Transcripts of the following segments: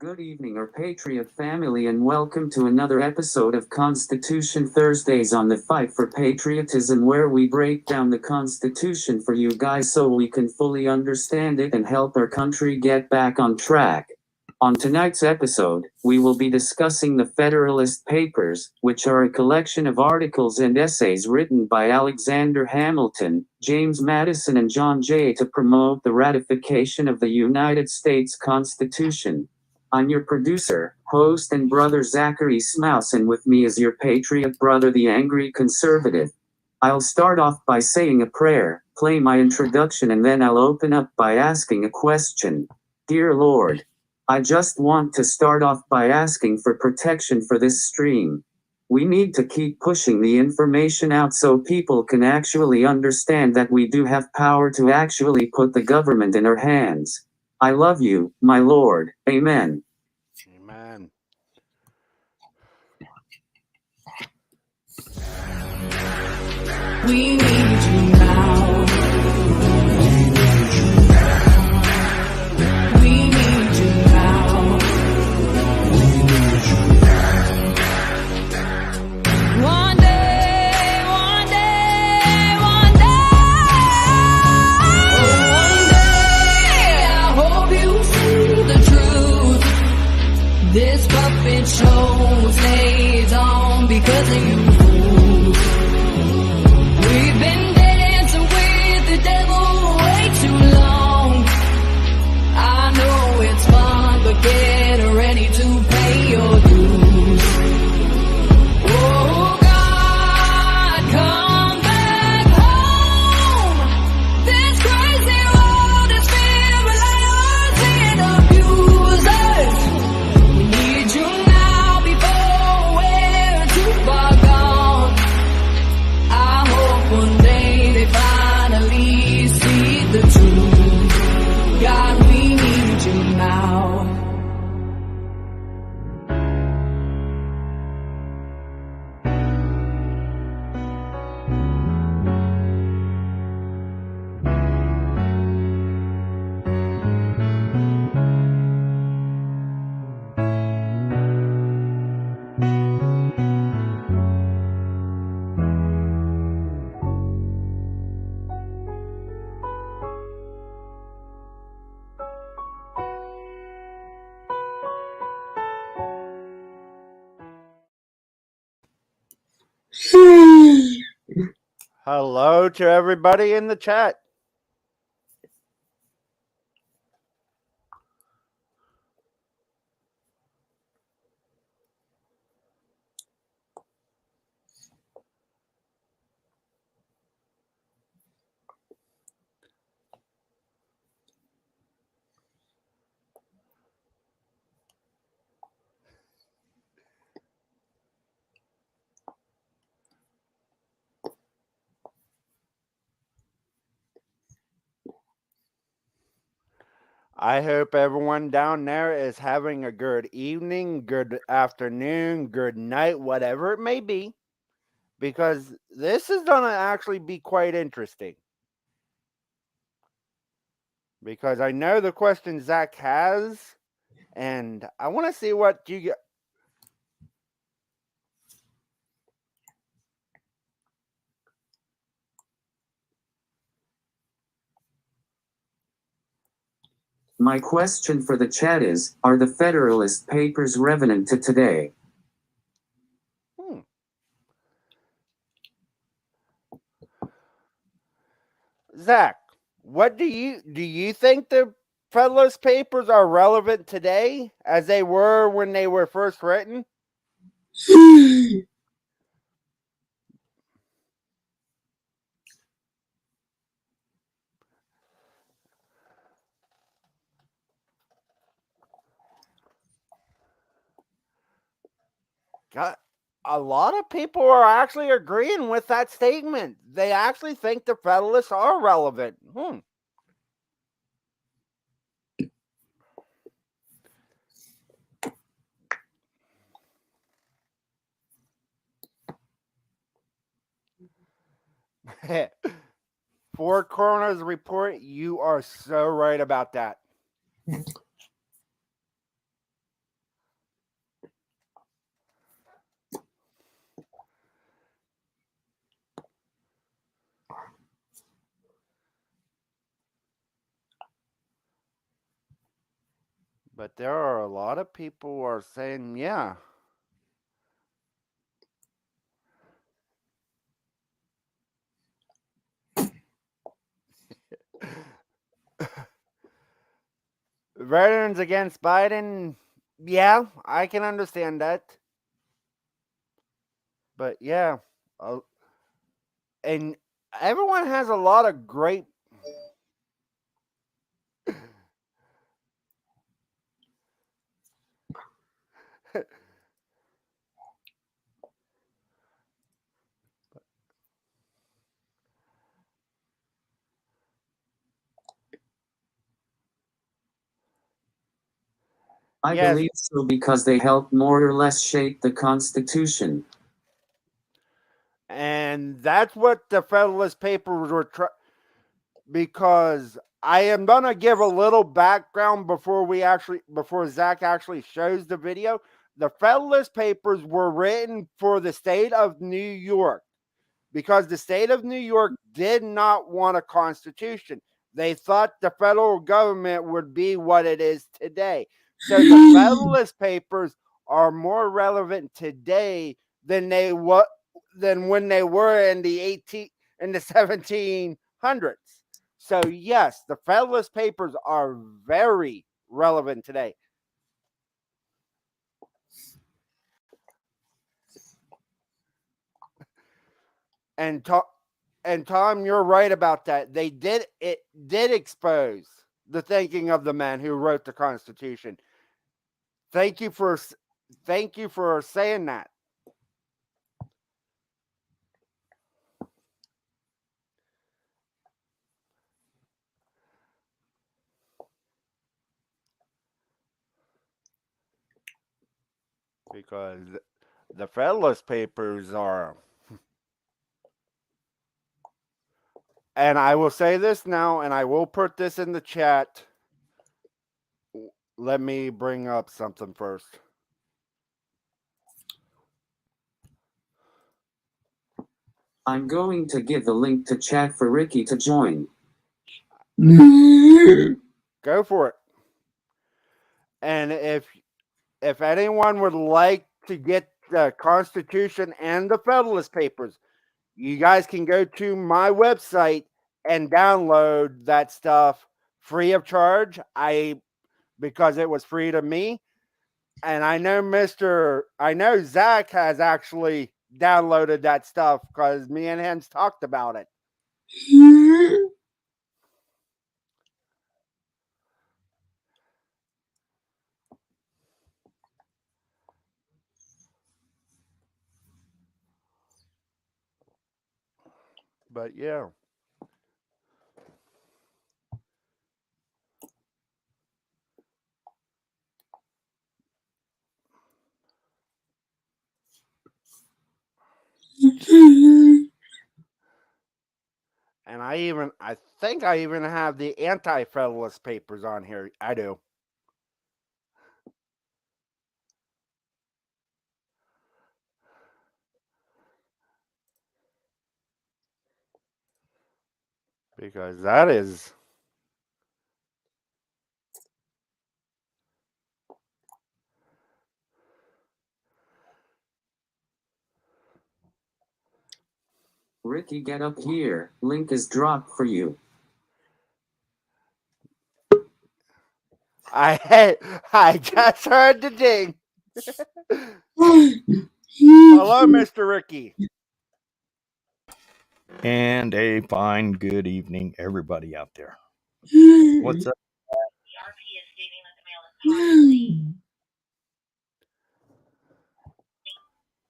Good evening, our Patriot family, and welcome to another episode of Constitution Thursdays on the Fight for Patriotism, where we break down the Constitution for you guys so we can fully understand it and help our country get back on track. On tonight's episode, we will be discussing the Federalist Papers, which are a collection of articles and essays written by Alexander Hamilton, James Madison, and John Jay to promote the ratification of the United States Constitution. I'm your producer, host, and brother Zachary Smouse, and with me is your patriot brother, the angry conservative. I'll start off by saying a prayer, play my introduction, and then I'll open up by asking a question. Dear Lord, I just want to start off by asking for protection for this stream. We need to keep pushing the information out so people can actually understand that we do have power to actually put the government in our hands. I love you, my Lord. Amen. Amen. We need you now. We need you now. One day, one day, one day, I hope you see the truth. This puppet show stays on because of you fools. We've been dancing with the devil way too long. I know it's fun, but get ready to pay your dues. Oh God, come back home. This crazy world is filled with liars and abusers. We need you now before we're too far gone. I hope one day they finally see the truth. God, we need you now. Hello to everybody in the chat. I hope everyone down there is having a good evening, good afternoon, good night, whatever it may be, because this is going to actually be quite interesting. Because I know the question Zach has, and I want to see what you get. My question for the chat is, are the Federalist Papers relevant to today? Zach, what do you think the Federalist Papers are relevant today as they were when they were first written? God, a lot of people are actually agreeing with that statement. They actually think the Federalists are relevant. Four Corners Report, you are so right about that. But there are a lot of people who are saying, yeah. Veterans against Biden, yeah, I can understand that. But yeah, and everyone has a lot of great. I Yes. believe so because they helped more or less shape the Constitution. And that's what the Federalist Papers were because I am gonna give a little background before Zach actually shows the video. The Federalist Papers were written for the state of New York because the state of New York did not want a constitution. They thought the federal government would be what it is today. So the Federalist Papers are more relevant today than when they were in the 1700s. So yes, the Federalist Papers are very relevant today. And Tom, you're right about that. It did expose the thinking of the man who wrote the Constitution. Thank you for saying that. Because the Federalist Papers are, and I will say this now, and I will put this in the chat. Let me bring up something first. I'm going to give the link to chat for Ricky to join. Go for it. And if anyone would like to get the Constitution and the Federalist Papers, you guys can go to my website and download that stuff free of charge. Because it was free to me. And I know Zach has actually downloaded that stuff because me and him's talked about it. But yeah. And I think I even have the Anti-Federalist Papers on here. I do. Because that is... Ricky, get up here. Link is dropped for you. I just heard the ding. Hello, Mr. Ricky. And a fine good evening, everybody out there. What's up?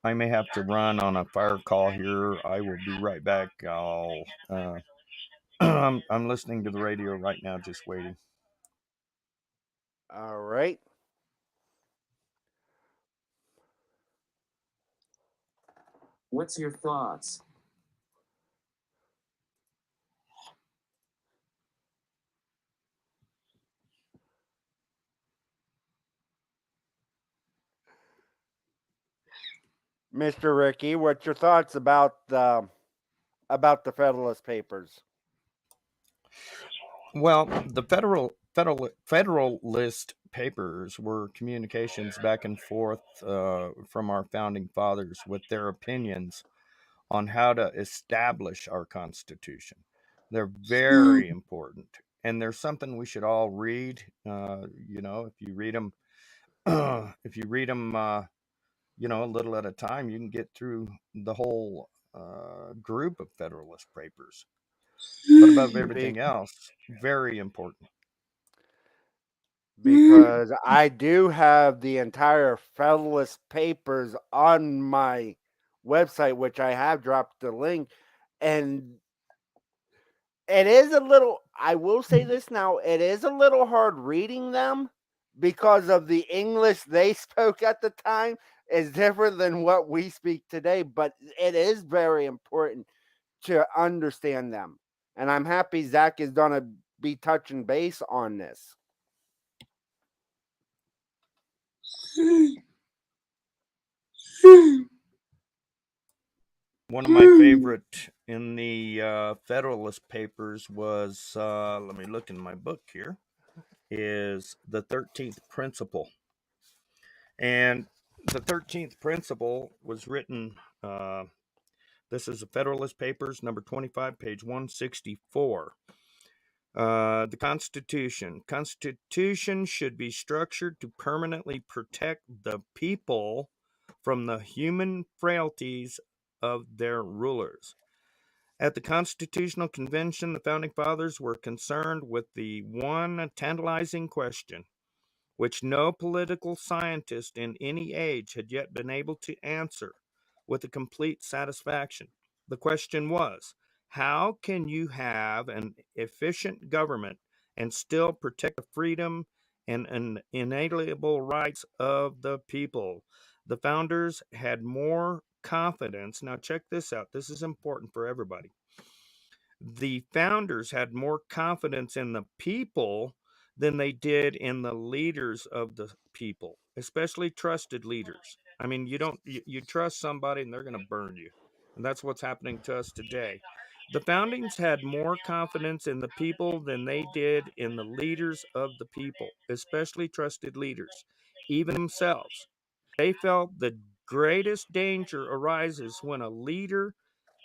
I may have to run on a fire call here. I will be right back. I'm listening to the radio right now, just waiting. All right. What's your thoughts? Mr. Ricky, what's your thoughts about the Federalist Papers? Well, the Federalist Papers were communications back and forth from our founding fathers with their opinions on how to establish our Constitution. They're very important, and there's something we should all read. If you read them, if you read them, a little at a time, you can get through the whole group of Federalist Papers. But above everything else, very important. Because I do have the entire Federalist Papers on my website, which I have dropped the link, and it is a little, I will say this now, it is a little hard reading them because of the English they spoke at the time is different than what we speak today, but it is very important to understand them. And I'm happy Zach is going to be touching base on this. One of my favorite in the Federalist Papers was, let me look in my book here, is the 13th principle. And the 13th principle was written, this is the Federalist Papers, number 25, page 164. The Constitution. Constitution should be structured to permanently protect the people from the human frailties of their rulers. At the Constitutional Convention, the Founding Fathers were concerned with the one tantalizing question, which no political scientist in any age had yet been able to answer with a complete satisfaction. The question was, how can you have an efficient government and still protect the freedom and inalienable rights of the people? The founders had more confidence. Now, check this out. This is important for everybody. The founders had more confidence in the people than they did in the leaders of the people, especially trusted leaders. I mean, you trust somebody and they're going to burn you. And that's what's happening to us today. The foundings had more confidence in the people than they did in the leaders of the people, especially trusted leaders, even themselves. They felt the greatest danger arises when a leader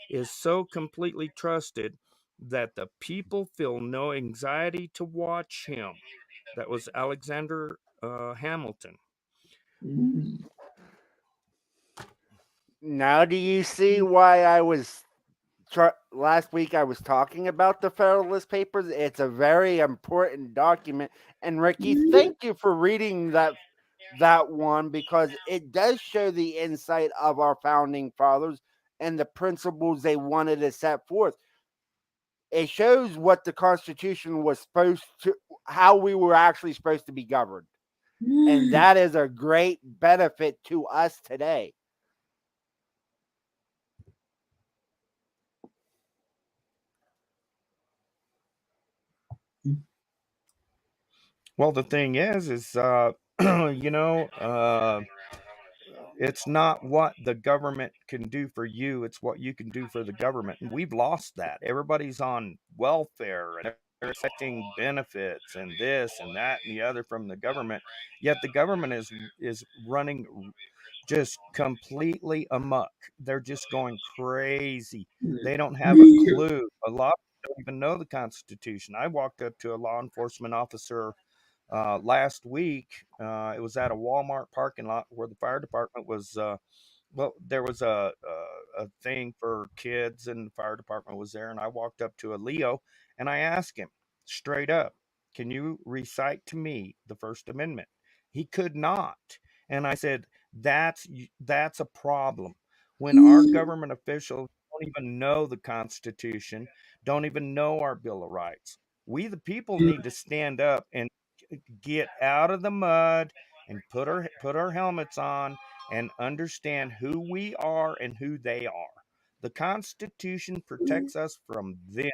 is so completely trusted that the people feel no anxiety to watch him. That was Alexander Hamilton. Now, do you see why I was last week I was talking about the Federalist Papers? It's a very important document. And Ricky, thank you for reading that one, because it does show the insight of our founding fathers and the principles they wanted to set forth. It shows what the Constitution was supposed to, how we were actually supposed to be governed. And that is a great benefit to us today. Well, the thing is it's not what the government can do for you, it's what you can do for the government. And we've lost that. Everybody's on welfare and they're expecting benefits and this and that and the other from the government. Yet the government is running just completely amok. They're just going crazy. They don't have a clue. A lot of them don't even know the Constitution. I walked up to a law enforcement officer last week. It was at a Walmart parking lot where the fire department was. There was a thing for kids, and the fire department was there. And I walked up to a Leo, and I asked him straight up, "Can you recite to me the First Amendment?" He could not, and I said, "That's a problem when our government officials don't even know the Constitution, don't even know our Bill of Rights. We, the people, need to stand up and get out of the mud and put our helmets on and understand who we are and who they are. The Constitution protects us from them."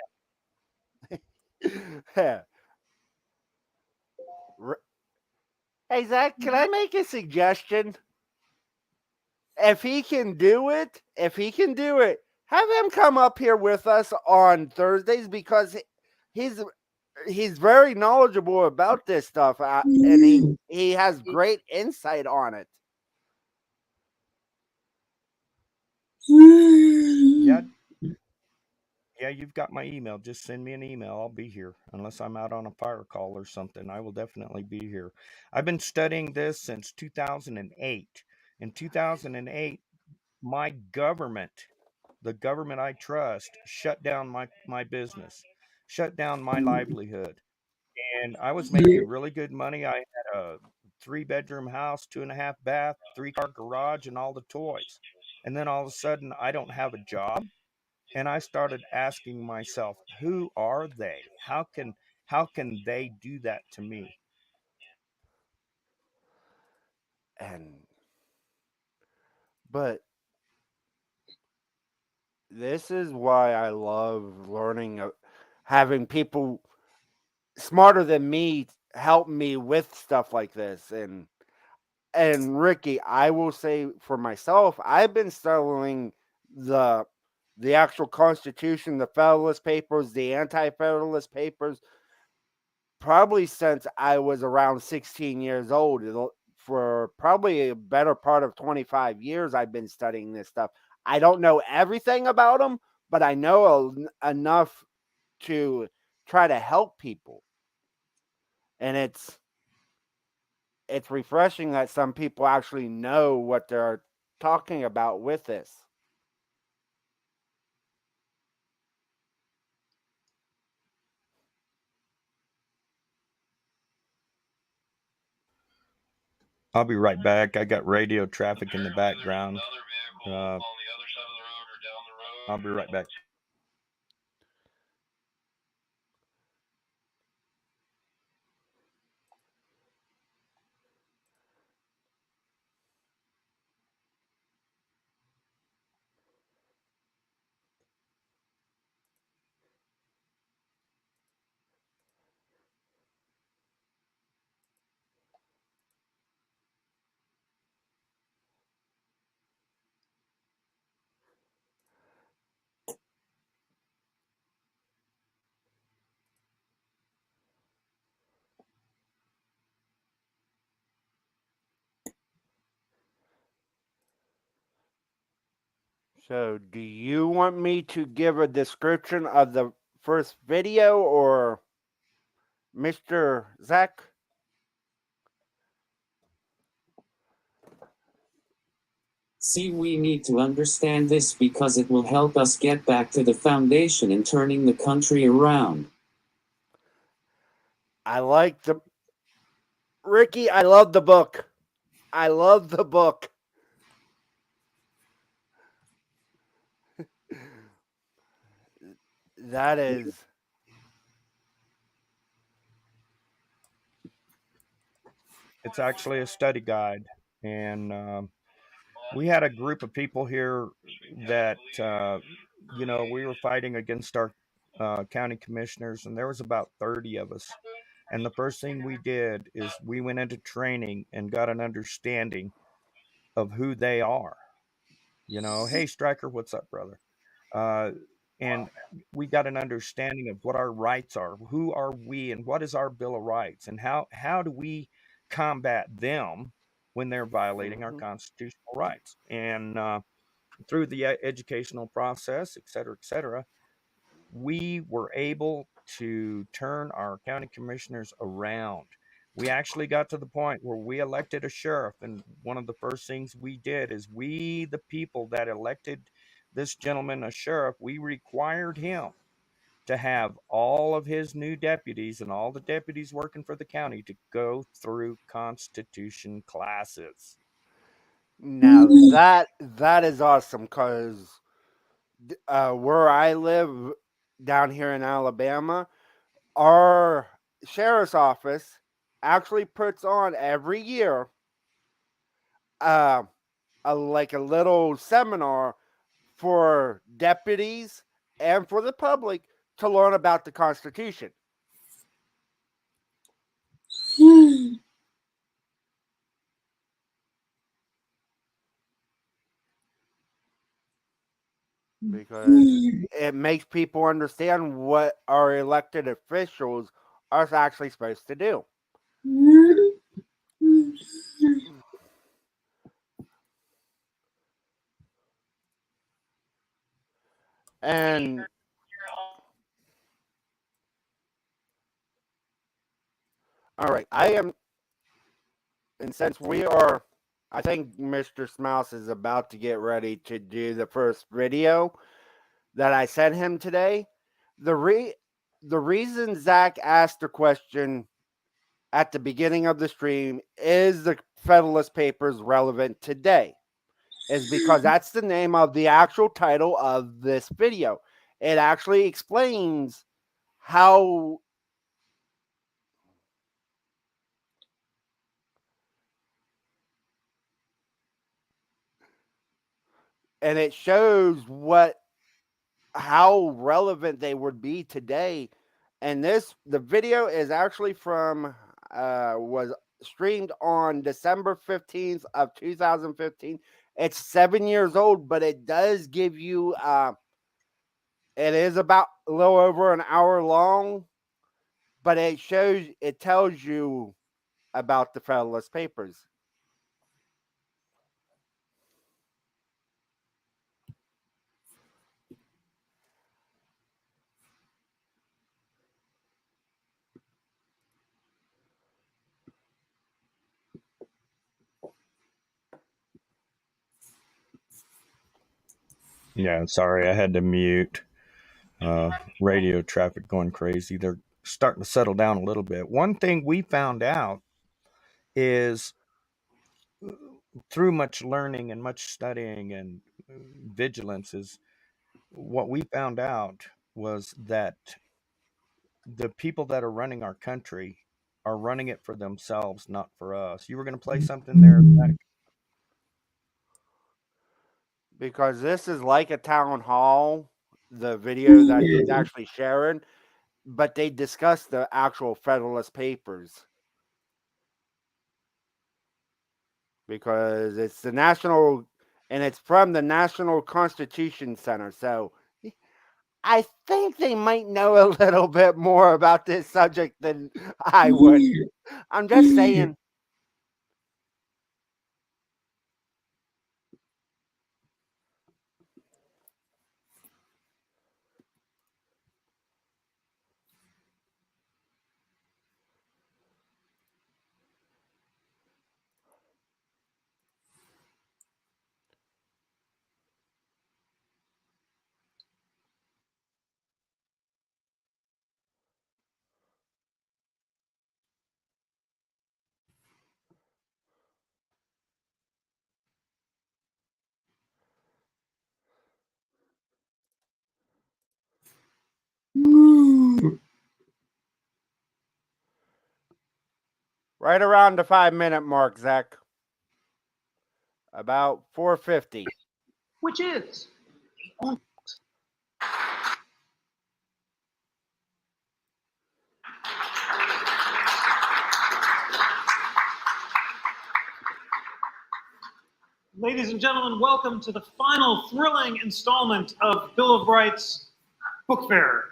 Hey, Zach, can I make a suggestion? If he can do it, have him come up here with us on Thursdays, because he's very knowledgeable about this stuff, and he has great insight on it. Yeah, you've got my email. Just send me an email. I'll be here. Unless I'm out on a fire call or something, I will definitely be here. I've been studying this since 2008. In 2008, my government, the government I trust, shut down my business, shut down my livelihood. And I was making really good money. I had a 3-bedroom house, 2.5 bath, 3-car garage, and all the toys. And then all of a sudden, I don't have a job. And I started asking myself, who are they? How can they do that to me? But this is why I love learning, having people smarter than me help me with stuff like this. And Ricky, I will say for myself, I've been studying the actual Constitution, the Federalist Papers, the Anti-Federalist Papers, probably since I was around 16 years old. For probably a better part of 25 years, I've been studying this stuff. I don't know everything about them, but I know enough to try to help people. And it's refreshing that some people actually know what they're talking about with this. I'll be right back. I got radio traffic in the background. I'll be right back. So, do you want me to give a description of the first video, or Mr. Zach? See, we need to understand this because it will help us get back to the foundation in turning the country around. I like Ricky, I love the book. I love the book. That is. It's actually a study guide. And we had a group of people here that, we were fighting against our county commissioners, and there was about 30 of us. And the first thing we did is we went into training and got an understanding of who they are. Hey, Stryker, what's up, brother? And we got an understanding of what our rights are. Who are we, and what is our Bill of Rights, and how do we combat them when they're violating our constitutional rights? And through the educational process, et cetera, we were able to turn our county commissioners around. We actually got to the point where we elected a sheriff, and one of the first things we did is we, the people that elected this gentleman a sheriff, we required him to have all of his new deputies and all the deputies working for the county to go through Constitution classes. Now that is awesome, because where I live down here in Alabama, our sheriff's office actually puts on every year like a little seminar for deputies and for the public to learn about the Constitution. Because it makes people understand what our elected officials are actually supposed to do. And all right, and since we are, I think Mr. Smouse is about to get ready to do the first video that I sent him today. The reason Zach asked the question at the beginning of the stream, is the Federalist Papers relevant today, is because that's the name of the actual title of this video. It actually explains how and it shows how relevant they would be today. And the video is actually from was streamed on December 15th of 2015. It's 7 years old, but it does give you it is about a little over an hour long, but it tells you about the Federalist Papers. Yeah, sorry, I had to mute. Radio traffic going crazy. They're starting to settle down a little bit. One thing we found out is through much learning and much studying and vigilance is what we found out was that the people that are running our country are running it for themselves, not for us. You were going to play something there, Zach? Because this is like a town hall, the video that he's actually sharing, but they discuss the actual Federalist Papers. Because it's the national, and it's from the National Constitution Center. So I think they might know a little bit more about this subject than I would. I'm just saying. Right around the 5-minute mark, Zach. About 4:50. Which is Ladies and gentlemen, welcome to the final thrilling installment of Bill of Rights Book Fair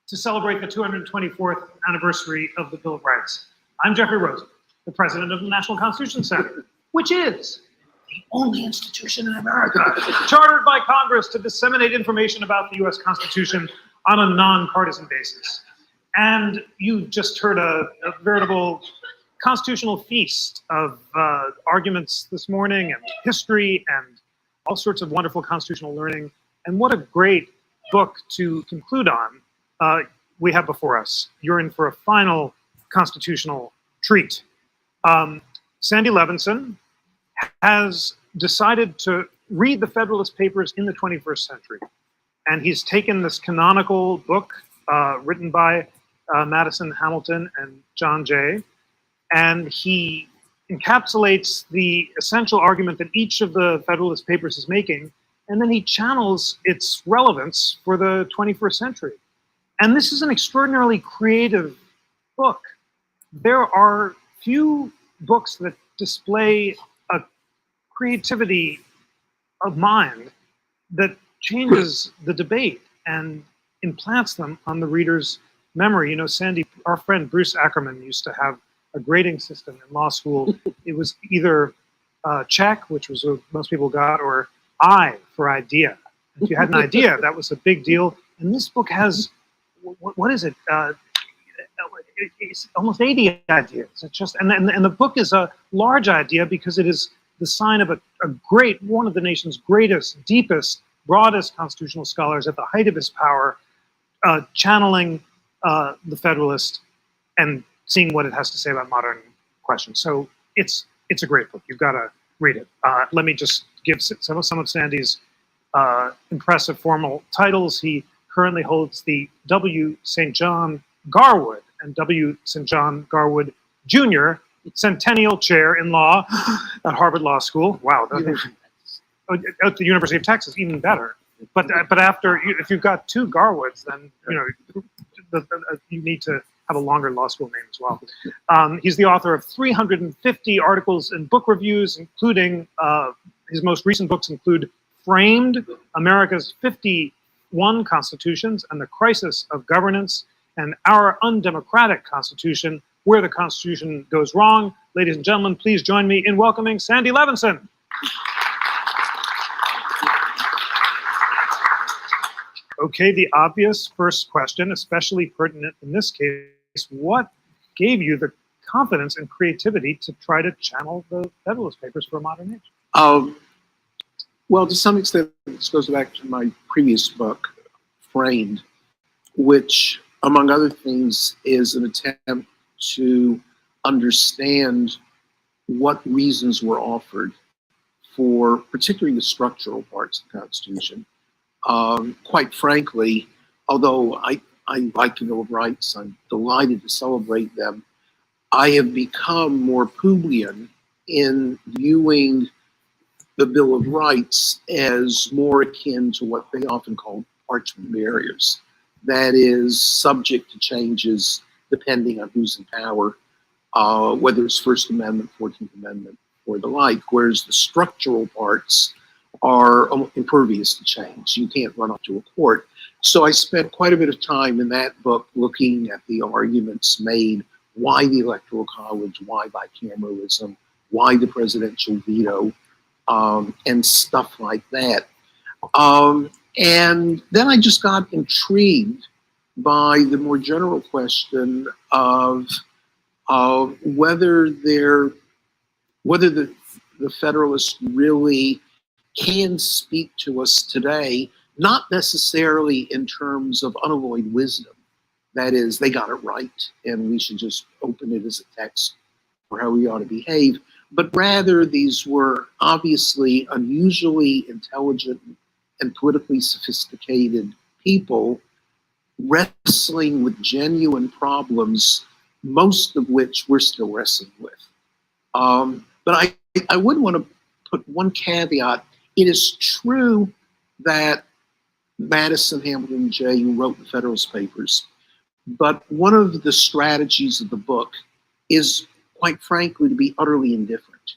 to celebrate the 224th anniversary of the Bill of Rights. I'm Jeffrey Rosen, the president of the National Constitution Center, which is the only institution in America chartered by Congress to disseminate information about the U.S. Constitution on a nonpartisan basis. And you just heard a veritable constitutional feast of arguments this morning and history and all sorts of wonderful constitutional learning. And what a great book to conclude on we have before us. You're in for a final constitutional treat. Sandy Levinson has decided to read the Federalist Papers in the 21st century. And he's taken this canonical book written by Madison Hamilton and John Jay, and he encapsulates the essential argument that each of the Federalist Papers is making, and then he channels its relevance for the 21st century. And this is an extraordinarily creative book. There are few books that display a creativity of mind that changes the debate and implants them on the reader's memory, you know, Sandy, our friend Bruce Ackerman used to have a grading system in law school. It was either check, which was what most people got, or I for idea. If you had an idea, that was a big deal. And this book has, what is it? It's almost 80 ideas. It's just, and the book is a large idea because it is the sign of a great, one of the nation's greatest, deepest, broadest constitutional scholars at the height of his power, channeling the Federalist and seeing what it has to say about modern questions. So it's a great book. You've got to read it. Let me just give some of Sandy's impressive formal titles. He currently holds the W. St. John Garwood and W. St. John Garwood Jr. Centennial Chair in Law at Harvard Law School. Wow. At the University of Texas, even better. But after, if you've got two Garwoods, then you need to have a longer law school name as well. He's the author of 350 articles and book reviews, including his most recent books include Framed, America's 51 Constitutions and the Crisis of Governance, and Our Undemocratic Constitution, Where the Constitution Goes Wrong. Ladies and gentlemen, please join me in welcoming Sandy Levinson. Okay, the obvious first question, especially pertinent in this case, what gave you the confidence and creativity to try to channel the Federalist Papers for a modern age? Well, to some extent, this goes back to my previous book, Framed, which, among other things, is an attempt to understand what reasons were offered for particularly the structural parts of the Constitution. Quite frankly, although I like the Bill of Rights, I'm delighted to celebrate them, I have become more Publian in viewing the Bill of Rights as more akin to what they often call parchment barriers. That is subject to changes depending on who's in power, whether it's First Amendment, 14th Amendment, or the like, whereas the structural parts are impervious to change. You can't run up to a court. So I spent quite a bit of time in that book looking at the arguments made, why the Electoral College, why bicameralism, why the presidential veto, and stuff like that. And then I just got intrigued by the more general question of whether the Federalists really can speak to us today, not necessarily in terms of unalloyed wisdom. That is, they got it right, and we should just open it as a text for how we ought to behave. But rather, these were obviously unusually intelligent and politically sophisticated people wrestling with genuine problems, most of which we're still wrestling with. But I would want to put one caveat. It is true that Madison, Hamilton, and Jay wrote the Federalist Papers, but one of the strategies of the book is, quite frankly, to be utterly indifferent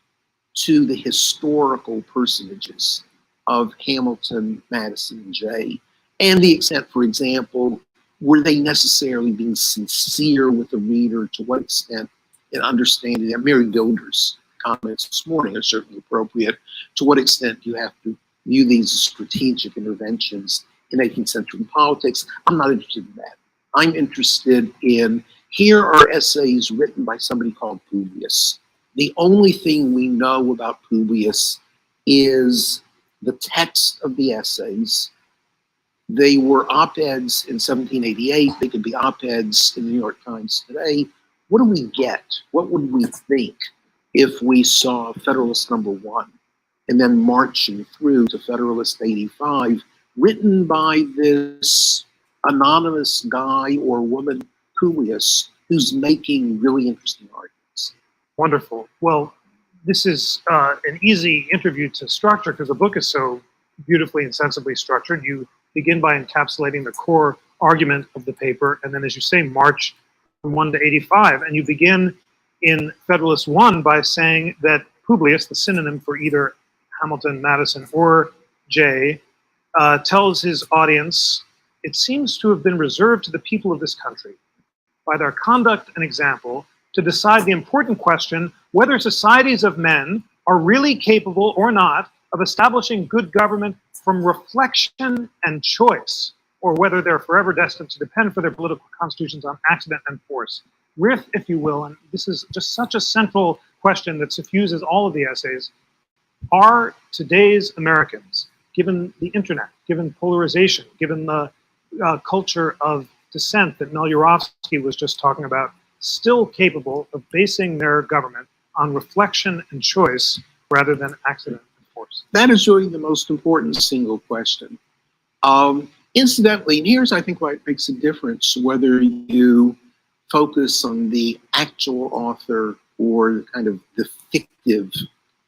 to the historical personages of Hamilton, Madison, and Jay, and the extent, for example, were they necessarily being sincere with the reader, to what extent in understanding that Mary Gilder's comments this morning are certainly appropriate, to what extent you have to view these as strategic interventions in 18th century politics. I'm not interested in that. I'm interested in, here are essays written by somebody called Publius. The only thing we know about Publius is the text of the essays. They were op-eds in 1788. They could be op-eds in the New York Times today. What do we get? What would we think if we saw Federalist #1 and then marching through to Federalist 85, written by this anonymous guy or woman, Publius, who's making really interesting arguments? Wonderful. Well, this is an easy interview to structure because the book is so beautifully and sensibly structured. You begin by encapsulating the core argument of the paper, and then, as you say, march from 1 to 85. And you begin in Federalist 1 by saying that Publius, the synonym for either Hamilton, Madison, or Jay, tells his audience, it seems to have been reserved to the people of this country by their conduct and example, to decide the important question whether societies of men are really capable or not of establishing good government from reflection and choice, or whether they're forever destined to depend for their political constitutions on accident and force. Rith, if you will, and this is just such a central question that suffuses all of the essays, are today's Americans, given the internet, given polarization, given the culture of dissent that ▼ was just talking about, still capable of basing their government on reflection and choice rather than accident and force? That is really the most important single question. Incidentally, and here's I think why it makes a difference whether you focus on the actual author or kind of the fictive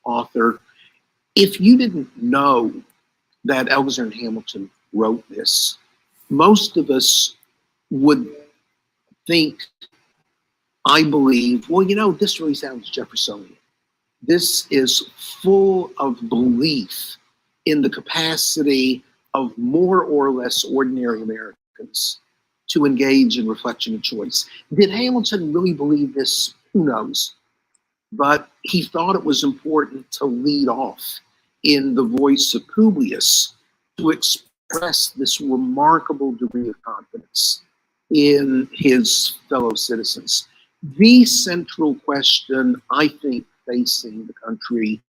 author. If you didn't know that Alexander Hamilton wrote this, most of us would think, I believe, well, you know, this really sounds Jeffersonian. This is full of belief in the capacity of more or less ordinary Americans to engage in reflection and choice. Did Hamilton really believe this? Who knows? But he thought it was important to lead off in the voice of Publius to express this remarkable degree of confidence in his fellow citizens. The central question, I think, facing the country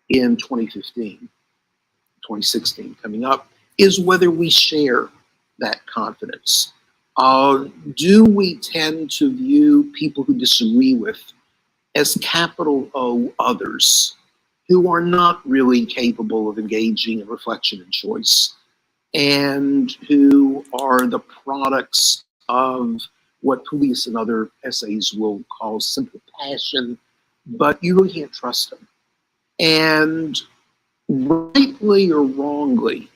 in 2015, 2016 coming up, is whether we share that confidence. Do we tend to view people who disagree with as capital O others who are not really capable of engaging in reflection and choice, and who are the products of what Publius and other essays will call simple passion, but you really can't trust them? And rightly or wrongly,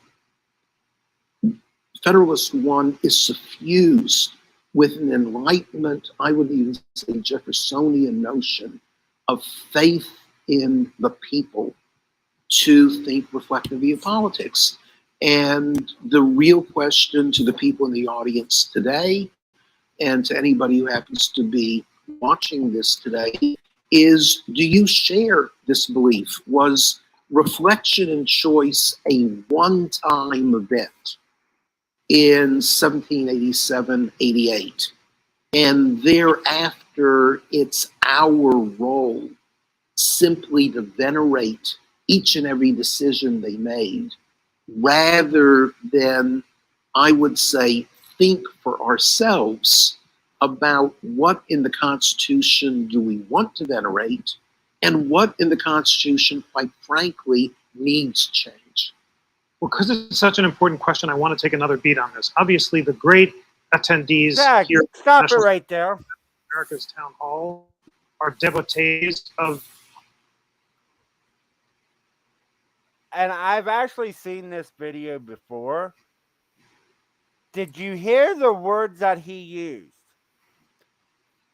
Federalist One is suffused with an Enlightenment, I would even say Jeffersonian notion of faith in the people to think reflectively of politics. And the real question to the people in the audience today, and to anybody who happens to be watching this today, is, do you share this belief? Was reflection and choice a one-time event in 1787-88, and thereafter it's our role simply to venerate each and every decision they made, rather than, I would say, think for ourselves about what in the Constitution do we want to venerate, and what in the Constitution, quite frankly, needs change? Well, because it's such an important question, I want to take another beat on this. Obviously, the great attendees Zach, here at stop it National right there. America's Town Hall are devotees of. And I've actually seen this video before. Did you hear the words that he used?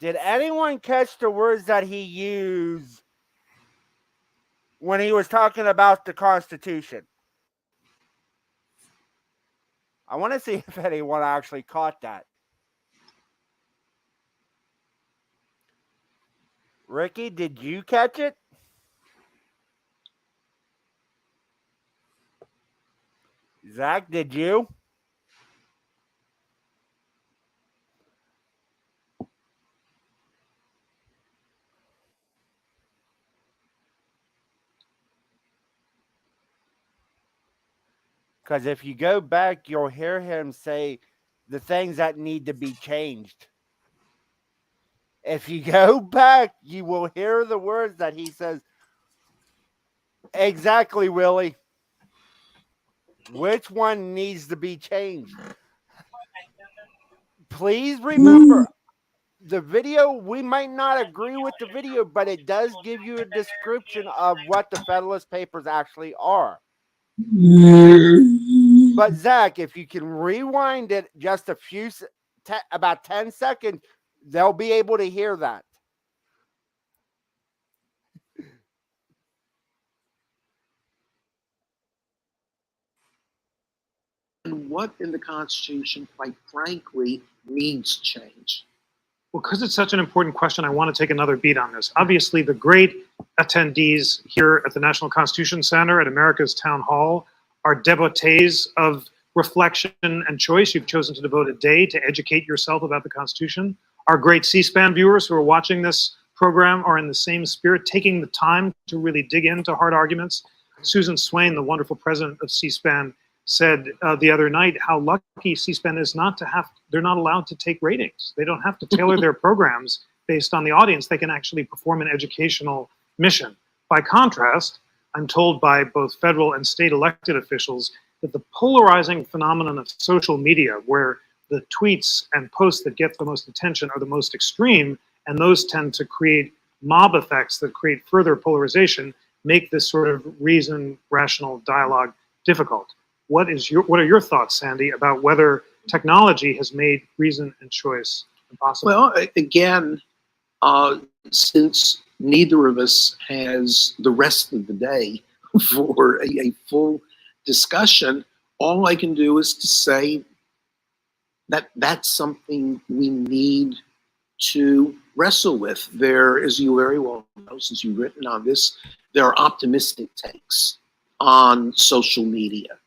Did anyone catch the words that he used when he was talking about the Constitution? I want to see if anyone actually caught that. Ricky, did you catch it? Zach, did you? Because if you go back, you'll hear him say the things that need to be changed. If you go back, you will hear the words that he says. Exactly, Willie. Which one needs to be changed? Please remember, the video, we might not agree with the video, but it does give you a description of what the Federalist Papers actually are. But Zach, if you can rewind it just a few, about 10 seconds, they'll be able to hear that. And what in the Constitution, quite frankly, needs change? Well, because it's such an important question, I want to take another beat on this. Obviously, the great attendees here at the National Constitution Center at America's Town Hall are devotees of reflection and choice. You've chosen to devote a day to educate yourself about the Constitution. Our great C-SPAN viewers who are watching this program are in the same spirit, taking the time to really dig into hard arguments. Susan Swain, the wonderful president of C-SPAN, said the other night how lucky C-SPAN is not to have, they're not allowed to take ratings. They don't have to tailor their programs based on the audience. They can actually perform an educational mission. By contrast, I'm told by both federal and state elected officials that the polarizing phenomenon of social media, where the tweets and posts that get the most attention are the most extreme, and those tend to create mob effects that create further polarization, make this sort of reason, rational dialogue difficult. What are your thoughts, Sandy, about whether technology has made reason and choice impossible? Well, again, since neither of us has the rest of the day for a full discussion, all I can do is to say that that's something we need to wrestle with. There, as you very well know, since you've written on this, there are optimistic takes on social media.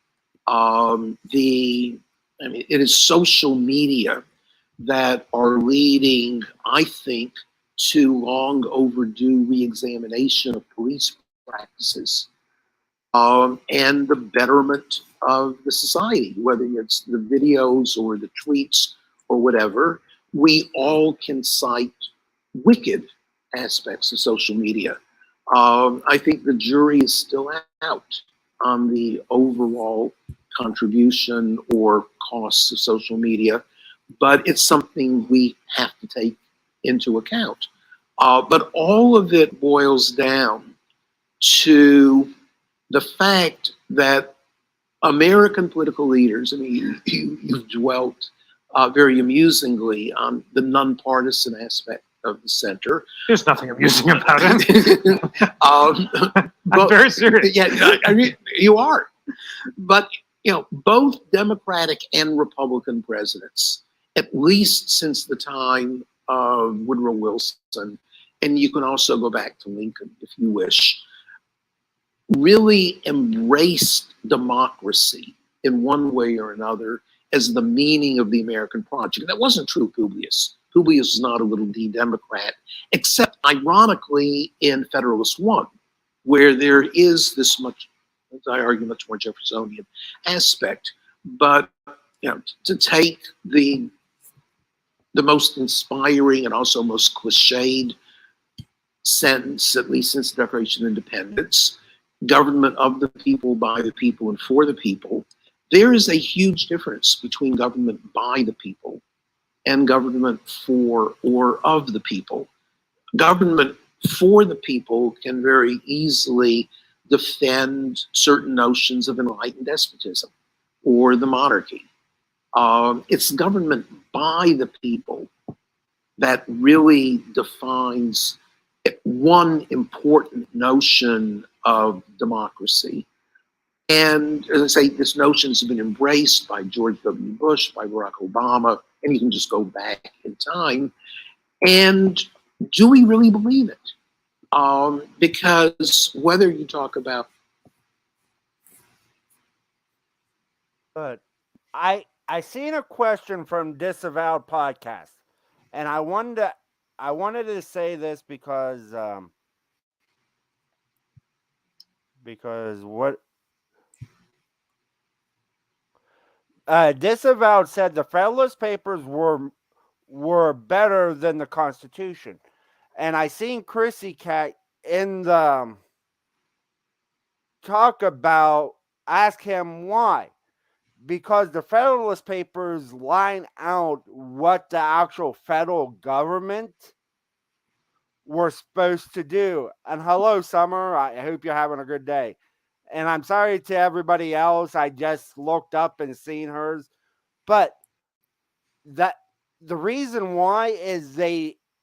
It is social media that are leading, I think, to long overdue re-examination of police practices and the betterment of the society, whether it's the videos or the tweets or whatever. We all can cite wicked aspects of social media. I think the jury is still out on the overall contribution or costs of social media, but it's something we have to take into account. But all of it boils down to the fact that American political leaders, I mean, you've dwelt very amusingly on the nonpartisan aspect of the center. There's nothing amusing about it. I'm very serious. Yeah, I mean, you are. But, you know, both Democratic and Republican presidents, at least since the time of Woodrow Wilson, and you can also go back to Lincoln if you wish, really embraced democracy in one way or another as the meaning of the American project. That wasn't true of Publius. Publius is not a little D Democrat, except ironically in Federalist 1, where there is this much, as I argue, much more Jeffersonian aspect. But, you know, to take the most inspiring and also most cliched sentence, at least since the Declaration of Independence, government of the people, by the people, and for the people, there is a huge difference between government by the people and government for or of the people. Government for the people can very easily defend certain notions of enlightened despotism or the monarchy. It's government by the people that really defines one important notion of democracy. And as I say, this notion has been embraced by George W. Bush, by Barack Obama, and you can just go back in time. And do we really believe it? Because whether you talk about... But I seen a question from Disavowed Podcast, and I wanted to say this because what Disavowed said the Federalist Papers were better than the Constitution, and I seen Chrissy Cat in the talk about, ask him why. Because the Federalist Papers line out what the actual federal government were supposed to do. And hello, Summer. I hope you're having a good day. And I'm sorry to everybody else. I just looked up and seen hers. But that the reason why is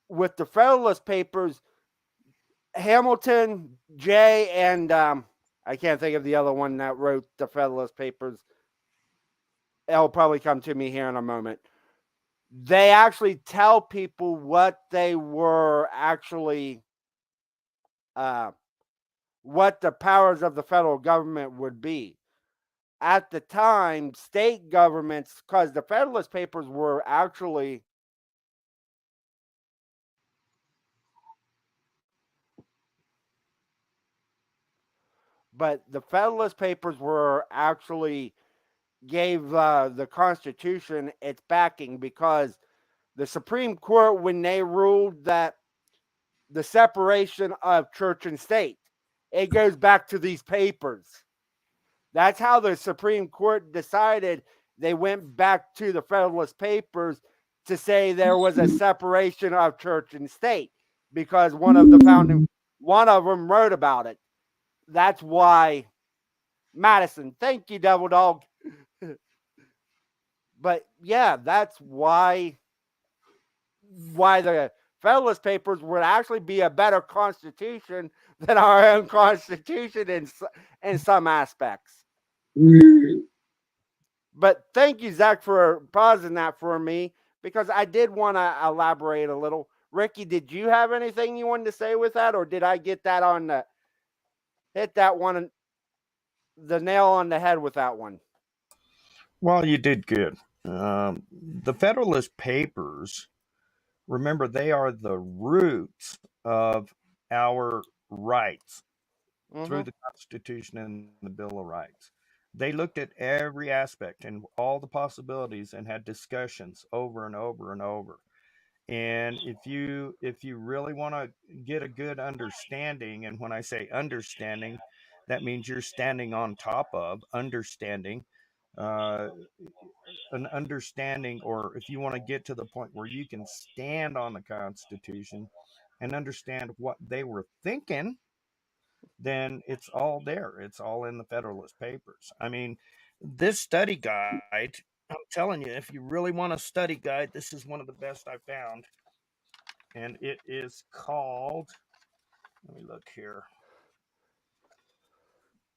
with the Federalist Papers, Hamilton, Jay, and I can't think of the other one that wrote the Federalist Papers. It'll probably come to me here in a moment. they actually tell people what they were actually, what the powers of the federal government would be. At the time, state governments, because the Federalist Papers were actually but the Federalist Papers were actually gave the Constitution its backing, because the Supreme Court, when they ruled that the separation of church and state, it goes back to these papers. That's how the Supreme Court decided. They went back to the Federalist Papers to say there was a separation of church and state, because one of them wrote about it. That's why Madison. Thank you, Devil Dog. But yeah, that's why the Federalist Papers would actually be a better constitution than our own constitution in some aspects. But thank you, Zach, for pausing that for me, because I did want to elaborate a little. Ricky, did you have anything you wanted to say with that, or did I get that on the hit that one the nail on the head with that one? Well, you did good. The Federalist Papers, remember, they are the roots of our rights through the Constitution and the Bill of Rights. They looked at every aspect and all the possibilities and had discussions over and over and over. And if you really want to get a good understanding, and when I say understanding, that means you're standing on top of understanding, an understanding, or if you want to get to the point where you can stand on the Constitution and understand what they were thinking, then it's all there. It's all in the Federalist Papers. I mean, this study guide, I'm telling you, if you really want a study guide, this is one of the best I found. And it is called, let me look here,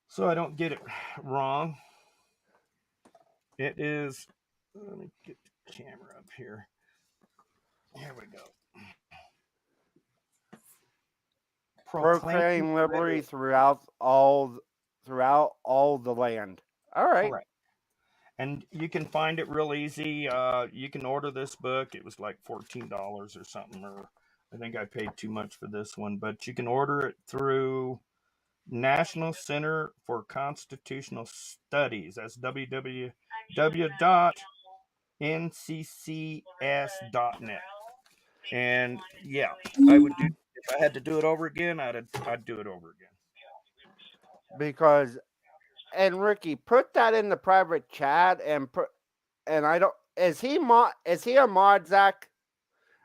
so I don't get it wrong. It is, let me get the camera up here. Here we go. Proclaim liberty throughout all the land. All right. Correct. And you can find it real easy. You can order this book. It was like $14 or something, or I think I paid too much for this one, but you can order it through National Center for Constitutional Studies. That's www.nccs.net. And yeah, I would do, if I had to do it over again, I'd do it over again. Because, and Ricky, put that in the private chat, and I don't, is he a mod, Zach?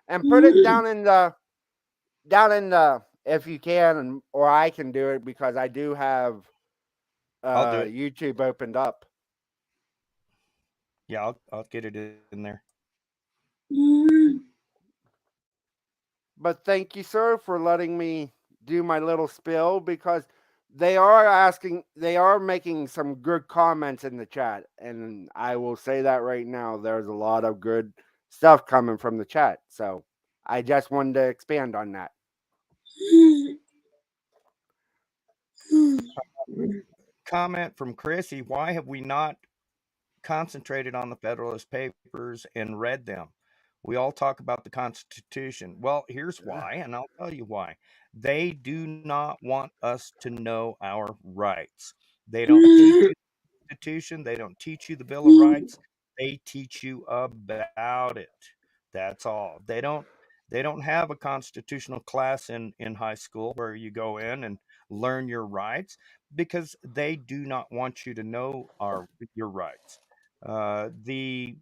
And put it down in the if you can, or I can do it, because I do have I'll do it. YouTube opened up. Yeah, I'll get it in there. But thank you, sir, for letting me do my little spill, because they are making some good comments in the chat, and I will say that right now. There's a lot of good stuff coming from the chat, so I just wanted to expand on that. Comment from Chrissy: why have we not concentrated on the Federalist Papers and read them? We all talk about the Constitution. Well, here's why, and I'll tell you why. They do not want us to know our rights. They don't teach you the Constitution. They don't teach you the Bill of Rights. They teach you about it. That's all. They don't have a constitutional class in high school where you go in and learn your rights, because they do not want you to know your rights. The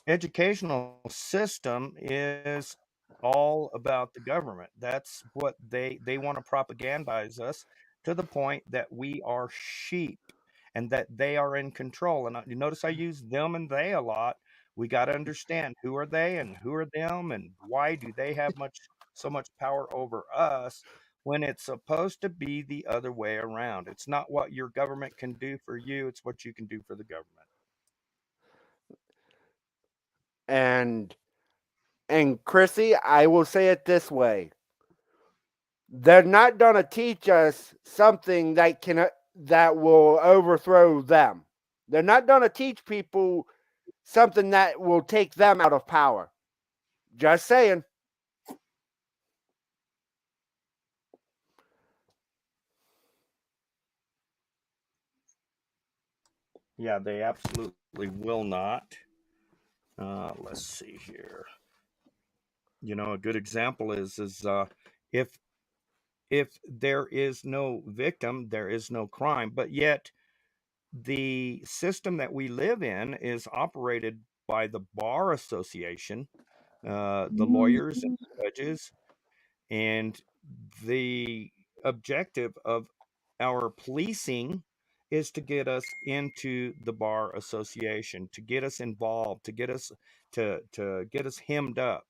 educational system is all about the government. That's what they want to propagandize us to the point that we are sheep and that they are in control. And you notice I use them and they a lot. We got to understand, who are they and who are them, and why do they have so much power over us, when it's supposed to be the other way around. It's not what your government can do for you, it's what you can do for the government. And Chrissy, I will say it this way. They're not going to teach us something that will overthrow them. They're not going to teach people something that will take them out of power. Just saying. Yeah, they absolutely will not. Let's see here. You know, a good example is if there is no victim, there is no crime. But yet, the system that we live in is operated by the Bar Association, the lawyers and judges, and the objective of our policing is to get us into the Bar Association, to get us involved, to get us to get us hemmed up.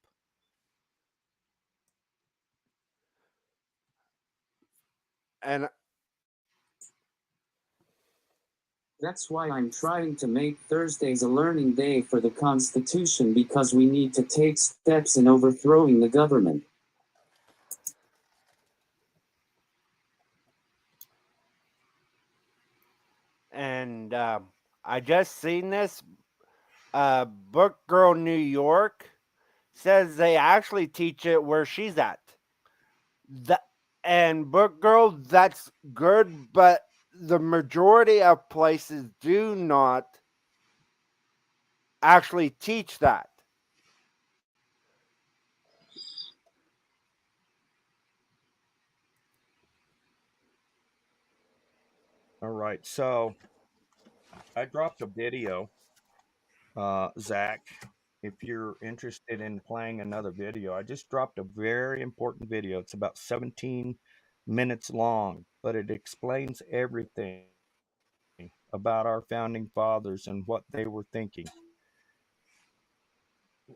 And That's why I'm trying to make Thursdays a learning day for the Constitution, because we need to take steps in overthrowing the government. And I just seen this. Book Girl New York says they actually teach it where she's at. And Book Girl, that's good, but the majority of places do not actually teach that. All right, so I dropped a video, Zach. If you're interested in playing another video, I just dropped a very important video. It's about 17 minutes long, but it explains everything about our founding fathers and what they were thinking.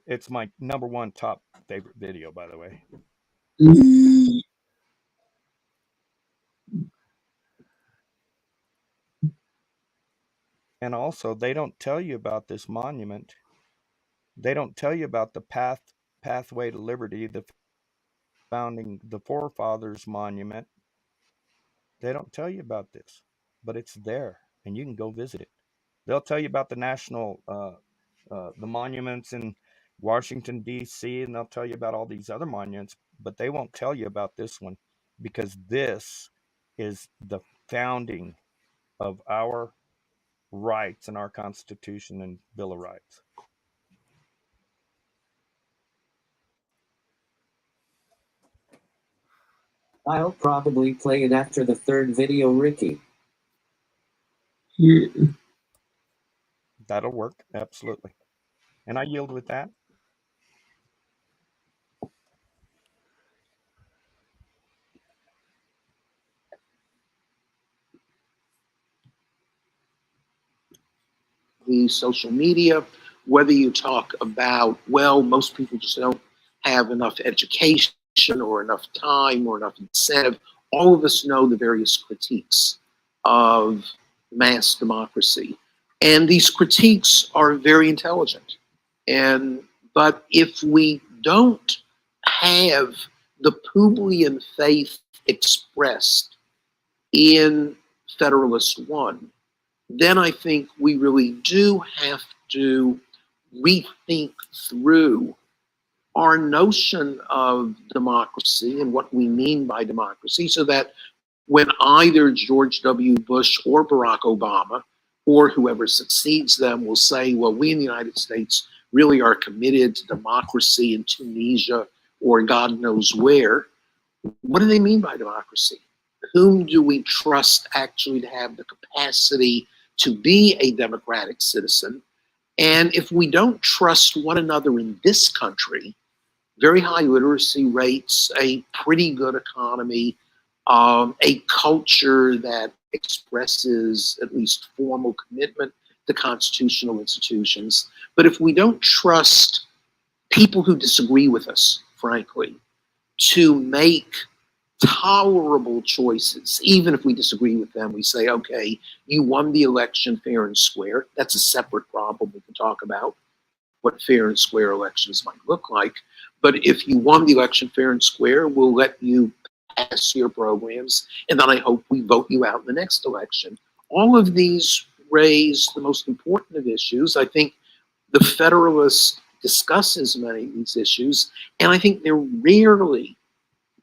It's my #1 top favorite video, by the way. And also, they don't tell you about this monument. They don't tell you about the pathway to liberty, the forefathers monument. They don't tell you about this, but it's there, and you can go visit it. They'll tell you about the national, the monuments in Washington, D.C., and they'll tell you about all these other monuments, but they won't tell you about this one, because this is the founding of our rights and our Constitution and Bill of Rights. I'll probably play it after the third video, Ricky. That'll work, absolutely. And I yield with that. The social media, whether you talk about, well, most people just don't have enough education or enough time or enough incentive. All of us know the various critiques of mass democracy. And these critiques are very intelligent. But if we don't have the Publian faith expressed in Federalist 1, then I think we really do have to rethink through our notion of democracy and what we mean by democracy, so that when either George W. Bush or Barack Obama or whoever succeeds them will say, well, we in the United States really are committed to democracy in Tunisia or God knows where, what do they mean by democracy? Whom do we trust actually to have the capacity to be a democratic citizen? And if we don't trust one another in this country, very high literacy rates, a pretty good economy, a culture that expresses at least formal commitment to constitutional institutions. But if we don't trust people who disagree with us, frankly, to make tolerable choices, even if we disagree with them, we say, okay, you won the election fair and square. That's a separate problem we can talk about. what fair and square elections might look like. But if you won the election fair and square, we'll let you pass your programs, and then I hope we vote you out in the next election. All of these raise the most important of issues. I think the Federalist discusses many of these issues, and I think they're rarely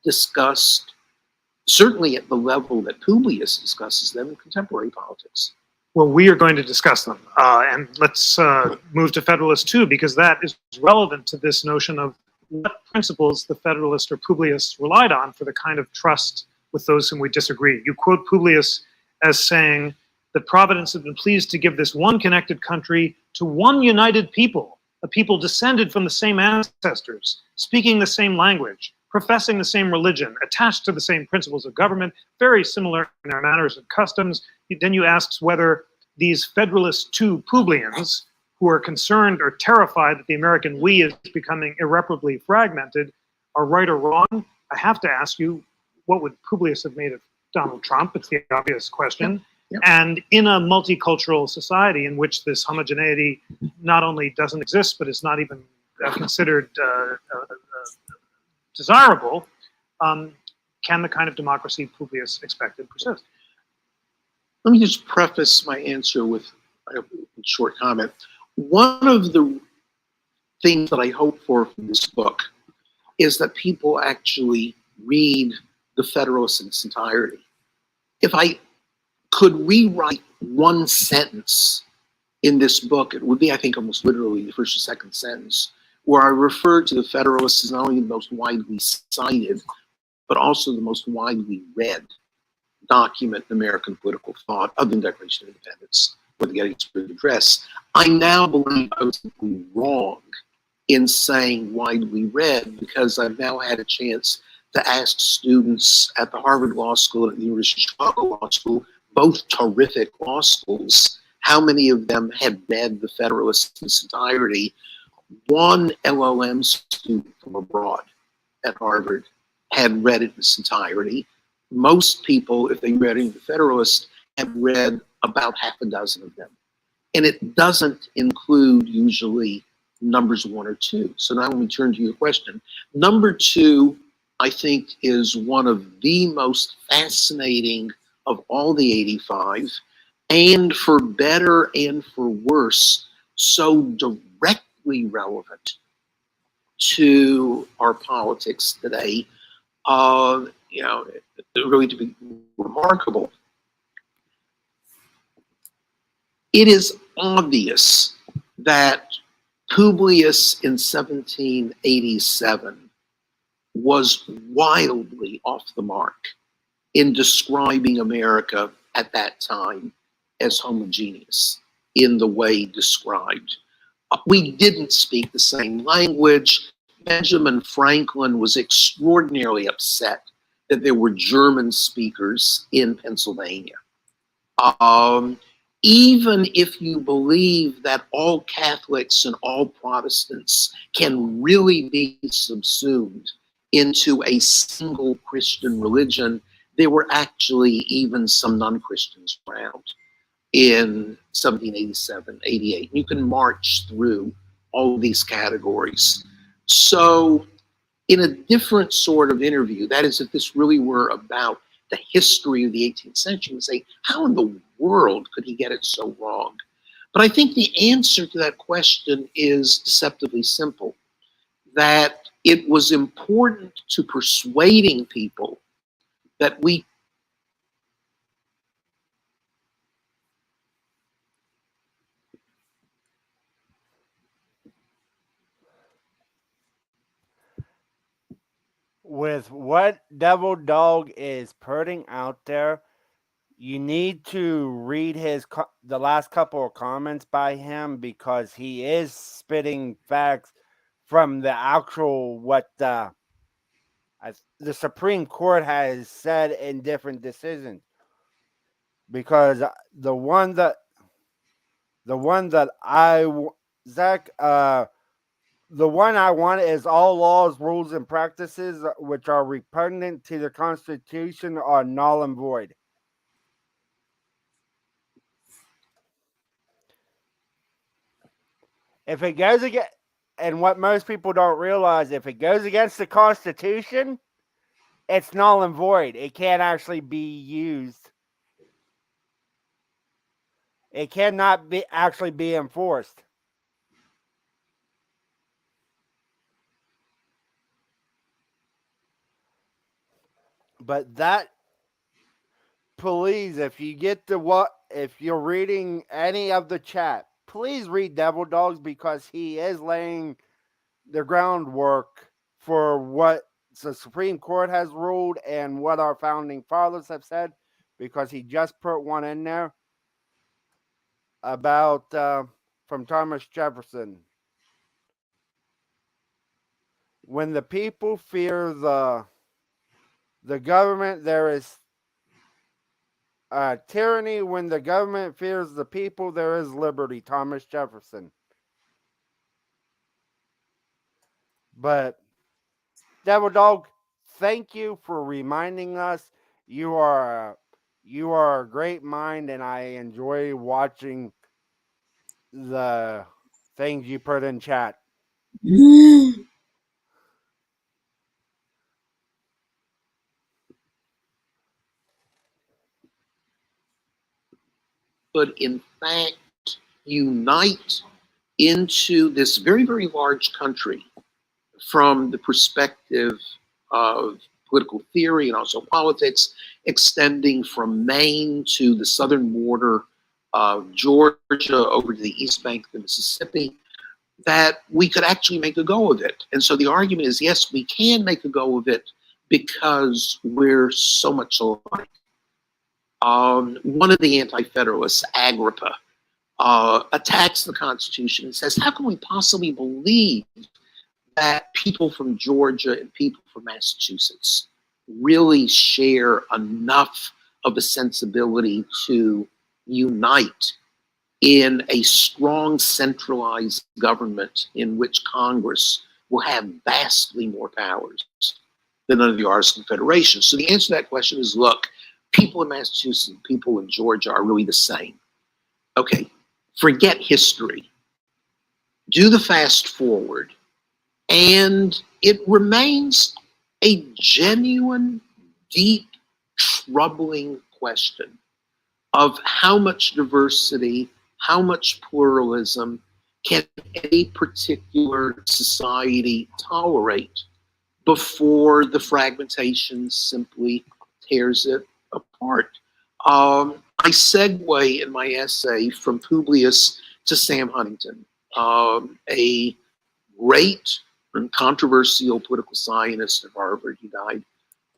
discussed, certainly at the level that Publius discusses them in contemporary politics. Well, we are going to discuss them. And let's move to Federalist 2, because that is relevant to this notion of what principles the Federalist or Publius relied on for the kind of trust with those whom we disagree. You quote Publius as saying that Providence had been pleased to give this one connected country to one united people, a people descended from the same ancestors, speaking the same language, professing the same religion, attached to the same principles of government, very similar in their manners and customs. Then you ask whether these Federalist 2 Publians, who are concerned or terrified that the American we is becoming irreparably fragmented, are right or wrong. I have to ask you, what would Publius have made of Donald Trump? It's the obvious question. Yep. And in a multicultural society in which this homogeneity not only doesn't exist, but is not even considered desirable, can the kind of democracy Publius expected persist? Let me just preface my answer with a short comment. One of the things that I hope for from this book is that people actually read the Federalist in its entirety. If I could rewrite one sentence in this book, it would be, I think, almost literally the first or second sentence, where I refer to the Federalists as not only the most widely cited, but also the most widely read document in American political thought, other than Declaration of Independence or the Gettysburg Address. I now believe I was completely wrong in saying widely read, because I've now had a chance to ask students at the Harvard Law School and at the University of Chicago Law School, both terrific law schools, how many of them had read the Federalist in its entirety. One LLM student from abroad at Harvard had read it in its entirety. Most people, if they read the Federalist, have read about half a dozen of them. And it doesn't include usually numbers 1 or 2. So now let me turn to your question. Number 2, I think, is one of the most fascinating of all the 85, and for better and for worse, so directly relevant to our politics today. Really to be remarkable. It is obvious that Publius in 1787 was wildly off the mark in describing America at that time as homogeneous in the way described. We didn't speak the same language. Benjamin Franklin was extraordinarily upset that there were German speakers in Pennsylvania. Even if you believe that all Catholics and all Protestants can really be subsumed into a single Christian religion, there were actually even some non-Christians around in 1787, 88. You can march through all of these categories. So in a different sort of interview, that is, if this really were about the history of the 18th century, and say, how in the world could he get it so wrong? But I think the answer to that question is deceptively simple, that it was important to persuading people that we With what Devil Dog is putting out there, you need to read the last couple of comments by him, because he is spitting facts from the actual what the Supreme Court has said in different decisions. Because the one that I want is all laws, rules, and practices which are repugnant to the Constitution are null and void. If it goes against, and what most people don't realize, if it goes against the Constitution, it's null and void. It can't actually be used. It cannot be actually be enforced. But that, please, if you get to if you're reading any of the chat, please read Devil Dogs, because he is laying the groundwork for what the Supreme Court has ruled and what our founding fathers have said, because he just put one in there about from Thomas Jefferson. When the people fear the government, there is tyranny. When the government fears the people, there is liberty. Thomas Jefferson. But Devil Dog, thank you for reminding us. You are a great mind, and I enjoy watching the things you put in chat. But in fact, unite into this very, very large country from the perspective of political theory and also politics, extending from Maine to the southern border of Georgia over to the east bank of the Mississippi, that we could actually make a go of it. And so the argument is, yes, we can make a go of it because we're so much alike. One of the anti-federalists, Agrippa, attacks the Constitution and says, how can we possibly believe that people from Georgia and people from Massachusetts really share enough of a sensibility to unite in a strong centralized government in which Congress will have vastly more powers than under the Articles of Confederation? So the answer to that question is, look, people in Massachusetts and people in Georgia are really the same. Okay, forget history. Do the fast forward. And it remains a genuine, deep, troubling question of how much diversity, how much pluralism can any particular society tolerate before the fragmentation simply tears it apart. I segue in my essay from Publius to Sam Huntington, a great and controversial political scientist at Harvard. He died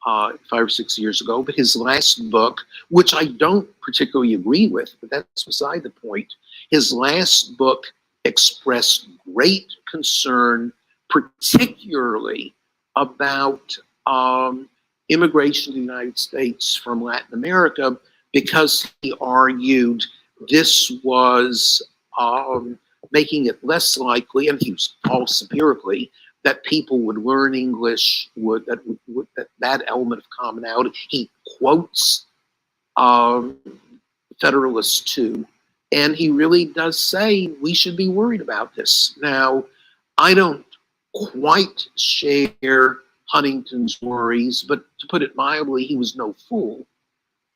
5 or 6 years ago, but his last book, which I don't particularly agree with, but that's beside the point, his last book expressed great concern, particularly about immigration to the United States from Latin America, because he argued this was making it less likely, and he was false empirically, that people would learn English, that element of commonality. He quotes Federalist 2, and he really does say we should be worried about this. Now, I don't quite share Huntington's worries, but to put it mildly, he was no fool.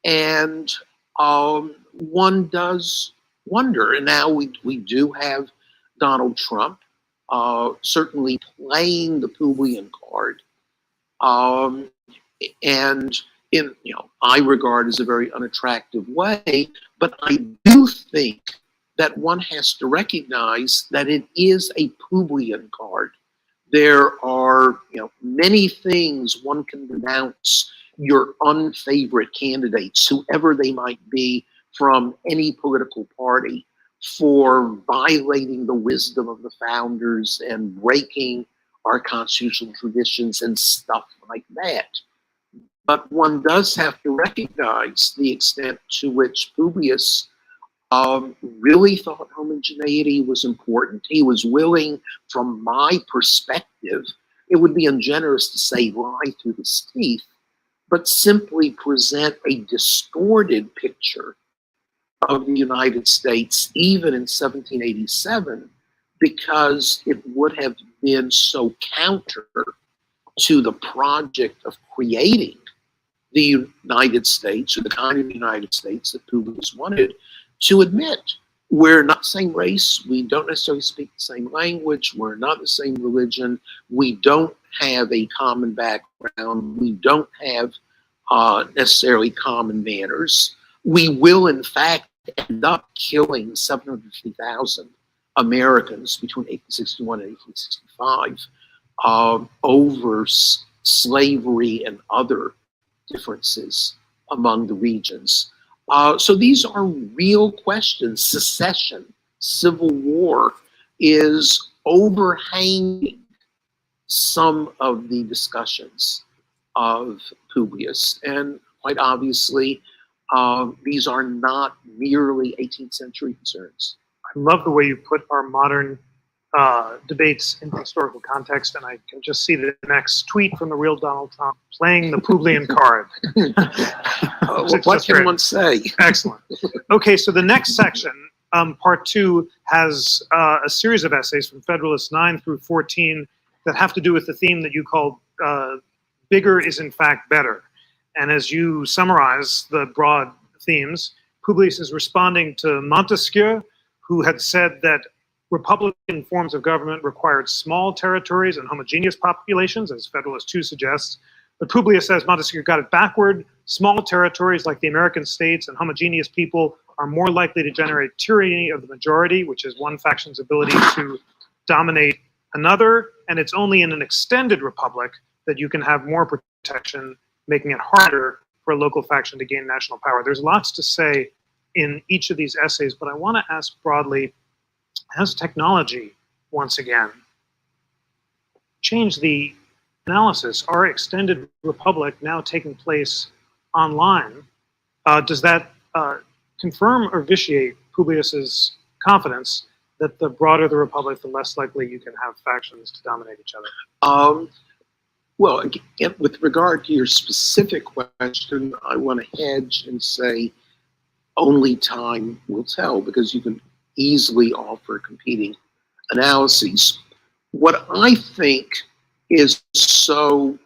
And one does wonder, and now we do have Donald Trump certainly playing the Publian card, and in I regard as a very unattractive way, but I do think that one has to recognize that it is a Publian card. There are many things one can denounce your unfavorite candidates, whoever they might be from any political party, for violating the wisdom of the founders and breaking our constitutional traditions and stuff like that. But one does have to recognize the extent to which Publius really thought homogeneity was important. He was willing, from my perspective, it would be ungenerous to say lie through his teeth, but simply present a distorted picture of the United States, even in 1787, because it would have been so counter to the project of creating the United States, or the kind of United States that Publius wanted, to admit we're not the same race, we don't necessarily speak the same language, we're not the same religion, we don't have a common background, we don't have necessarily common manners. We will, in fact, end up killing 750,000 Americans between 1861 and 1865 over slavery and other differences among the regions. So these are real questions. Secession, civil war is overhanging some of the discussions of Publius. And quite obviously, these are not merely 18th century concerns. I love the way you put our modern debates into historical context, and I can just see the next tweet from the real Donald Trump playing the Publian card. What can one say? Excellent. Okay, so the next section, part 2, has a series of essays from Federalist 9 through 14 that have to do with the theme that you called bigger is in fact better. And as you summarize the broad themes, Publius is responding to Montesquieu, who had said that Republican forms of government required small territories and homogeneous populations, as Federalist 2 suggests. But Publius says Montesquieu got it backward. Small territories like the American states and homogeneous people are more likely to generate tyranny of the majority, which is one faction's ability to dominate another. And it's only in an extended republic that you can have more protection, making it harder for a local faction to gain national power. There's lots to say in each of these essays, but I want to ask broadly, has technology, once again, changed the analysis? Our extended republic now taking place online, does that confirm or vitiate Publius's confidence that the broader the republic, the less likely you can have factions to dominate each other? Well, again, with regard to your specific question, I want to hedge and say only time will tell, because you can easily offer competing analyses. What I think is so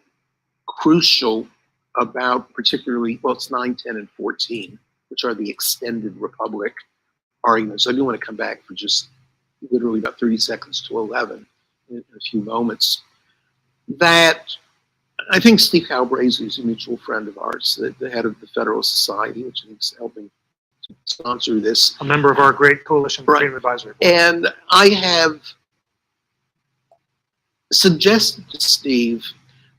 crucial about particularly, well, it's 9, 10, and 14, which are the extended republic arguments. I do want to come back for just literally about 30 seconds to 11 in a few moments. That I think Steve Calabrese is a mutual friend of ours, the head of the Federalist Society, which I think is helping to sponsor this. A member of our great coalition Right. freedom advisory board. And I have suggested to Steve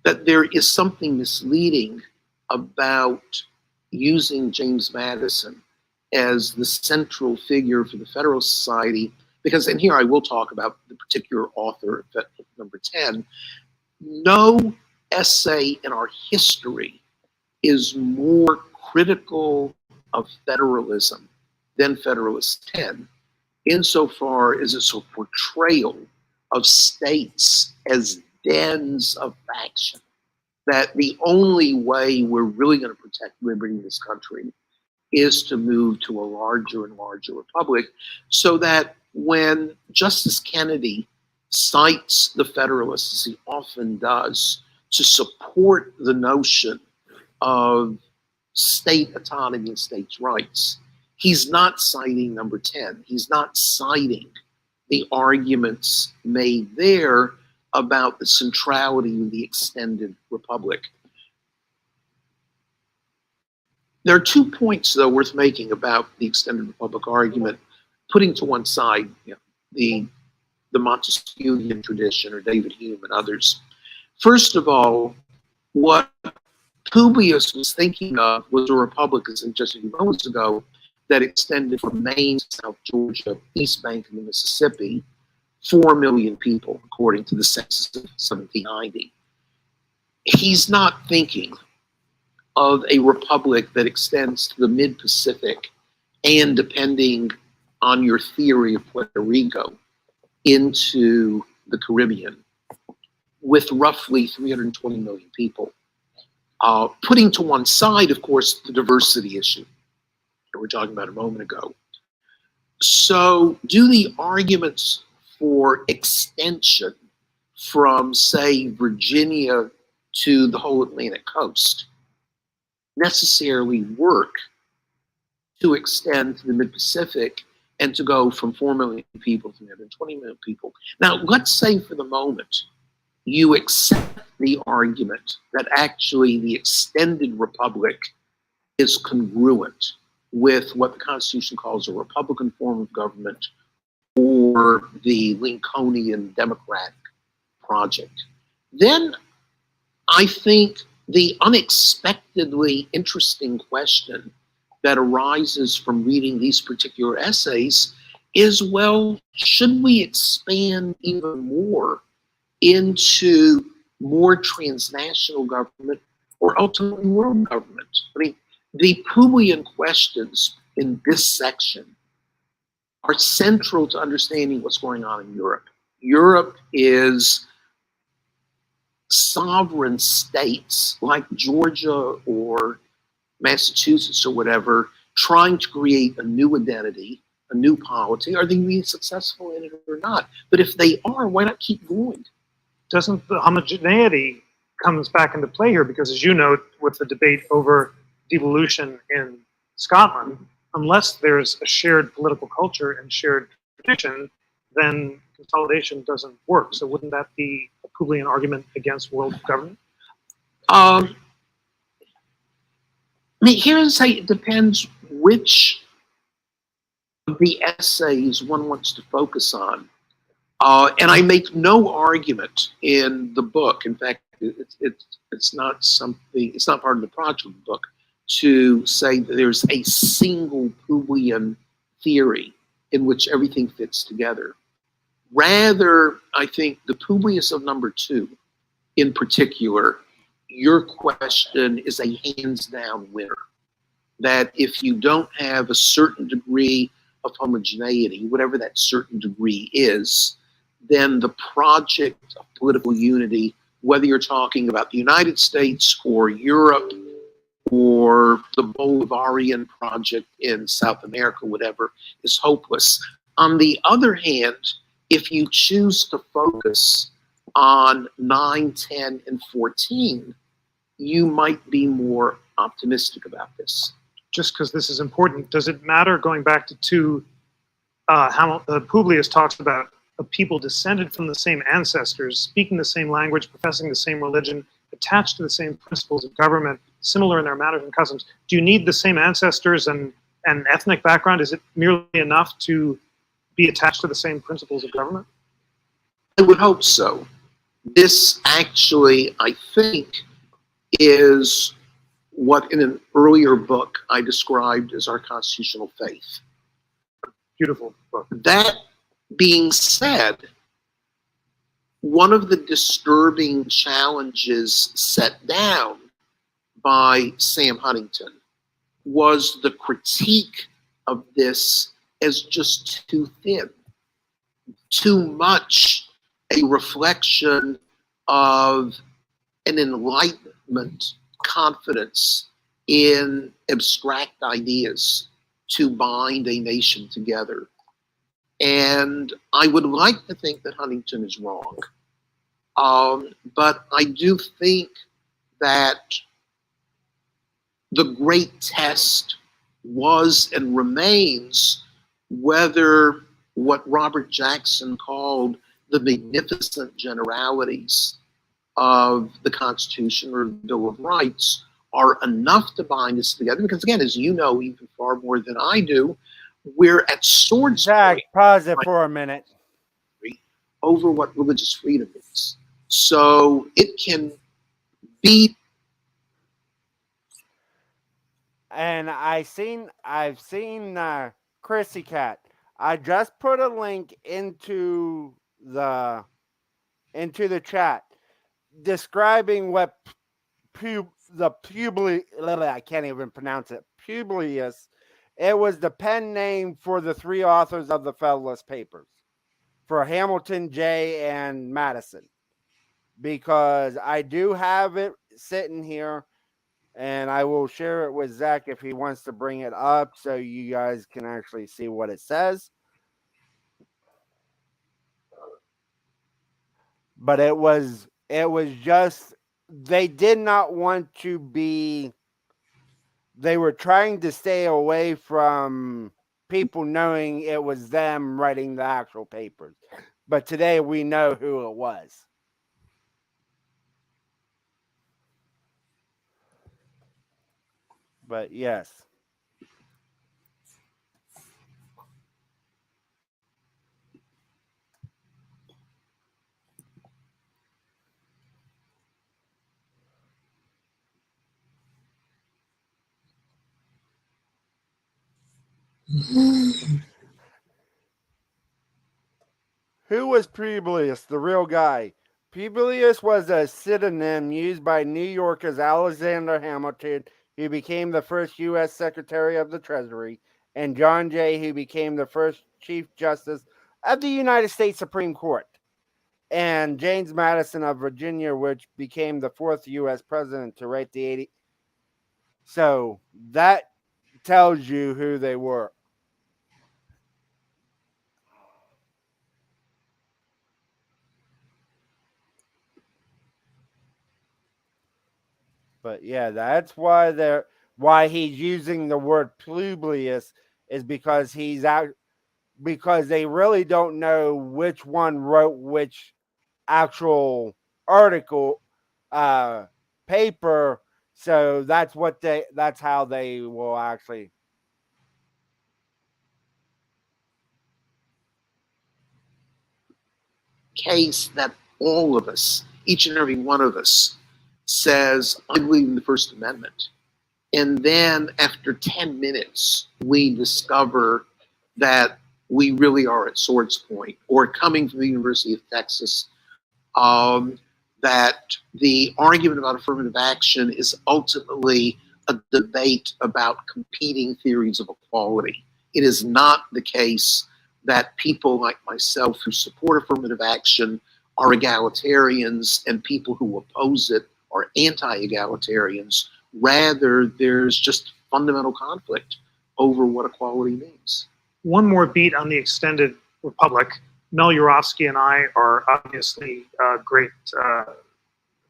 that there is something misleading about using James Madison as the central figure for the Federalist Society, because, and here I will talk about the particular author, number 10, no essay in our history is more critical of federalism than Federalist 10, insofar as it's a portrayal of states as dens of faction, that the only way we're really going to protect liberty in this country is to move to a larger and larger republic, so that when Justice Kennedy cites the Federalists, as he often does, to support the notion of state autonomy and states' rights, he's not citing number 10. He's not citing the arguments made there about the centrality of the extended republic. There are 2 points, though, worth making about the extended republic argument, putting to one side, the Montesquieuian tradition, or David Hume and others. First of all, what Publius was thinking of was a republic, as in just a few moments ago, that extended from Maine to South Georgia, East Bank of the Mississippi, 4 million people, according to the census of 1790. He's not thinking of a republic that extends to the mid-Pacific and, depending on your theory of Puerto Rico, into the Caribbean, with roughly 320 million people. Putting to one side, of course, the diversity issue that we were talking about a moment ago. So do the arguments for extension from, say, Virginia to the whole Atlantic coast necessarily work to extend to the mid-Pacific and to go from 4 million people to 120 million people. Now, let's say for the moment you accept the argument that actually the extended republic is congruent with what the Constitution calls a Republican form of government or the Lincolnian Democratic project. Then I think the unexpectedly interesting question that arises from reading these particular essays is, well, should we expand even more into more transnational government or ultimately world government? I mean, the Poolean questions in this section are central to understanding what's going on in Europe. Europe is sovereign states like Georgia or Massachusetts or whatever, trying to create a new identity, a new polity. Are they being successful in it or not? But if they are, why not keep going? Doesn't the homogeneity comes back into play here? Because as you note, with the debate over devolution in Scotland, unless there's a shared political culture and shared tradition, then consolidation doesn't work. So wouldn't that be a Poolean argument against world government? I mean, here's how it depends which of the essays one wants to focus on. And I make no argument in the book. In fact, it's not something, it's not part of the project of the book to say that there's a single Poolean theory in which everything fits together. Rather, I think the Publius of number 2 in particular, your question is a hands-down winner. That if you don't have a certain degree of homogeneity, whatever that certain degree is, then the project of political unity, whether you're talking about the United States or Europe or the Bolivarian project in South America, whatever, is hopeless. On the other hand, if you choose to focus on 9, 10, and 14, you might be more optimistic about this. Just because this is important, does it matter, going back to how Publius talks about a people descended from the same ancestors, speaking the same language, professing the same religion, attached to the same principles of government, similar in their manners and customs? Do you need the same ancestors and ethnic background? Is it merely enough to be attached to the same principles of government? I would hope so. This actually, I think, is what in an earlier book I described as our constitutional faith. Beautiful book. That being said, one of the disturbing challenges set down by Sam Huntington was the critique of this as just too thin, too much a reflection of an enlightenment confidence in abstract ideas to bind a nation together. And I would like to think that Huntington is wrong. But I do think that the great test was and remains whether what Robert Jackson called the magnificent generalities of the Constitution or the Bill of Rights are enough to bind us together. Because again, as you know, even far more than I do, we're at swords. Zach, pause it for a minute. Over what religious freedom is. So it can be. And I've seen Chrissy Cat. I just put a link into the chat describing what I can't even pronounce it. Publius. It was the pen name for the 3 authors of the Federalist Papers, for Hamilton, Jay, and Madison. Because I do have it sitting here, and I will share it with Zach if he wants to bring it up so you guys can actually see what it says. but it was just, they did not want to be, they were trying to stay away from people knowing it was them writing the actual papers. But today we know who it was. But yes. Who was Publius, the real guy? Publius was a pseudonym used by New Yorkers Alexander Hamilton, who became the first U.S. Secretary of the Treasury, and John Jay, who became the first Chief Justice of the United States Supreme Court, and James Madison of Virginia, which became the fourth U.S. president to write the 80. So that tells you who they were. But yeah, that's why he's using the word Publius, is because he's out, because they really don't know which one wrote which actual article, paper. So that's how they will actually. Case that all of us, each and every one of us, says, I believe in the First Amendment. And then after 10 minutes, we discover that we really are at sword's point, or coming from the University of Texas, that the argument about affirmative action is ultimately a debate about competing theories of equality. It is not the case that people like myself who support affirmative action are egalitarians and people who oppose it are anti-egalitarians. Rather, there's just fundamental conflict over what equality means. One more beat on the extended republic. Mel Yorovsky and I are obviously great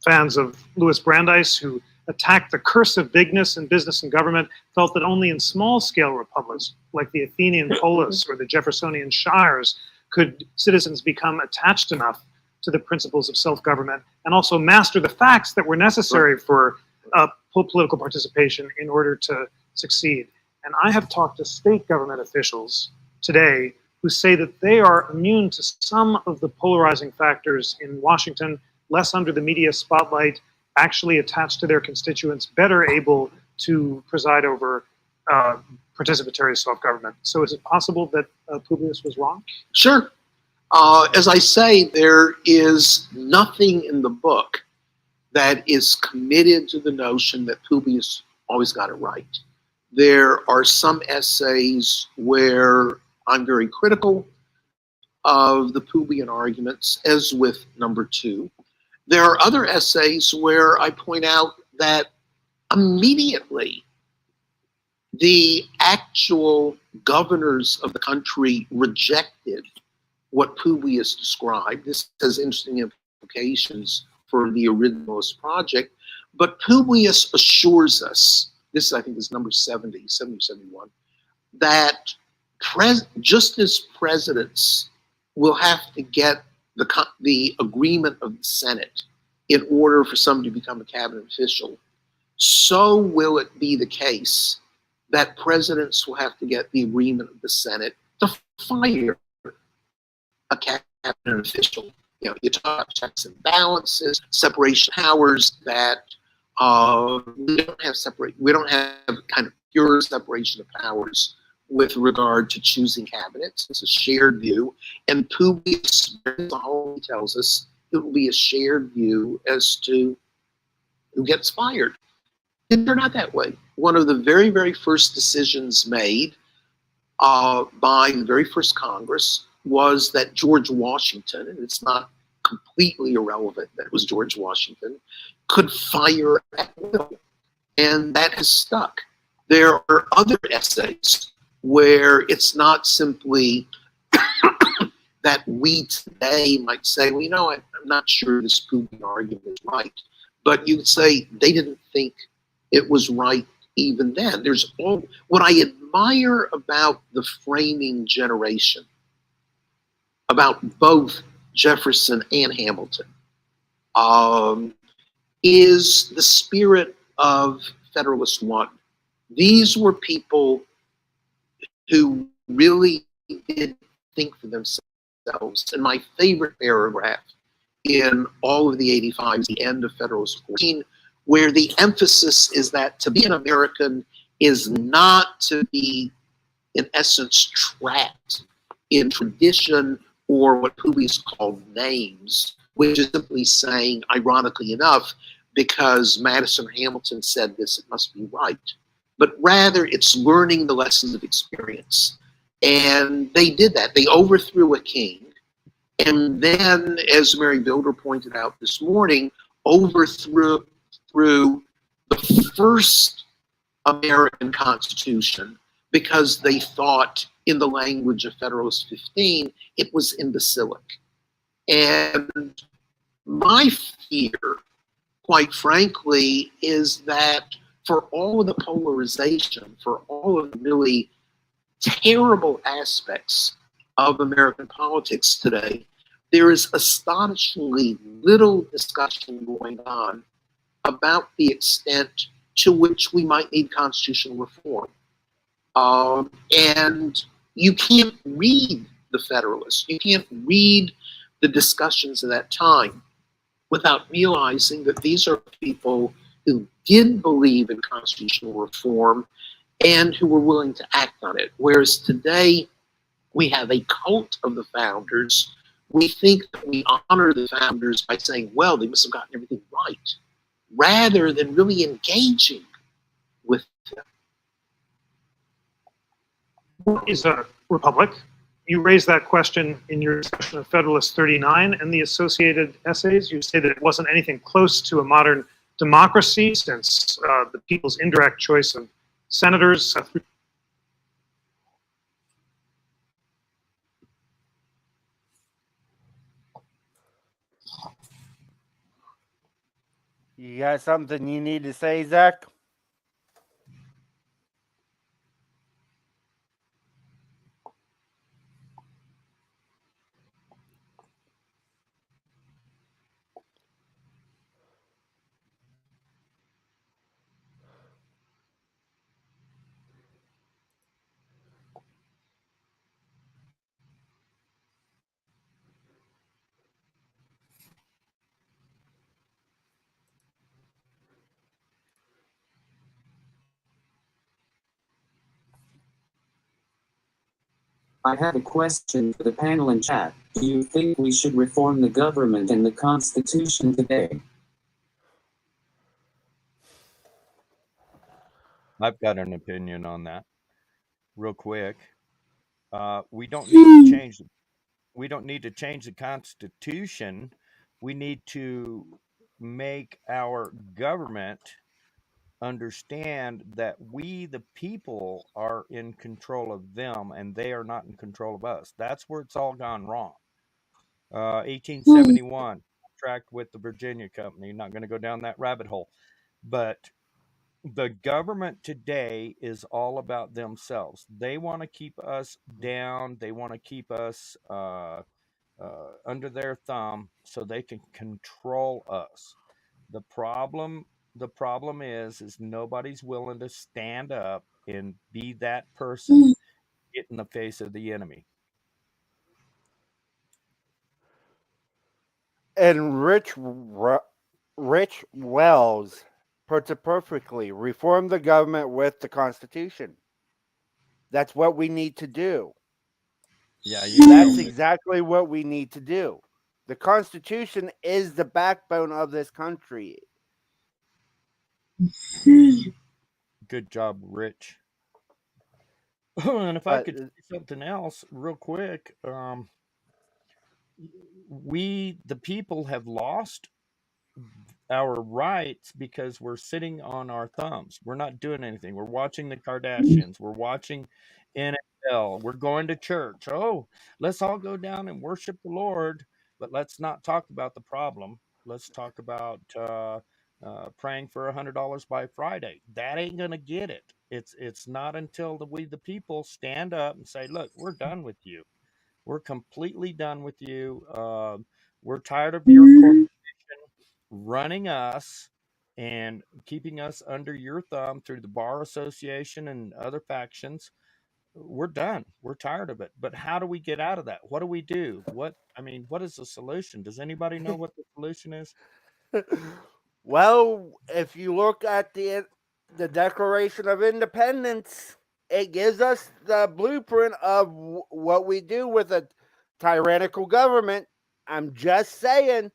fans of Louis Brandeis, who attacked the curse of bigness in business and government, felt that only in small-scale republics, like the Athenian polis or the Jeffersonian shires, could citizens become attached enough to the principles of self-government and also master the facts that were necessary for political participation in order to succeed. And I have talked to state government officials today who say that they are immune to some of the polarizing factors in Washington, less under the media spotlight, actually attached to their constituents, better able to preside over participatory self-government. So is it possible that Publius was wrong? Sure. As I say, there is nothing in the book that is committed to the notion that Publius always got it right. There are some essays where I'm very critical of the Publian arguments, as with number 2. There are other essays where I point out that immediately the actual governors of the country rejected what Publius described. This has interesting implications for the originalist project, but Publius assures us, this I think is number 70, 71, that just as presidents will have to get the agreement of the Senate in order for somebody to become a cabinet official, so will it be the case that presidents will have to get the agreement of the Senate to fire a cabinet official. You know, you talk about checks and balances, separation of powers, that we don't have kind of pure separation of powers with regard to choosing cabinets. It's a shared view, and Publius tells us it will be a shared view as to who gets fired. It turned out that way. One of the very, very first decisions made by the very first Congress was that George Washington, and it's not completely irrelevant that it was George Washington, could fire at will, and that has stuck. There are other essays where it's not simply that we today might say, well, you know, I'm not sure this Putin argument is right. But you would say they didn't think it was right even then. There's all what I admire about the framing generation, about both Jefferson and Hamilton, is the spirit of Federalist One. These were people who really did think for themselves. And my favorite paragraph in all of the 85 is the end of Federalist 14, where the emphasis is that to be an American is not to be, in essence, trapped in tradition or what Publius called names, which is simply saying, ironically enough, because Madison or Hamilton said this, it must be right. But rather, it's learning the lessons of experience. And they did that. They overthrew a king. And then, as Mary Builder pointed out this morning, overthrew the first American Constitution because they thought, in the language of Federalist 15, it was imbecilic. And my fear, quite frankly, is that for all of the polarization, for all of the really terrible aspects of American politics today, there is astonishingly little discussion going on about the extent to which we might need constitutional reform. And you can't read the Federalists, you can't read the discussions of that time without realizing that these are people who did believe in constitutional reform and who were willing to act on it. Whereas today, we have a cult of the founders. We think that we honor the founders by saying, well, they must have gotten everything right, rather than really engaging with them. What is a republic? You raised that question in your discussion of Federalist 39 and the associated essays. You say that it wasn't anything close to a modern democracy since the people's indirect choice of senators. You got something you need to say, Zach? I have a question for the panel and chat. Do you think we should reform the government and the Constitution today? I've got an opinion on that, real quick. We don't need to change. We don't need to change the Constitution. We need to make our government understand that we, the people, are in control of them and they are not in control of us. That's where it's all gone wrong. 1871, contract with the Virginia Company. Not going to go down that rabbit hole. But the government today is all about themselves. They want to keep us down. They want to keep us under their thumb so they can control us. The problem is nobody's willing to stand up and be that person, get in the face of the enemy. And Rich Wells puts it perfectly. Reform the government with the Constitution. That's what we need to do. Yeah, That's exactly what we need to do. The Constitution is the backbone of this country. Good job, Rich. And if I could say something else real quick, we, the people, have lost our rights because we're sitting on our thumbs. We're not doing anything. We're watching the Kardashians. We're watching NFL. We're going to church. Oh, let's all go down and worship the Lord, but let's not talk about the problem. Let's talk about praying for $100 by Friday. That ain't gonna get it. It's not until we the people stand up and say, "Look, we're done with you. We're completely done with you. We're tired of your corporation running us and keeping us under your thumb through the bar association and other factions. We're done. We're tired of it. But how do we get out of that? What do we do? What is the solution? Does anybody know what the solution is? Well, if you look at the Declaration of Independence, it gives us the blueprint of what we do with a tyrannical government. I'm just saying.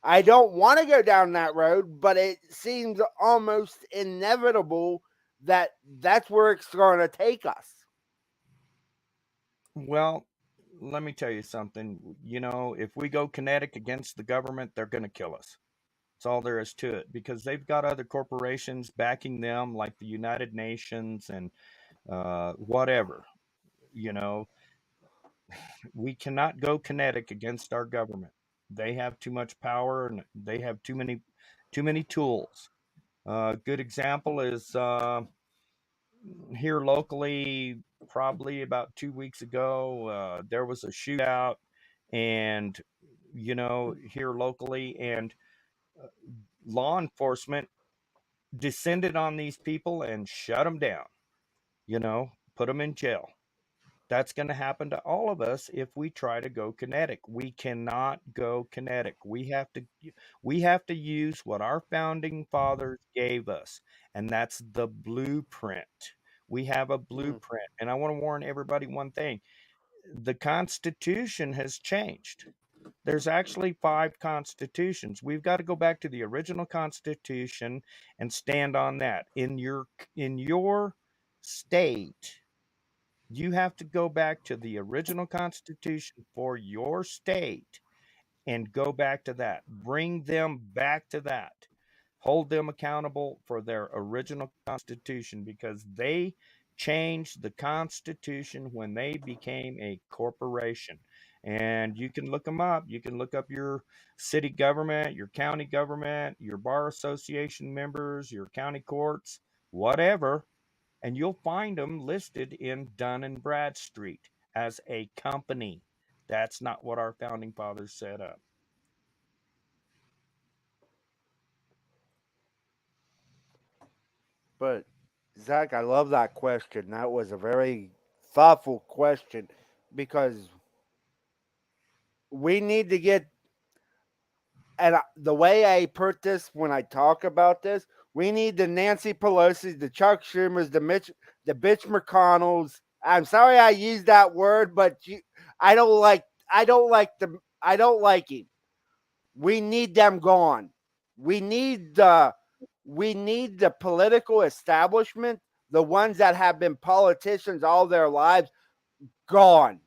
I don't want to go down that road, but it seems almost inevitable that that's where it's going to take us. Well, let me tell you something. If we go kinetic against the government, they're going to kill us. That's all there is to it, because they've got other corporations backing them, like the United Nations and whatever. We cannot go kinetic against our government. They have too much power and they have too many tools. Good example is here locally, probably about 2 weeks ago, there was a shootout, and here locally, and law enforcement descended on these people and shut them down. Put them in jail. That's going to happen to all of us if we try to go kinetic. We cannot go kinetic. We have to use what our founding fathers gave us, and that's the blueprint. We have a blueprint. And I want to warn everybody one thing. The Constitution has changed. There's actually 5 constitutions. We've got to go back to the original Constitution and stand on that. In your state, you have to go back to the original Constitution for your state and go back to that. Bring them back to that. Hold them accountable for their original Constitution, because they changed the Constitution when they became a corporation. And you can look them up. You can look up your city government, your county government, your bar association members, your county courts, whatever, and you'll find them listed in Dun and Bradstreet as a company. That's not what our founding fathers set up. But, Zach, I love that question. That was a very thoughtful question, because we need to get, and the way I put this when I talk about this, we need the Nancy Pelosi's, the Chuck Schumers, the Mitch McConnells. I'm sorry I used that word, but I don't like him. We need them gone. We need the political establishment, the ones that have been politicians all their lives, gone.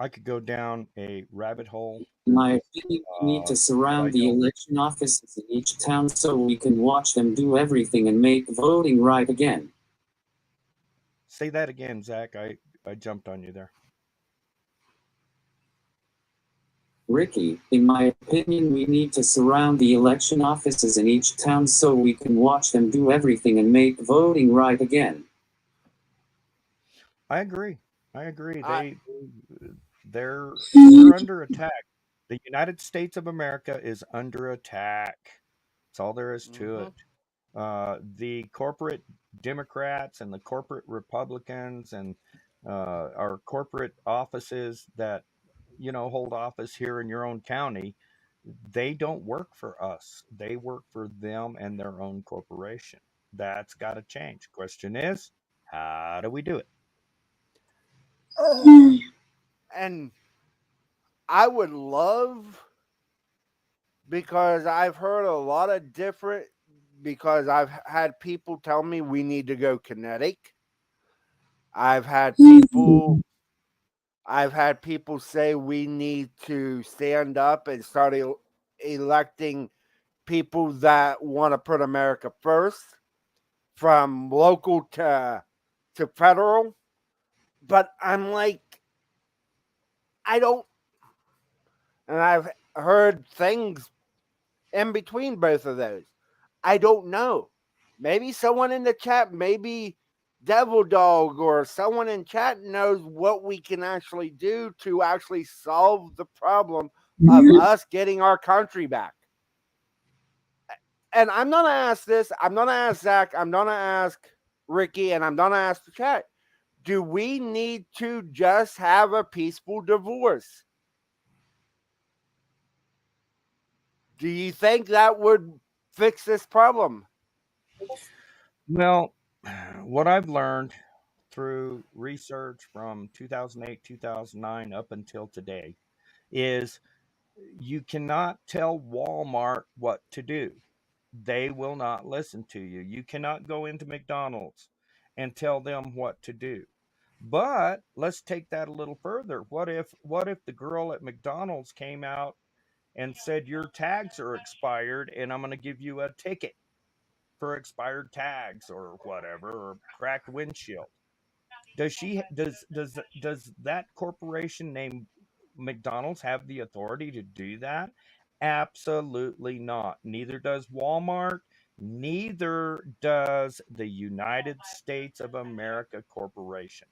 I could go down a rabbit hole. In my opinion, we need to surround the election offices in each town so we can watch them do everything and make voting right again. Say that again, Zach. I jumped on you there. Ricky, in my opinion, we need to surround the election offices in each town so we can watch them do everything and make voting right again. I agree. We're under attack. The United States of America is under attack. That's all there is to it. The corporate Democrats and the corporate Republicans and our corporate offices that hold office here in your own county, they don't work for us. They work for them and their own corporation. That's got to change. Question is, how do we do it? And I would love, because I've heard a lot of different, because I've had people tell me we need to go kinetic. I've had people say we need to stand up and start electing people that want to put America first, from local to federal. But I'm like, I don't, and I've heard things in between both of those. I don't know. Maybe someone in the chat, maybe Devil Dog or someone in chat knows what we can actually do to actually solve the problem of us getting our country back. And I'm going to ask this. I'm going to ask Zach. I'm going to ask Ricky. And I'm going to ask the chat. Do we need to just have a peaceful divorce? Do you think that would fix this problem? Well, what I've learned through research from 2008, 2009 up until today is you cannot tell Walmart what to do. They will not listen to you. You cannot go into McDonald's and tell them what to do. But let's take that a little further. What if the girl at McDonald's came out and said your tags are expired and I'm going to give you a ticket for expired tags or whatever, or cracked windshield? Does that corporation named McDonald's have the authority to do that? Absolutely not. Neither does Walmart. Neither does the United States of America Corporation.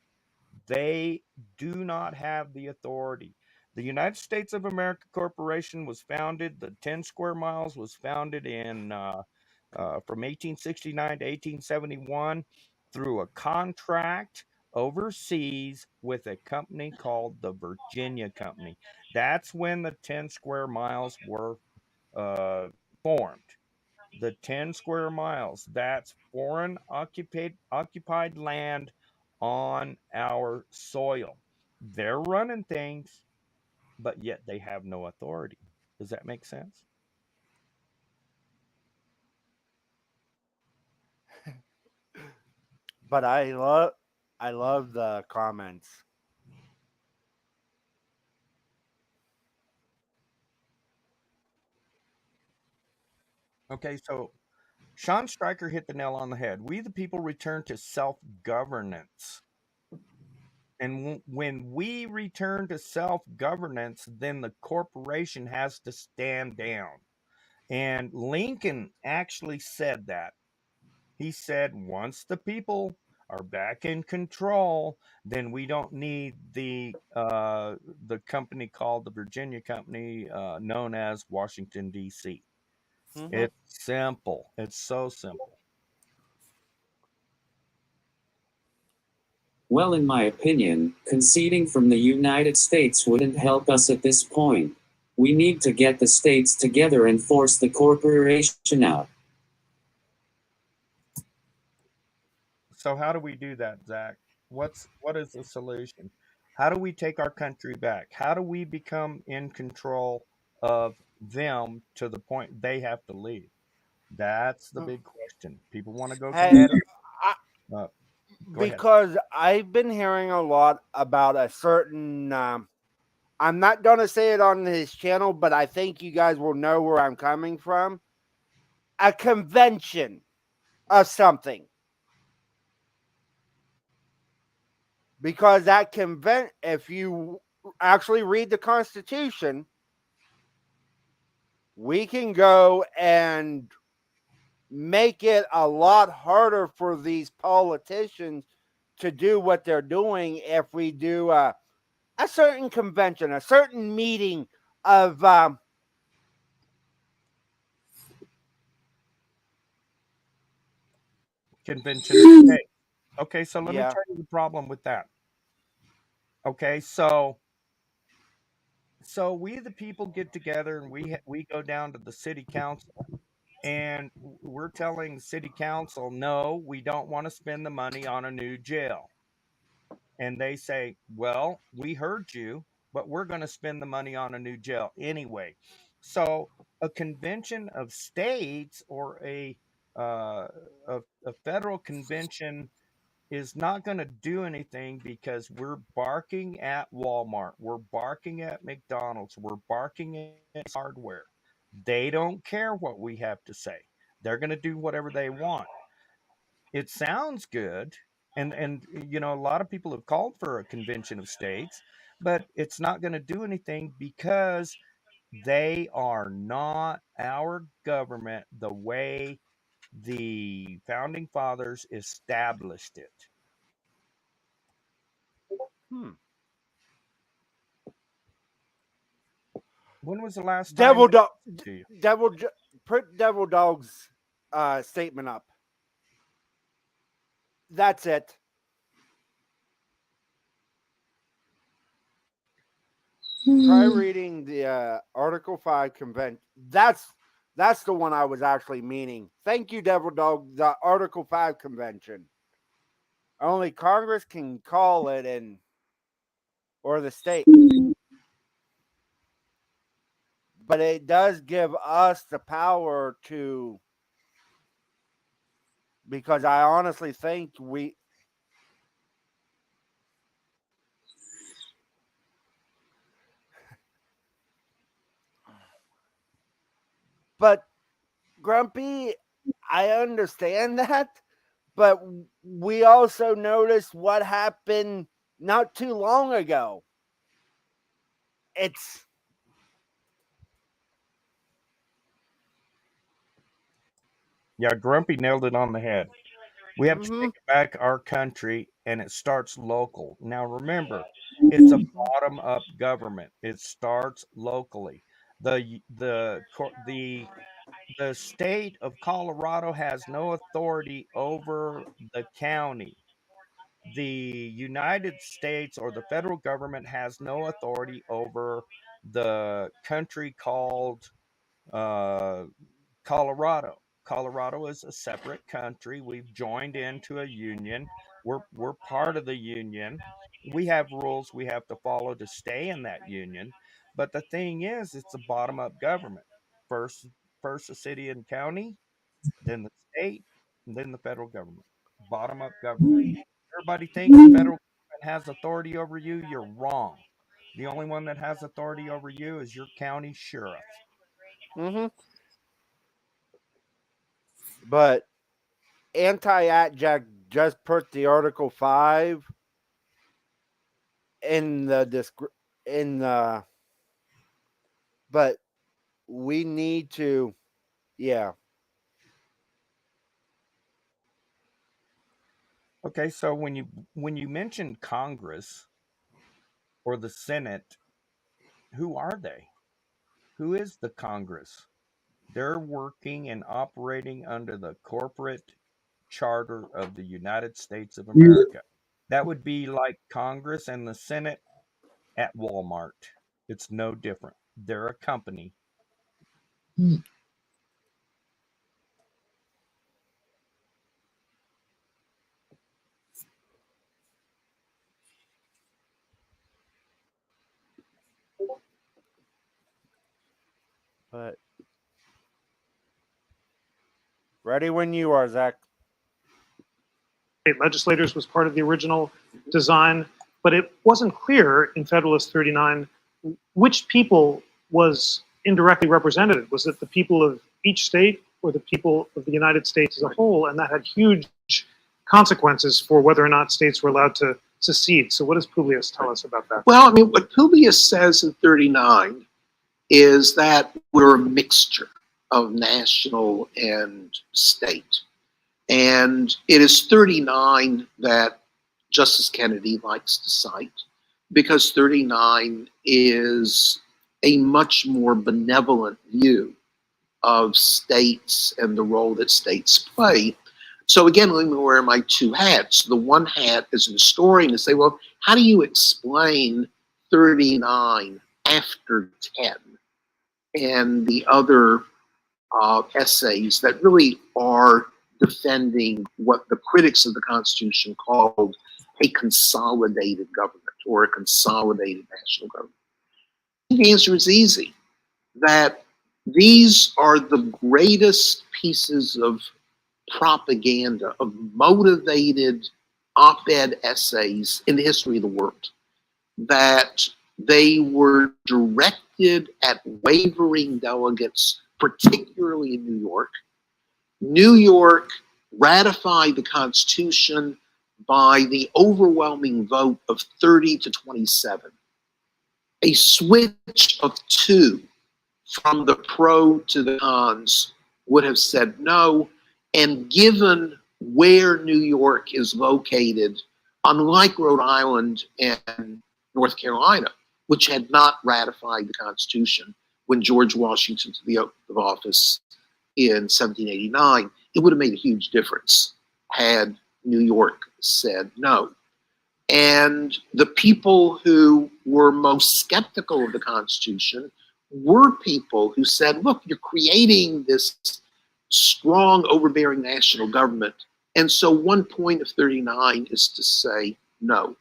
They do not have the authority. The United States of America Corporation was founded, the 10 square miles was founded in from 1869 to 1871 through a contract overseas with a company called the Virginia Company. That's when the 10 square miles were formed. The 10 square miles, that's foreign occupied land on our soil. They're running things, but yet they have no authority. Does that make sense? But I love the comments. Okay, so Sean Stryker hit the nail on the head. We the people return to self-governance. And when we return to self-governance, then the corporation has to stand down. And Lincoln actually said that. He said, once the people are back in control, then we don't need the company called the Virginia Company, known as Washington, D.C. Mhm. It's simple. It's so simple. Well, in my opinion, conceding from the United States wouldn't help us at this point. We need to get the states together and force the corporation out. So how do we do that, Zach? What is the solution? How do we take our country back? How do we become in control of them to the point they have to leave? That's the big question. People want to go Hey, kinetic. Go ahead. because I've been hearing a lot about a certain, I'm not going to say it on his channel, but I think you guys will know where I'm coming from. A convention of something. Because that if you actually read the Constitution, we can go and make it a lot harder for these politicians to do what they're doing if we do a certain convention, a certain meeting of convention. Okay, so let me Yeah. tell you the problem with that. Okay, so we the people get together and we go down to the city council and we're telling the city council, no, we don't want to spend the money on a new jail. And they say, well, we heard you, but we're going to spend the money on a new jail anyway. So a convention of states or a federal convention is not going to do anything, because we're barking at Walmart, we're barking at McDonald's, we're barking at hardware. They don't care what we have to say. They're going to do whatever they want. It sounds good, and you know, a lot of people have called for a convention of states, but it's not going to do anything, because they are not our government the way the founding fathers established it. When was the last time Devil they dog, listened to you? put Devil Dog's statement up. That's it. Try reading the Article 5 convention. That's the one I was actually meaning. Thank you, Devil Dog. The Article 5 convention. Only Congress can call it, or the state. But it does give us the power to, because I honestly think but Grumpy, I understand that, but we also noticed what happened not too long ago. Yeah, Grumpy nailed it on the head. We have to take back our country, and it starts local. Now remember, it's a bottom-up government. It starts locally. The state of Colorado has no authority over the county. The United States or the federal government has no authority over the country called Colorado. Colorado is a separate country. We've joined into a union. We're part of the union. We have rules we have to follow to stay in that union. But the thing is, it's a bottom-up government. First the city and county, then the state, and then the federal government. Bottom-up government. Everybody thinks the federal government has authority over you. You're wrong. The only one that has authority over you is your county sheriff. But Anti-Jack just put the Article 5 but we need to, yeah. Okay, so when you mention Congress or the Senate, who are they? Who is the Congress? They're working and operating under the corporate charter of the United States of America. That would be like Congress and the Senate at Walmart. It's no different. They're a company. But ready when you are, Zach. State legislators was part of the original design, but it wasn't clear in Federalist 39 which people was indirectly represented. Was it the people of each state or the people of the United States as a whole? And that had huge consequences for whether or not states were allowed to secede. So what does Publius tell us about that? Well, I mean, what Publius says in 39 is that we're a mixture of national and state. And it is 39 that Justice Kennedy likes to cite, because 39 is a much more benevolent view of states and the role that states play. So again, let me wear my two hats. The one hat as a historian to say, well, how do you explain 39 after 10? And the other essays that really are defending what the critics of the Constitution called a consolidated government or a consolidated national government. the answer is easy, that these are the greatest pieces of propaganda, of motivated op-ed essays in the history of the world, that they were directed at wavering delegates, particularly in New York. New York ratified the Constitution by the overwhelming vote of 30 to 27. A switch of 2 from the pro to the cons would have said no, and given where New York is located, unlike Rhode Island and North Carolina, which had not ratified the Constitution when George Washington took the oath of office in 1789, it would have made a huge difference had New York said no. And the people who were most skeptical of the Constitution were people who said, look, you're creating this strong, overbearing national government. And so one point of 39 is to say, no,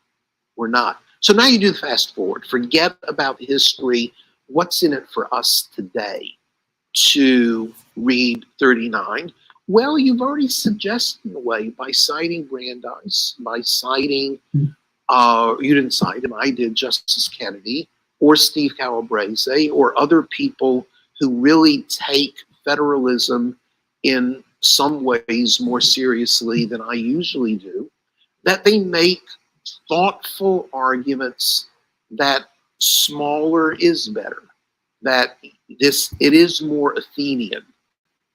we're not. So now you do the fast forward. Forget about history. What's in it for us today to read 39? Well, you've already suggested the way by citing Brandeis, by citing, you didn't cite him, I did, Justice Kennedy, or Steve Calabrese, or other people who really take federalism in some ways more seriously than I usually do, that they make thoughtful arguments that smaller is better, that it is more Athenian.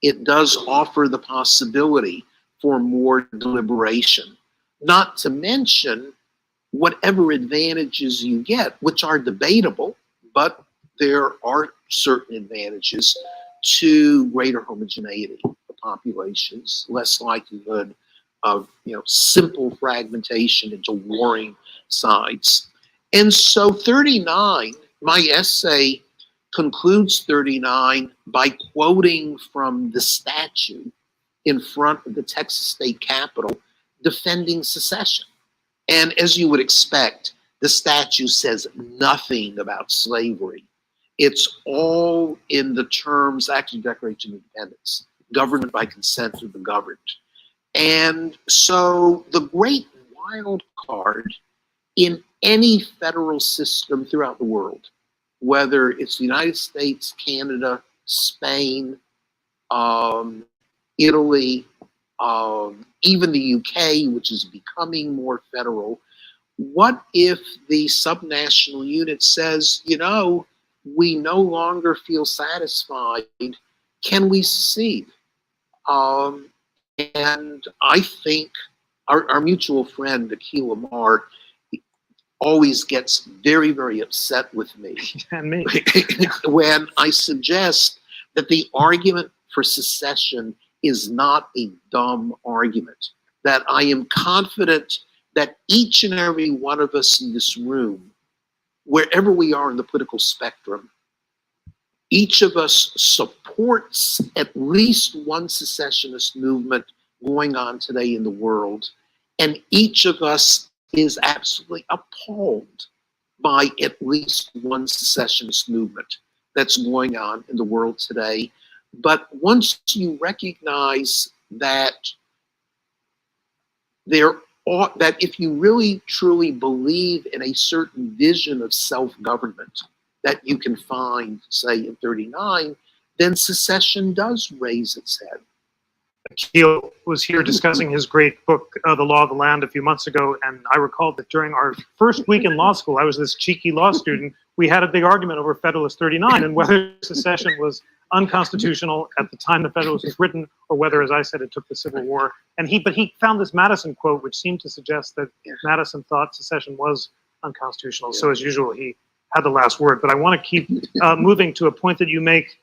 It does offer the possibility for more deliberation, not to mention whatever advantages you get, which are debatable, but there are certain advantages to greater homogeneity of populations, less likelihood of simple fragmentation into warring sides. And so 39, my essay concludes 39 by quoting from the statue in front of the Texas state capitol defending secession. And as you would expect, the statue says nothing about slavery. It's all in the terms, actually, Declaration of Independence, government by consent of the governed. And so the great wild card in any federal system throughout the world, whether it's the United States, Canada, Spain, Italy, even the UK, which is becoming more federal, what if the subnational unit says, we no longer feel satisfied, can we secede? And I think our mutual friend, Akhil Amar, always gets very, very upset with me And me. when I suggest that the argument for secession is not a dumb argument, that I am confident that each and every one of us in this room, wherever we are in the political spectrum, each of us supports at least one secessionist movement going on today in the world, and each of us is absolutely appalled by at least one secessionist movement that's going on in the world today. But once you recognize that that if you really truly believe in a certain vision of self-government that you can find, say, in 39, then secession does raise its head. Akhil was here discussing his great book, The Law of the Land, a few months ago, and I recall that during our first week in law school, I was this cheeky law student, we had a big argument over Federalist 39 and whether secession was unconstitutional at the time the Federalist was written, or whether, as I said, it took the Civil War. But he found this Madison quote, which seemed to suggest that Madison thought secession was unconstitutional. So as usual, he had the last word. But I want to keep moving to a point that you make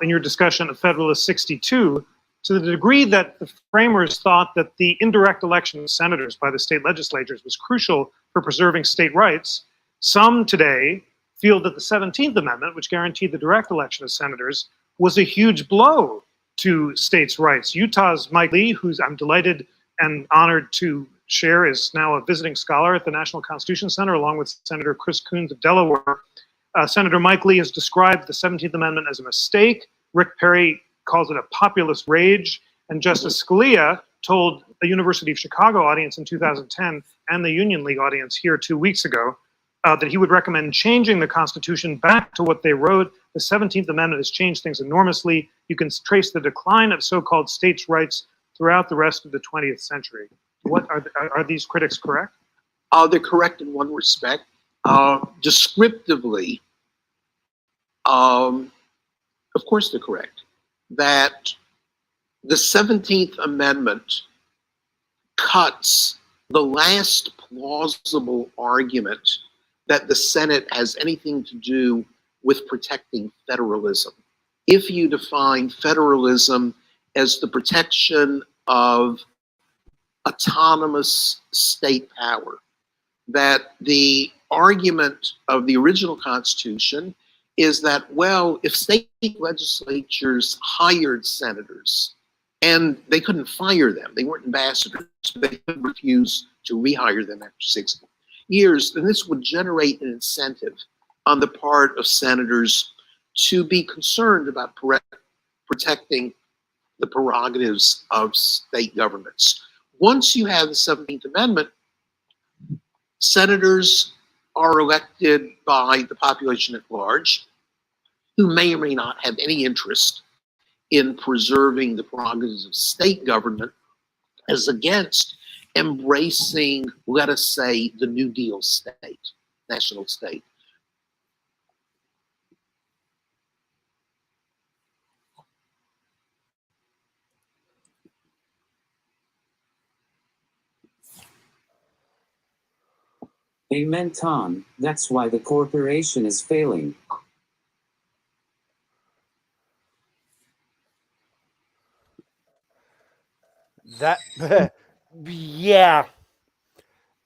in your discussion of Federalist 62, to the degree that the framers thought that the indirect election of senators by the state legislatures was crucial for preserving state rights. Some today feel that the 17th Amendment, which guaranteed the direct election of senators, was a huge blow to states' rights. Utah's Mike Lee, who's I'm delighted and honored to share, is now a visiting scholar at the National Constitution Center, along with Senator Chris Coons of Delaware, Senator Mike Lee has described the 17th Amendment as a mistake. Rick Perry calls it a populist rage. And Justice Scalia told the University of Chicago audience in 2010 and the Union League audience here 2 weeks ago that he would recommend changing the Constitution back to what they wrote. The 17th Amendment has changed things enormously. You can trace the decline of so-called states' rights throughout the rest of the 20th century. What are these critics correct? They're correct in one respect. Descriptively, of course they're correct. That the 17th Amendment cuts the last plausible argument that the Senate has anything to do with protecting federalism. If you define federalism as the protection of autonomous state power, that the argument of the original Constitution is that, well, if state legislatures hired senators and they couldn't fire them, they weren't ambassadors, they could refuse to rehire them after 6 years, then this would generate an incentive on the part of senators to be concerned about protecting the prerogatives of state governments. Once you have the 17th Amendment, senators are elected by the population at large, who may or may not have any interest in preserving the prerogatives of state government, as against embracing, let us say, the New Deal state, national state. Amen, Tom. That's why the corporation is failing. That, yeah.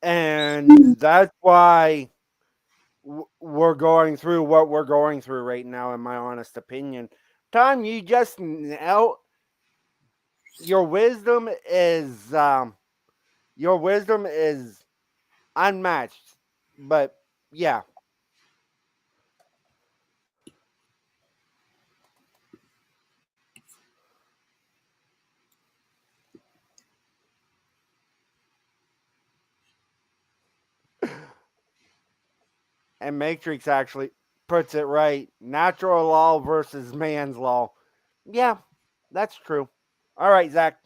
And that's why we're going through what we're going through right now, in my honest opinion. Tom, you just know your wisdom is unmatched. But yeah. And Matrix actually puts it right. Natural law versus man's law. Yeah, that's true. All right, Zach.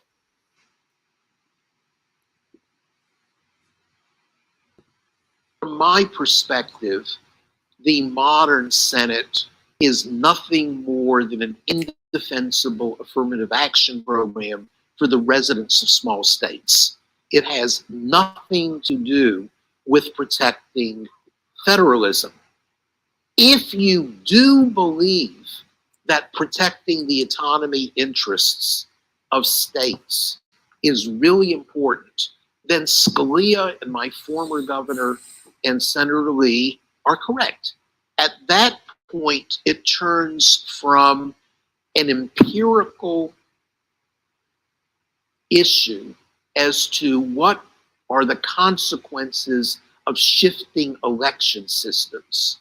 From my perspective, the modern Senate is nothing more than an indefensible affirmative action program for the residents of small states. It has nothing to do with protecting federalism. If you do believe that protecting the autonomy interests of states is really important, then Scalia and my former governor and Senator Lee are correct. At that point, it turns from an empirical issue as to what are the consequences of shifting election systems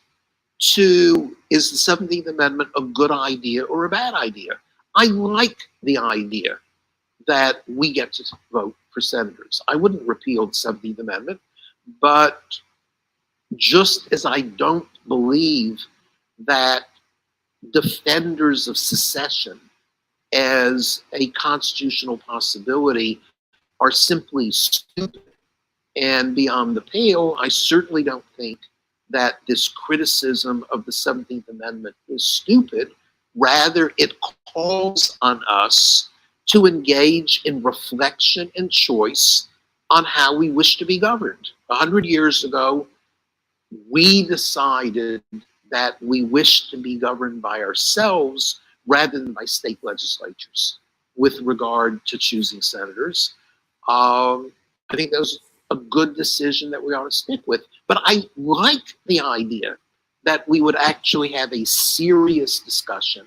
to, is the 17th Amendment a good idea or a bad idea? I like the idea that we get to vote for senators. I wouldn't repeal the 17th Amendment, but just as I don't believe that defenders of secession as a constitutional possibility are simply stupid and beyond the pale, I certainly don't think that this criticism of the 17th Amendment is stupid. Rather, it calls on us to engage in reflection and choice on how we wish to be governed. 100 years ago, we decided that we wish to be governed by ourselves rather than by state legislatures with regard to choosing senators. I think that was a good decision that we ought to stick with. But I like the idea that we would actually have a serious discussion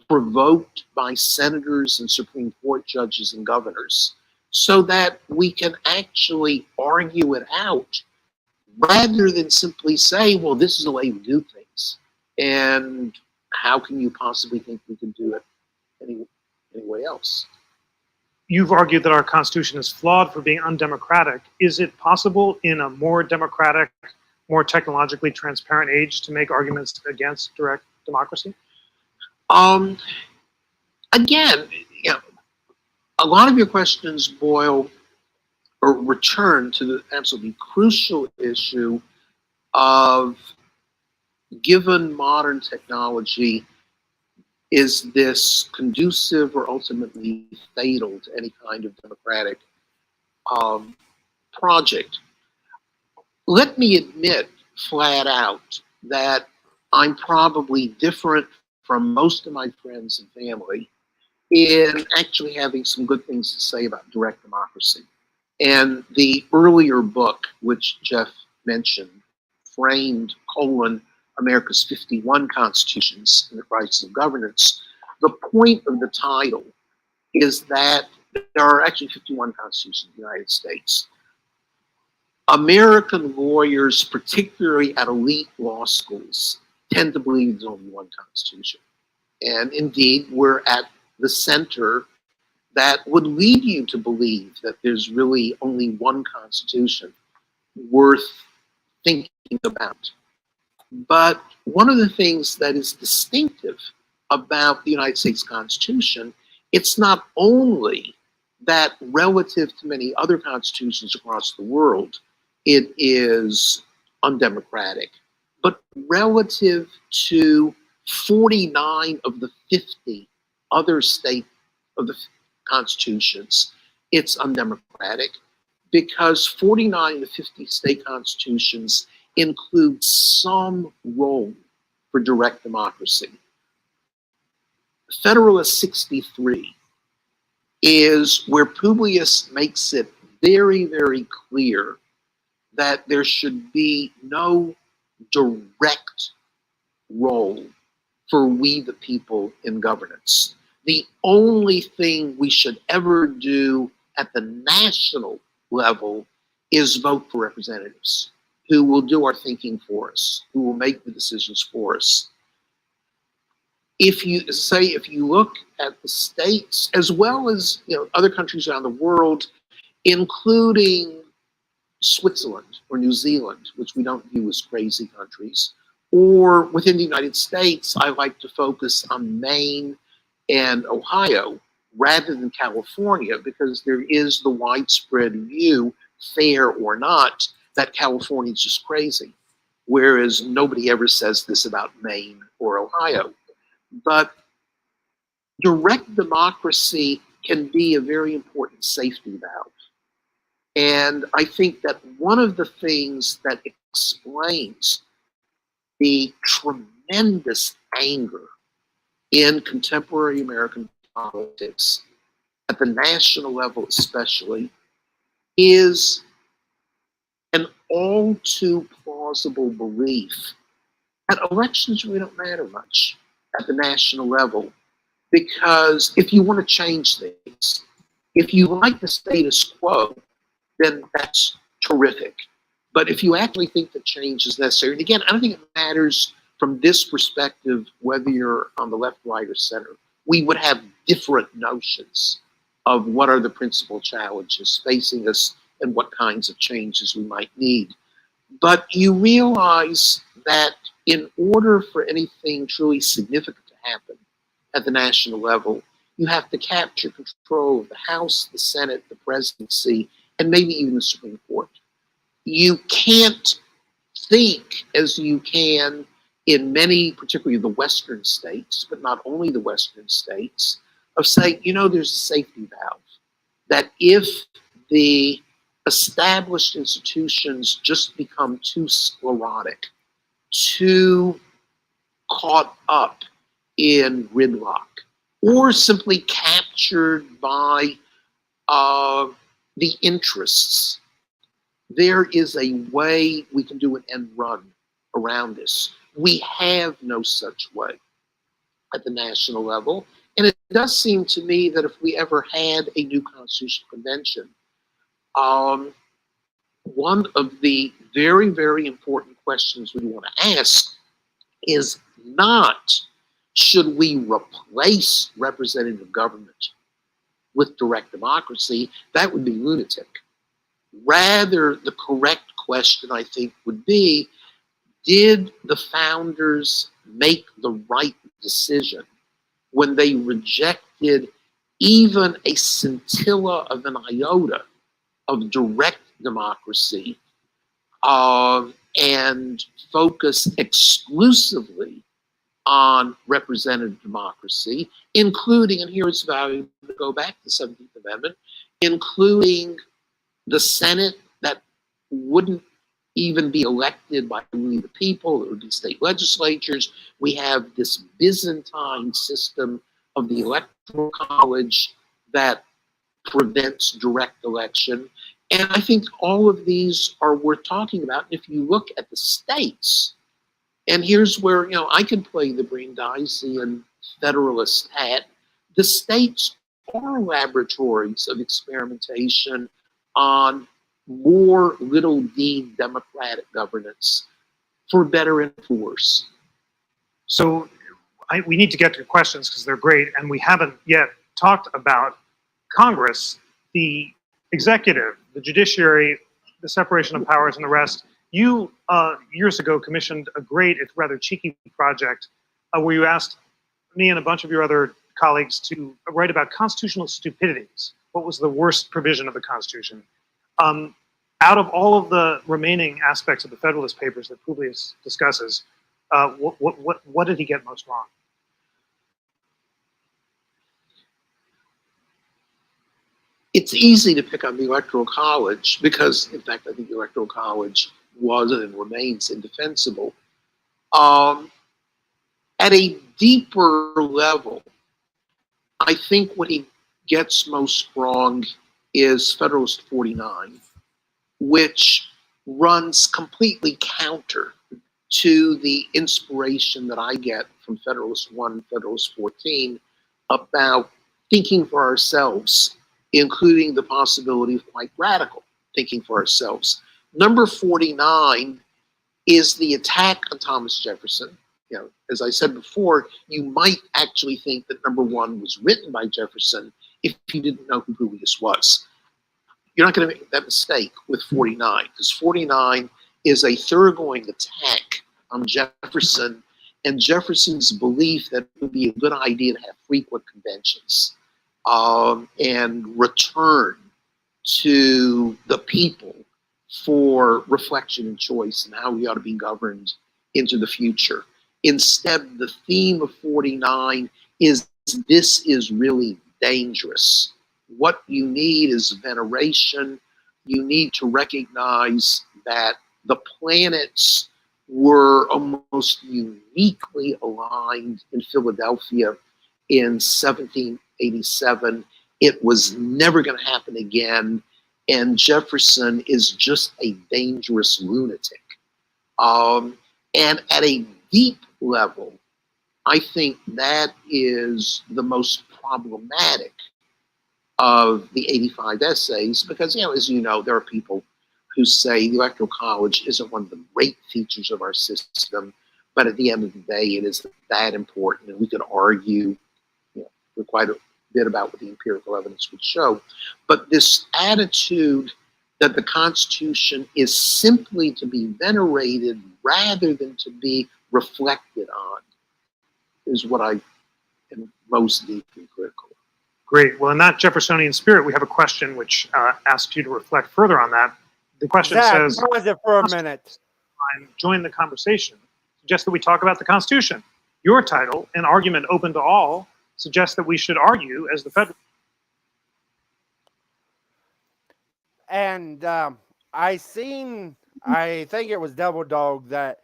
provoked by senators and Supreme Court judges and governors so that we can actually argue it out rather than simply say, well, this is the way we do things. And how can you possibly think we can do it any way else? You've argued that our Constitution is flawed for being undemocratic. Is it possible in a more democratic, more technologically transparent age to make arguments against direct democracy? Again, you know, a lot of your questions boil or return to the absolutely crucial issue of, given modern technology, is this conducive or ultimately fatal to any kind of democratic project? Let me admit flat out that I'm probably different from most of my friends and family in actually having some good things to say about direct democracy. And the earlier book, which Jeff mentioned, framed America's 51 constitutions and the crisis of governance. The point of the title is that there are actually 51 constitutions in the United States. American lawyers, particularly at elite law schools, tend to believe there's only one constitution. And indeed, we're at the center that would lead you to believe that there's really only one constitution worth thinking about. But one of the things that is distinctive about the United States Constitution, it's not only that relative to many other constitutions across the world, it is undemocratic, but relative to 49 of the 50 other state of the constitutions, it's undemocratic because 49 of the 50 state constitutions include some role for direct democracy. Federalist 63 is where Publius makes it very, very clear that there should be no direct role for we the people in governance. The only thing we should ever do at the national level is vote for representatives who will do our thinking for us, who will make the decisions for us. If you look at the states, as well as other countries around the world, including Switzerland or New Zealand, which we don't view as crazy countries, or within the United States, I like to focus on Maine and Ohio rather than California, because there is the widespread view, fair or not, that California is just crazy, whereas nobody ever says this about Maine or Ohio. But direct democracy can be a very important safety valve. And I think that one of the things that explains the tremendous anger in contemporary American politics, at the national level especially, is an all too plausible belief that elections really don't matter much at the national level. Because if you want to change things, if you like the status quo, then that's terrific. But if you actually think that change is necessary, and again, I don't think it matters from this perspective whether you're on the left, right, or center. We would have different notions of what are the principal challenges facing us and what kinds of changes we might need. But you realize that in order for anything truly significant to happen at the national level, you have to capture control of the House, the Senate, the presidency, and maybe even the Supreme Court. You can't think as you can in many, particularly the Western states, but not only the Western states, of saying, there's a safety valve, that if the established institutions just become too sclerotic, too caught up in gridlock, or simply captured by the interests, there is a way we can do an end run around this. We have no such way at the national level. And it does seem to me that if we ever had a new constitutional convention, one of the very, very important questions we want to ask is not should we replace representative government with direct democracy. That would be lunatic. Rather, the correct question, I think, would be, did the founders make the right decision when they rejected even a scintilla of an iota of direct democracy and focus exclusively on representative democracy, including, and here it's valuable to go back to the 17th Amendment, including the Senate that wouldn't even be elected by the people, it would be state legislatures. We have this Byzantine system of the Electoral College that prevents direct election. And I think all of these are worth talking about. If you look at the states, and here's where, you know, I can play the Brandeisian Federalist hat. The states are laboratories of experimentation on more little d democratic governance, for better and for worse. So we need to get to questions because they're great, and we haven't yet talked about Congress, the executive, the judiciary, the separation of powers, and the rest. You, years ago, commissioned a great, it's rather cheeky project where you asked me and a bunch of your other colleagues to write about constitutional stupidities. What was the worst provision of the Constitution? Out of all of the remaining aspects of the Federalist Papers that Publius discusses, what did he get most wrong? It's easy to pick on the Electoral College because, in fact, I think the Electoral College was and remains indefensible. At a deeper level, I think what he gets most wrong is Federalist 49, which runs completely counter to the inspiration that I get from Federalist 1, Federalist 14 about thinking for ourselves, including the possibility of quite radical thinking for ourselves. Number 49 is the attack on Thomas Jefferson. You know, as I said before, you might actually think that number 1 was written by Jefferson if you didn't know who Publius was. You're not going to make that mistake with 49, because 49 is a thoroughgoing attack on Jefferson and Jefferson's belief that it would be a good idea to have frequent conventions and return to the people for reflection and choice and how we ought to be governed into the future. Instead, the theme of 49 is this is really dangerous. What you need is veneration. You need to recognize that the planets were almost uniquely aligned in Philadelphia in 1787. It was never going to happen again. And Jefferson is just a dangerous lunatic. And at a deep level, I think that is the most problematic of the 85 essays, because, you know, as you know, there are people who say the Electoral College isn't one of the great features of our system, but at the end of the day, it is that important, and we could argue, you know, for quite a bit about what the empirical evidence would show. But this attitude that the Constitution is simply to be venerated rather than to be reflected on is what I am most deeply critical of. Great. Well, in that Jeffersonian spirit, we have a question which asks you to reflect further on that. The question says, pause it for a minute. Join the conversation. Suggests that we talk about the Constitution. Your title, An Argument Open to All, suggests that we should argue as the federal. And I think it was Double Dog that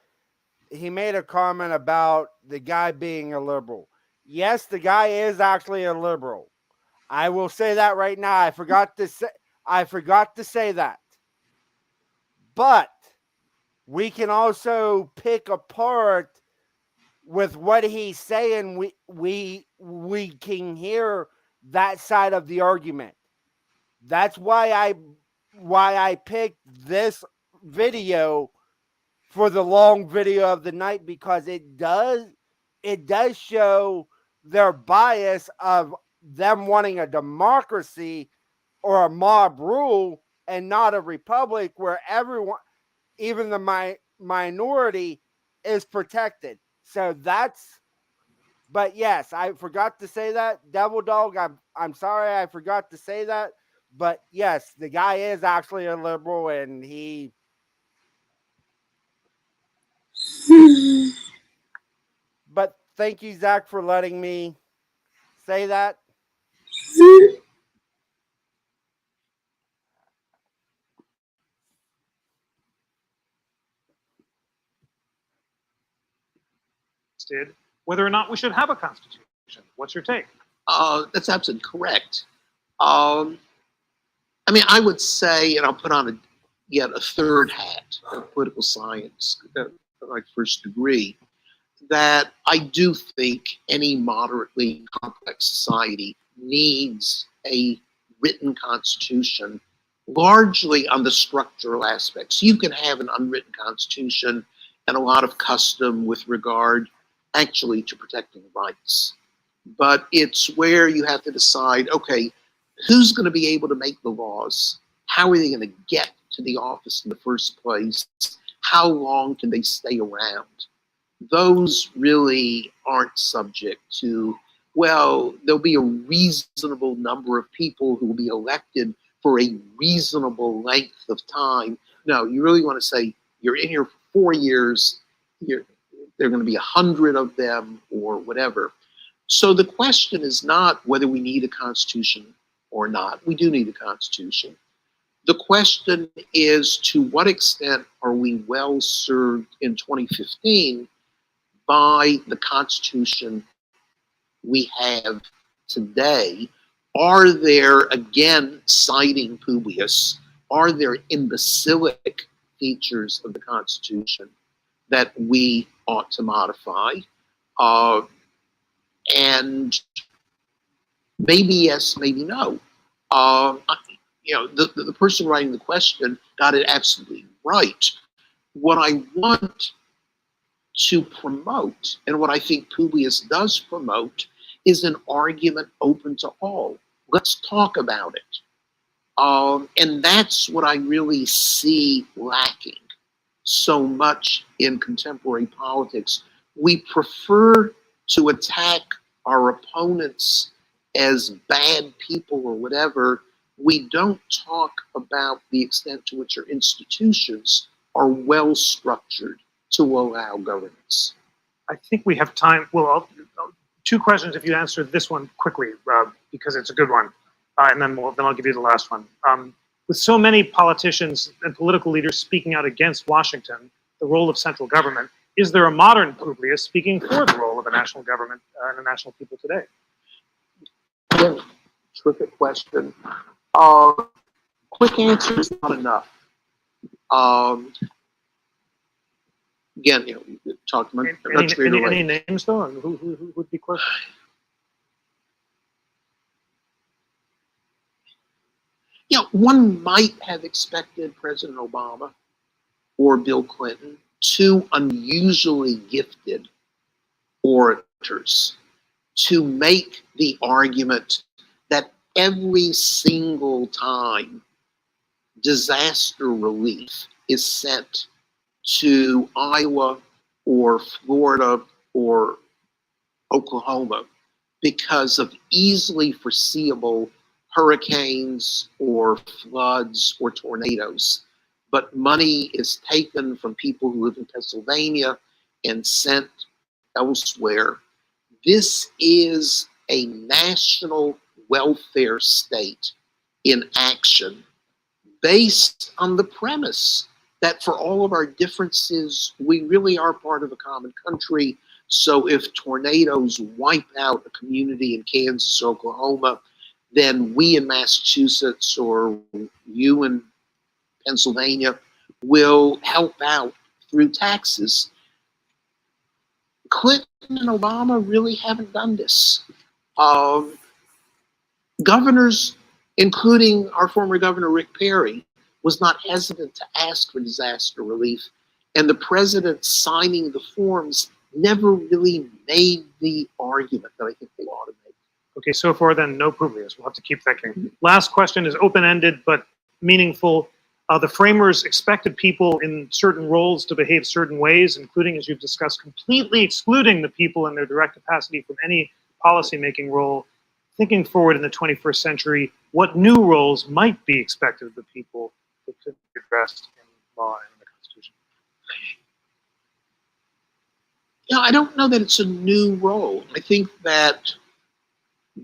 he made a comment about the guy being a liberal. Yes, the guy is actually a liberal. I will say that right now. I forgot to say that. But we can also pick apart with what he's saying. We can hear that side of the argument. That's why I picked this video for the long video of the night, because it does it does show their bias of them wanting a democracy or a mob rule and not a republic where everyone, even the minority, is protected. So that's, but yes, I forgot to say that. Devil Dog, I'm sorry I forgot to say that. But yes, the guy is actually a liberal, and he... But thank you, Zach, for letting me say that. Whether or not we should have a constitution. What's your take? That's absolutely correct. I mean, I would say, and I'll put on yet a third hat of political science, my first degree, that I do think any moderately complex society needs a written constitution, largely on the structural aspects. You can have an unwritten constitution and a lot of custom with regard actually to protecting rights. But it's where you have to decide, okay, who's going to be able to make the laws? How are they going to get to the office in the first place? How long can they stay around? Those really aren't subject to, well, there'll be a reasonable number of people who will be elected for a reasonable length of time. No, you really want to say, you're in here for 4 years, there are going to be 100 of them or whatever. So the question is not whether we need a constitution or not. We do need a constitution. The question is, to what extent are we well served in 2015 by the constitution we have today? Are there, again, citing Publius, are there imbecilic features of the Constitution that we ought to modify? And maybe yes, maybe no. You know, the person writing the question got it absolutely right. What I want to promote, and what I think Publius does promote, is an argument open to all. Let's talk about it. And that's what I really see lacking so much in contemporary politics. We prefer to attack our opponents as bad people or whatever. We don't talk about the extent to which our institutions are well structured to allow governance. I think we have time. Well, two questions if you answer this one quickly, because it's a good one. And then I'll give you the last one. With so many politicians and political leaders speaking out against Washington, the role of central government, is there a modern Publius speaking for the role of a national government and a national people today? Yeah, terrific question. Quick answer is not enough. Again, you know, we talked about any names though, and who would be close? You know, one might have expected President Obama or Bill Clinton, two unusually gifted orators, to make the argument that every single time disaster relief is sent to Iowa or Florida or Oklahoma because of easily foreseeable hurricanes or floods or tornadoes, but money is taken from people who live in Pennsylvania and sent elsewhere. This is a national welfare state in action based on the premise that for all of our differences, we really are part of a common country. So if tornadoes wipe out a community in Kansas, Oklahoma, then we in Massachusetts or you in Pennsylvania will help out through taxes. Clinton and Obama really haven't done this. Governors, including our former governor, Rick Perry, was not hesitant to ask for disaster relief. And the president signing the forms never really made the argument that I think they ought to make. Okay, so far then, no Publius. We'll have to keep thinking. Last question is open-ended but meaningful. The framers expected people in certain roles to behave certain ways, including, as you've discussed, completely excluding the people in their direct capacity from any policymaking role. Thinking forward in the 21st century, what new roles might be expected of the people that could be addressed in law and in the Constitution? Yeah, I don't know that it's a new role. I think that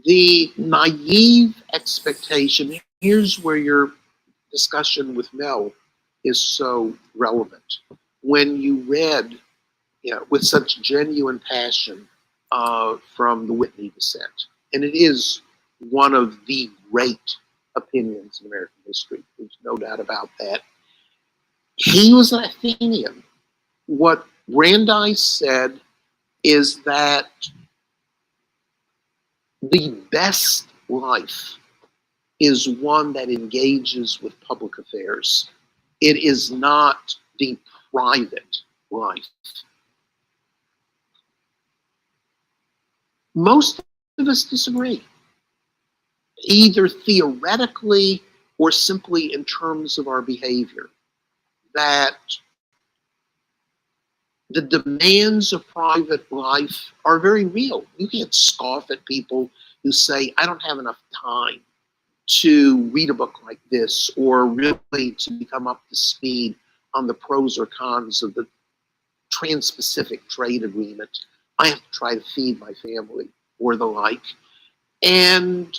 the naive expectation, here's where your discussion with Mel is so relevant. When you read, with such genuine passion from the Whitney dissent, and it is one of the great opinions in American history, there's no doubt about that. He was an Athenian. What Brandeis said is that the best life is one that engages with public affairs. It is not the private life. Most of us disagree, either theoretically or simply in terms of our behavior, that the demands of private life are very real. You can't scoff at people who say, I don't have enough time to read a book like this, or really to become up to speed on the pros or cons of the Trans-Pacific Trade Agreement. I have to try to feed my family, or the like. And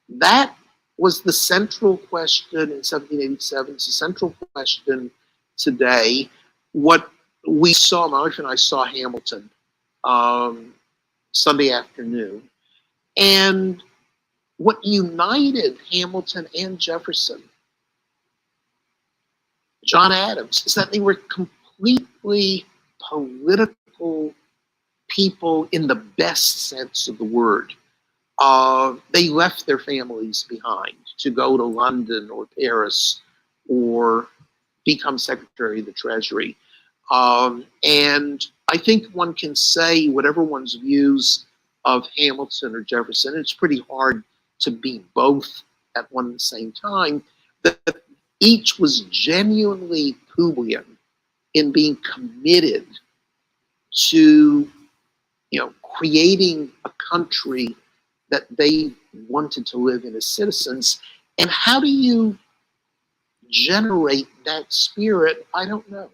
that was the central question in 1787. It's the central question today. What we saw, my wife and I saw Hamilton Sunday afternoon, and what united Hamilton and Jefferson, John Adams, is that they were completely political people in the best sense of the word. They left their families behind to go to London or Paris or become Secretary of the Treasury. And I think one can say, whatever one's views of Hamilton or Jefferson, it's pretty hard to be both at one and the same time, that each was genuinely Publian in being committed to, creating a country that they wanted to live in as citizens. And how do you generate that spirit? I don't know.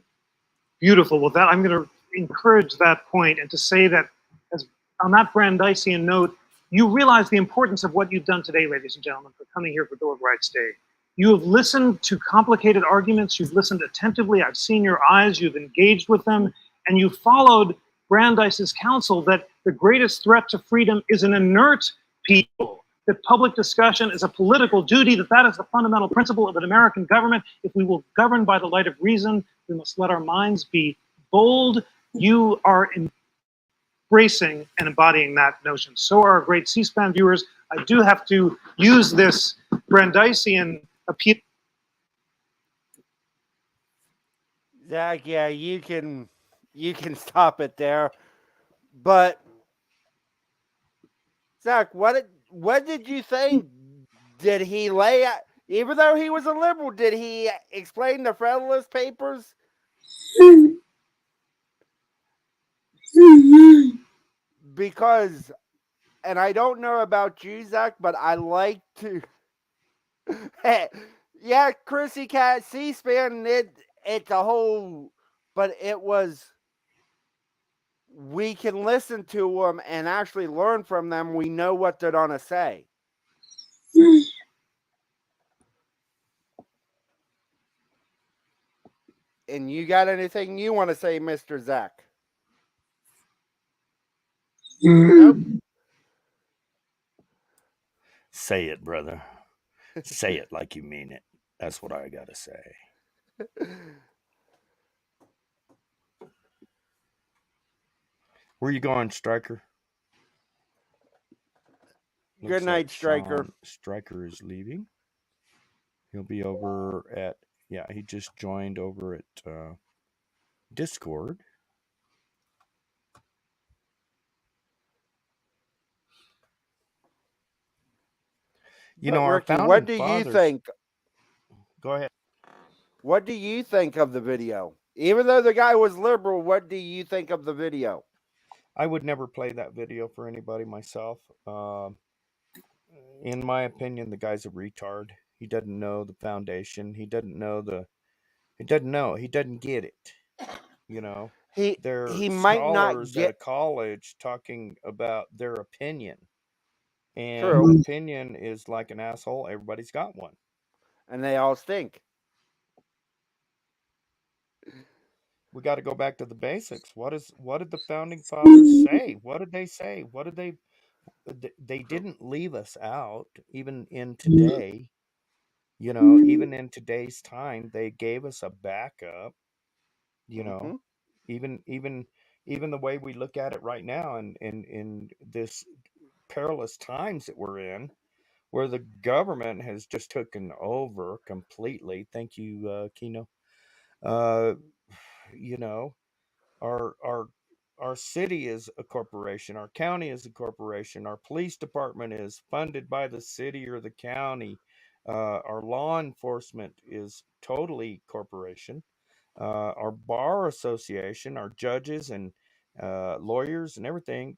Beautiful. Well, I'm going to encourage that point and to say that, as on that Brandeisian note, you realize the importance of what you've done today, ladies and gentlemen, for coming here for Bill of Rights Day. You have listened to complicated arguments. You've listened attentively. I've seen your eyes. You've engaged with them. And you followed Brandeis's counsel that the greatest threat to freedom is an inert people, that public discussion is a political duty, that is the fundamental principle of an American government. If we will govern by the light of reason, we must let our minds be bold. You are embracing and embodying that notion. So are our great C-SPAN viewers. I do have to use this Brandeisian appeal. Zach, yeah, you can stop it there. But Zach, what did you think? Did he lay out, even though he was a liberal, did he explain the Federalist Papers? Because, and I don't know about you, Zach, but I like to. Yeah, Chrissy Cat, C-SPAN, it's a whole, but it was. We can listen to them and actually learn from them. We know what they're gonna say. And you got anything you want to say, Mr. Zach? Nope. Say it, brother. Say it like you mean it. That's what I gotta say. Where you going, Stryker? Good night, Stryker. Stryker is leaving. He'll be over at, he just joined over at Discord. You But know, our Ricky, what founding do you fathers. think? Go ahead. What do you think of the video? Even though the guy was liberal, what do you think of the video? I would never play that video for anybody myself. In my opinion, the guy's a retard. He doesn't know the foundation. He doesn't know He doesn't know. He doesn't get it. You know, they're He might not scholars at a get college talking about their opinion, and true, opinion is like an asshole. Everybody's got one. and they all stink. We got to go back to the basics. What did the founding fathers say? What did they say? What did they didn't leave us out, even in today. You know, even in today's time, they gave us a backup. You know, even the way we look at it right now, in this perilous times that we're in, where the government has just taken over completely. Thank you, Kino. Uh, you know, our city is a corporation, our county is a corporation, our police department is funded by the city or the county, our law enforcement is totally corporation, our bar association, our judges and lawyers and everything,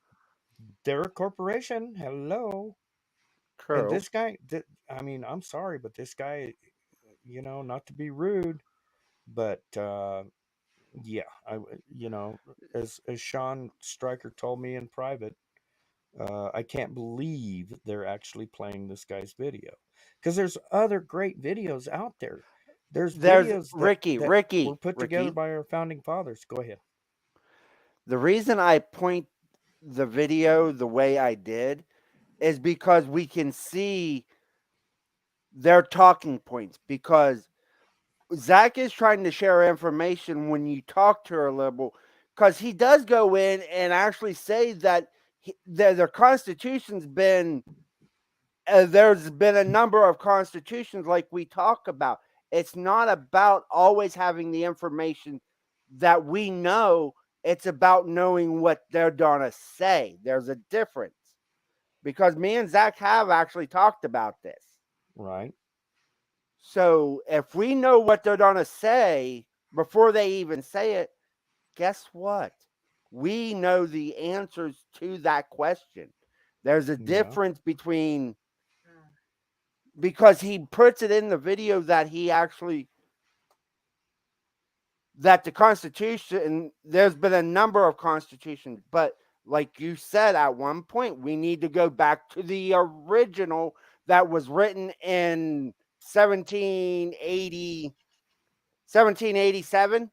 they're a corporation. Hello. And True. this guy, I mean, I'm sorry, but this guy, not to be rude, but yeah, as Sean Stryker told me in private, I can't believe they're actually playing this guy's video, because there's other great videos out there. There's videos that were put together by our founding fathers. Go ahead. The reason I point the video the way I did is because we can see their talking points, because Zach is trying to share information when you talk to a liberal, because he does go in and actually say that their constitution's been, there's been a number of constitutions like we talk about. It's not about always having the information that we know. It's about knowing what they're going to say. There's a difference, because me and Zach have actually talked about this. Right. So if we know what they're going to say before they even say it, guess what? We know the answers to that question. There's a difference between, because he puts it in the video that he actually, that the Constitution, there's been a number of constitutions, but like you said, at one point, we need to go back to the original that was written in 1787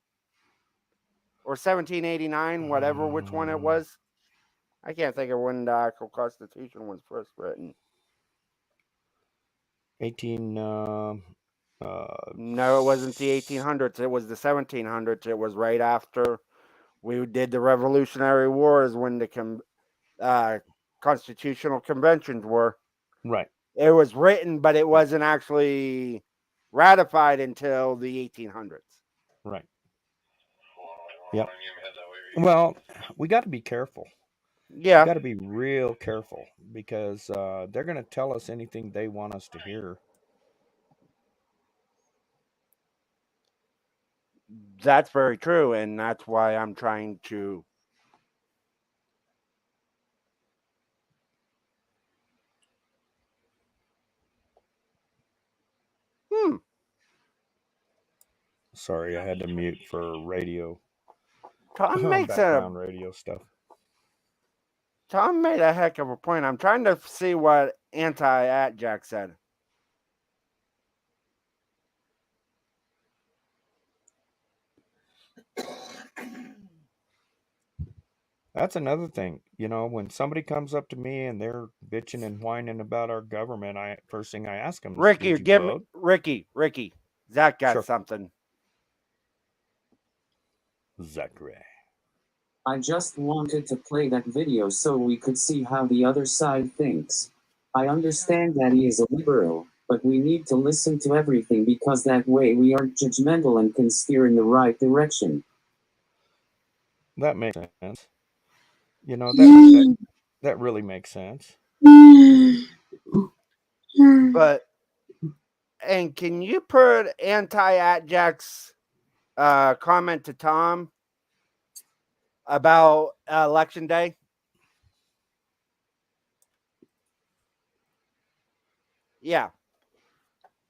or 1789, whatever, which one it was. I can't think of when the actual Constitution was first written. 18. No, it wasn't the 1800s. It was the 1700s. It was right after we did the Revolutionary Wars, when the constitutional conventions were. Right. It was written, but it wasn't actually ratified until the 1800s. Right. Yep. Well, we got to be careful. Yeah. We got to be real careful, because they're going to tell us anything they want us to hear. That's very true, and that's why I'm trying to Sorry, I had to mute for radio. Tom makes background radio stuff. Tom made a heck of a point. I'm trying to see what Jack said. That's another thing. When somebody comes up to me and they're bitching and whining about our government, first thing I ask them is, Ricky, Ricky. Zach got something. Zachary. I just wanted to play that video so we could see how the other side thinks. I understand that he is a liberal, but we need to listen to everything, because that way we aren't judgmental and can steer in the right direction. That makes sense. That really makes sense. But, and can you put anti-Jack's comment to Tom about election day? Yeah.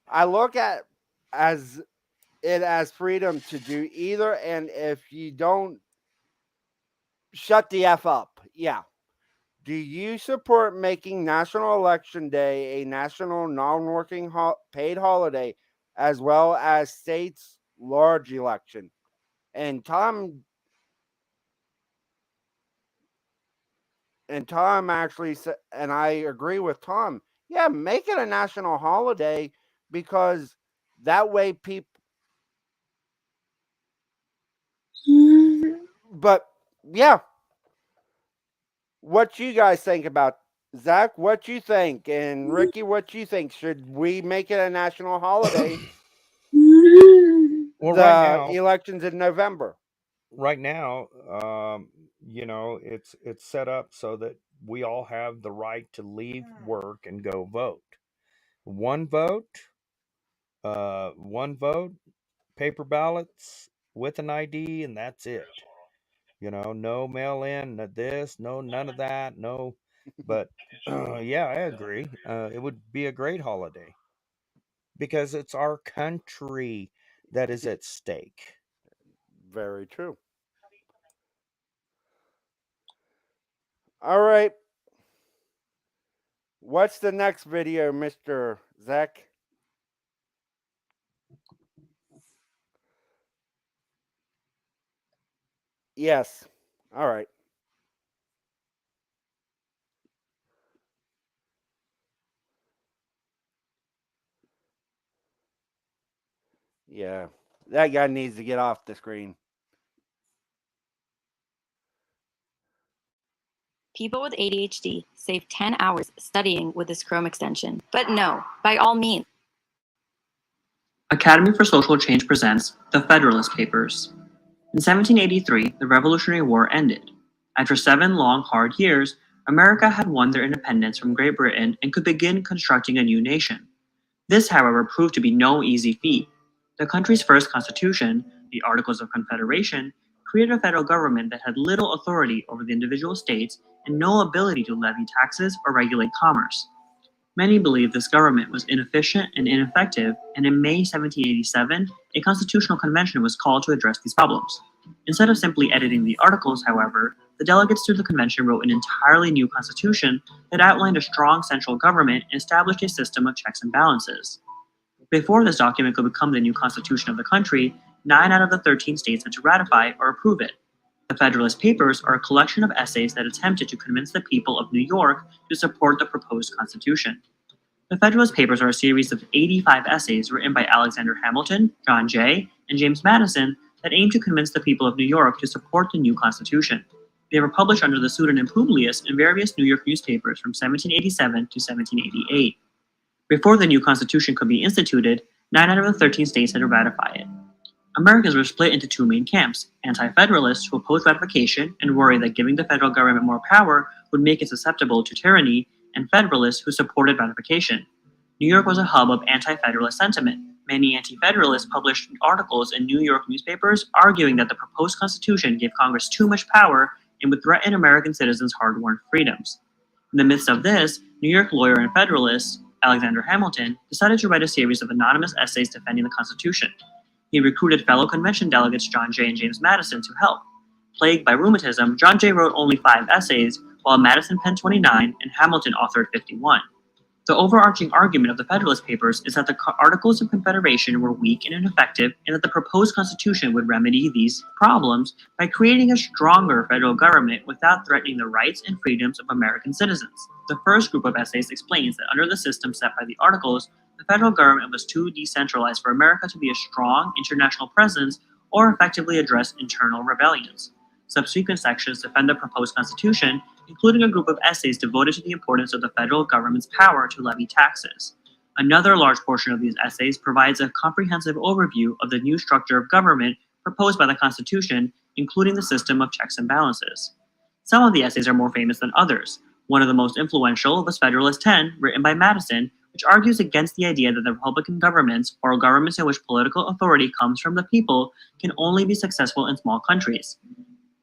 I look at it as freedom to do either, and if you don't, shut the F up. Yeah. Do you support making National Election Day a national non-working paid holiday, as well as states' large election? And Tom actually said, and I agree with Tom, yeah, make it a national holiday, because that way people. But yeah, what you guys think about Zach? What you think, and Ricky? What you think? Should we make it a national holiday? Well, the right now, elections in November. Right now, you know, it's set up so that we all have the right to leave work and go vote. One vote, paper ballots with an ID, and that's it. You know, no mail in, no this, no none of that, no. But yeah, I agree. It would be a great holiday because it's our country that is at stake. Very true. All right. What's the next video, Mr. Zach? Yes. All right. Yeah. That guy needs to get off the screen. People with ADHD save 10 hours studying with this Chrome extension. But no, by all means. Academy for Social Change presents the Federalist Papers. In 1783, the Revolutionary War ended. After 7 long, hard years, America had won their independence from Great Britain and could begin constructing a new nation. This, however, proved to be no easy feat. The country's first constitution, the Articles of Confederation, created a federal government that had little authority over the individual states and no ability to levy taxes or regulate commerce. Many believed this government was inefficient and ineffective, and in May 1787, a constitutional convention was called to address these problems. Instead of simply editing the articles, however, the delegates to the convention wrote an entirely new constitution that outlined a strong central government and established a system of checks and balances. Before this document could become the new constitution of the country, 9 out of the 13 states had to ratify or approve it. The Federalist Papers are a collection of essays that attempted to convince the people of New York to support the proposed constitution. The Federalist Papers are a series of 85 essays written by Alexander Hamilton, John Jay, and James Madison that aim to convince the people of New York to support the new constitution. They were published under the pseudonym Publius in various New York newspapers from 1787 to 1788. Before the new constitution could be instituted, 9 out of the 13 states had to ratify it. Americans were split into 2 main camps: anti-federalists who opposed ratification and worried that giving the federal government more power would make it susceptible to tyranny, and federalists who supported ratification. New York was a hub of anti-federalist sentiment. Many anti-federalists published articles in New York newspapers arguing that the proposed constitution gave Congress too much power and would threaten American citizens' hard-won freedoms. In the midst of this, New York lawyer and federalist Alexander Hamilton decided to write a series of anonymous essays defending the Constitution. He recruited fellow convention delegates John Jay and James Madison to help. Plagued by rheumatism, John Jay wrote only 5 essays, while Madison penned 29 and Hamilton authored 51. The overarching argument of the Federalist Papers is that the Articles of Confederation were weak and ineffective, and that the proposed Constitution would remedy these problems by creating a stronger federal government without threatening the rights and freedoms of American citizens. The first group of essays explains that under the system set by the Articles, the federal government was too decentralized for America to be a strong international presence or effectively address internal rebellions. Subsequent sections defend the proposed Constitution, including a group of essays devoted to the importance of the federal government's power to levy taxes. Another large portion of these essays provides a comprehensive overview of the new structure of government proposed by the Constitution, including the system of checks and balances. Some of the essays are more famous than others. One of the most influential was Federalist 10, written by Madison, which which argues against the idea that the Republican governments, or governments in which political authority comes from the people, can only be successful in small countries.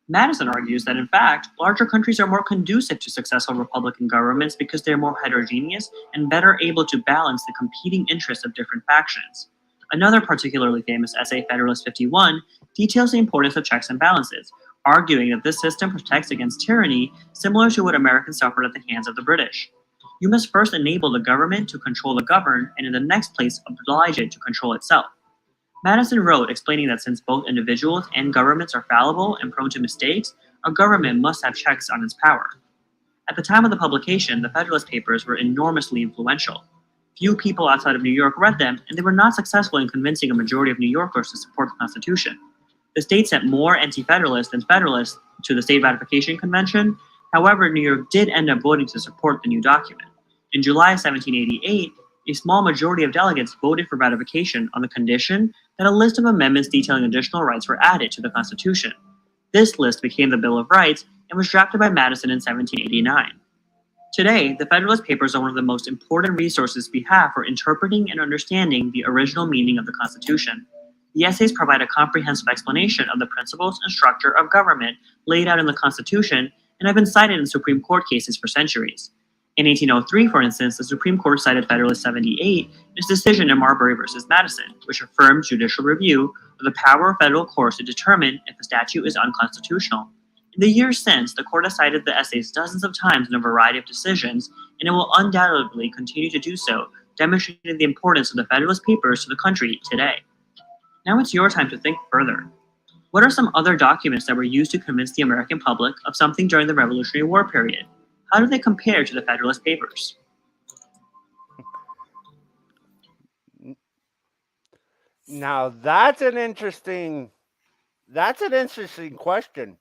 Madison argues that, in fact, larger countries are more conducive to successful Republican governments because they're more heterogeneous and better able to balance the competing interests of different factions. Another particularly famous essay, Federalist 51, details the importance of checks and balances, arguing that this system protects against tyranny similar to what Americans suffered at the hands of the British. You must first enable the government to control the governed, and in the next place oblige it to control itself. Madison wrote explaining that since both individuals and governments are fallible and prone to mistakes, a government must have checks on its power. At the time of the publication, the Federalist Papers were enormously influential. Few people outside of New York read them, and they were not successful in convincing a majority of New Yorkers to support the Constitution. The state sent more anti-Federalists than Federalists to the state ratification convention. However, New York did end up voting to support the new document. In July 1788, a small majority of delegates voted for ratification on the condition that a list of amendments detailing additional rights were added to the Constitution. This list became the Bill of Rights and was drafted by Madison in 1789. Today, the Federalist Papers are one of the most important resources we have for interpreting and understanding the original meaning of the Constitution. The essays provide a comprehensive explanation of the principles and structure of government laid out in the Constitution and have been cited in Supreme Court cases for centuries. In 1803, for instance, the Supreme Court cited Federalist 78 in its decision in Marbury v. Madison, which affirmed judicial review of the power of federal courts to determine if a statute is unconstitutional. In the years since, the court has cited the essays dozens of times in a variety of decisions, and it will undoubtedly continue to do so, demonstrating the importance of the Federalist Papers to the country today. Now it's your time to think further. What are some other documents that were used to convince the American public of something during the Revolutionary War period? How do they compare to the Federalist Papers? Now that's an interesting question.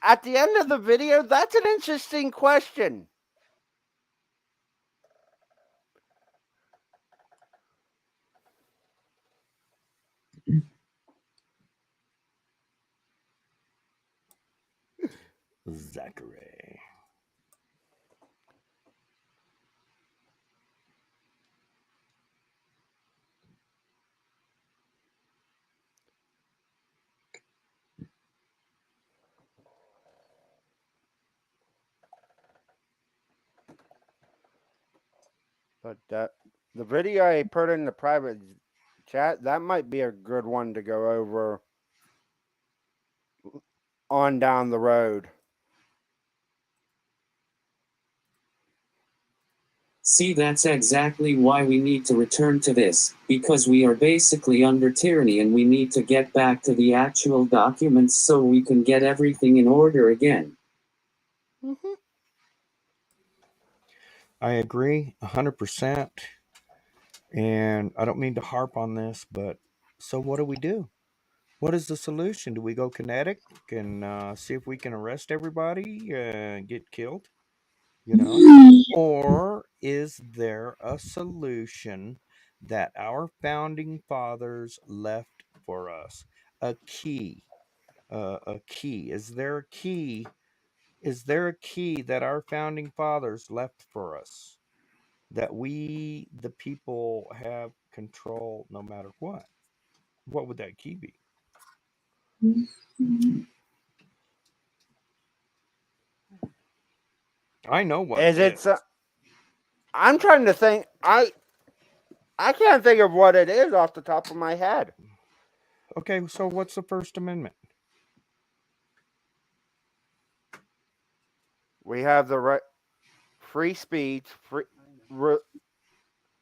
At the end of the video, that's an interesting question. ▲ But the video I put in the private chat, that might be a good one to go over on down the road. See, that's exactly why we need to return to this, because we are basically under tyranny and we need to get back to the actual documents so we can get everything in order again. Mm-hmm. I agree 100%. And I don't mean to harp on this, but so what do? What is the solution? Do we go kinetic and see if we can arrest everybody and get killed? You know? Or is there a solution that our founding fathers left for us? A key. A key. Is there a key? Is there a key that our founding fathers left for us? That we, the people, have control no matter what? What would that key be? I know what Is it it? is. I'm trying to think. I can't think of what it is off the top of my head. Okay, so what's the First Amendment? We have the right, free speech,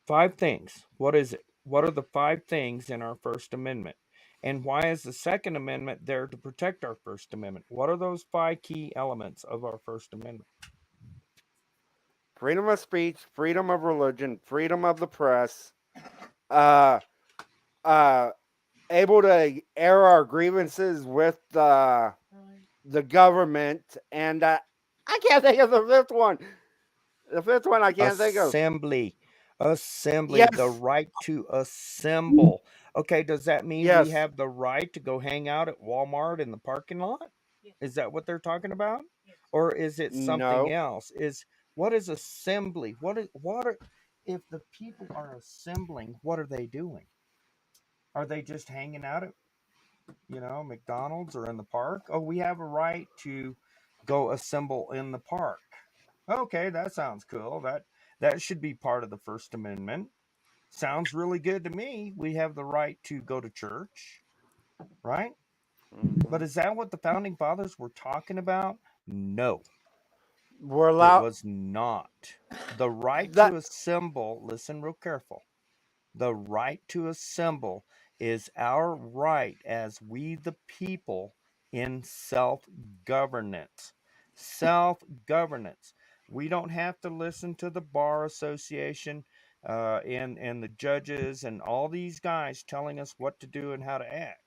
Five things. What is it? What are the 5 things in our First Amendment? And why is the Second Amendment there to protect our First Amendment? What are those 5 key elements of our First Amendment? freedom of speech, freedom of religion, freedom of the press, able to air our grievances with the government, and I can't think of the 5th one. The fifth one I can't think of. Assembly. Assembly. Yes. The right to assemble. Okay, does that mean Yes. we have the right to go hang out at Walmart in the parking lot? Is that what they're talking about? Or is it something No. else? What is assembly? If the people are assembling, what are they doing? Are they just hanging out at, McDonald's or in the park? Oh, we have a right to go assemble in the park. Okay, that sounds cool. That should be part of the First Amendment. Sounds really good to me. We have the right to go to church, right? But is that what the founding fathers were talking about? No, We're it allowed. was not. The right That- to assemble, listen real careful. The right to assemble is our right as we the people in self-governance. Self-governance. We don't have to listen to the Bar Association and the judges and all these guys telling us what to do and how to act.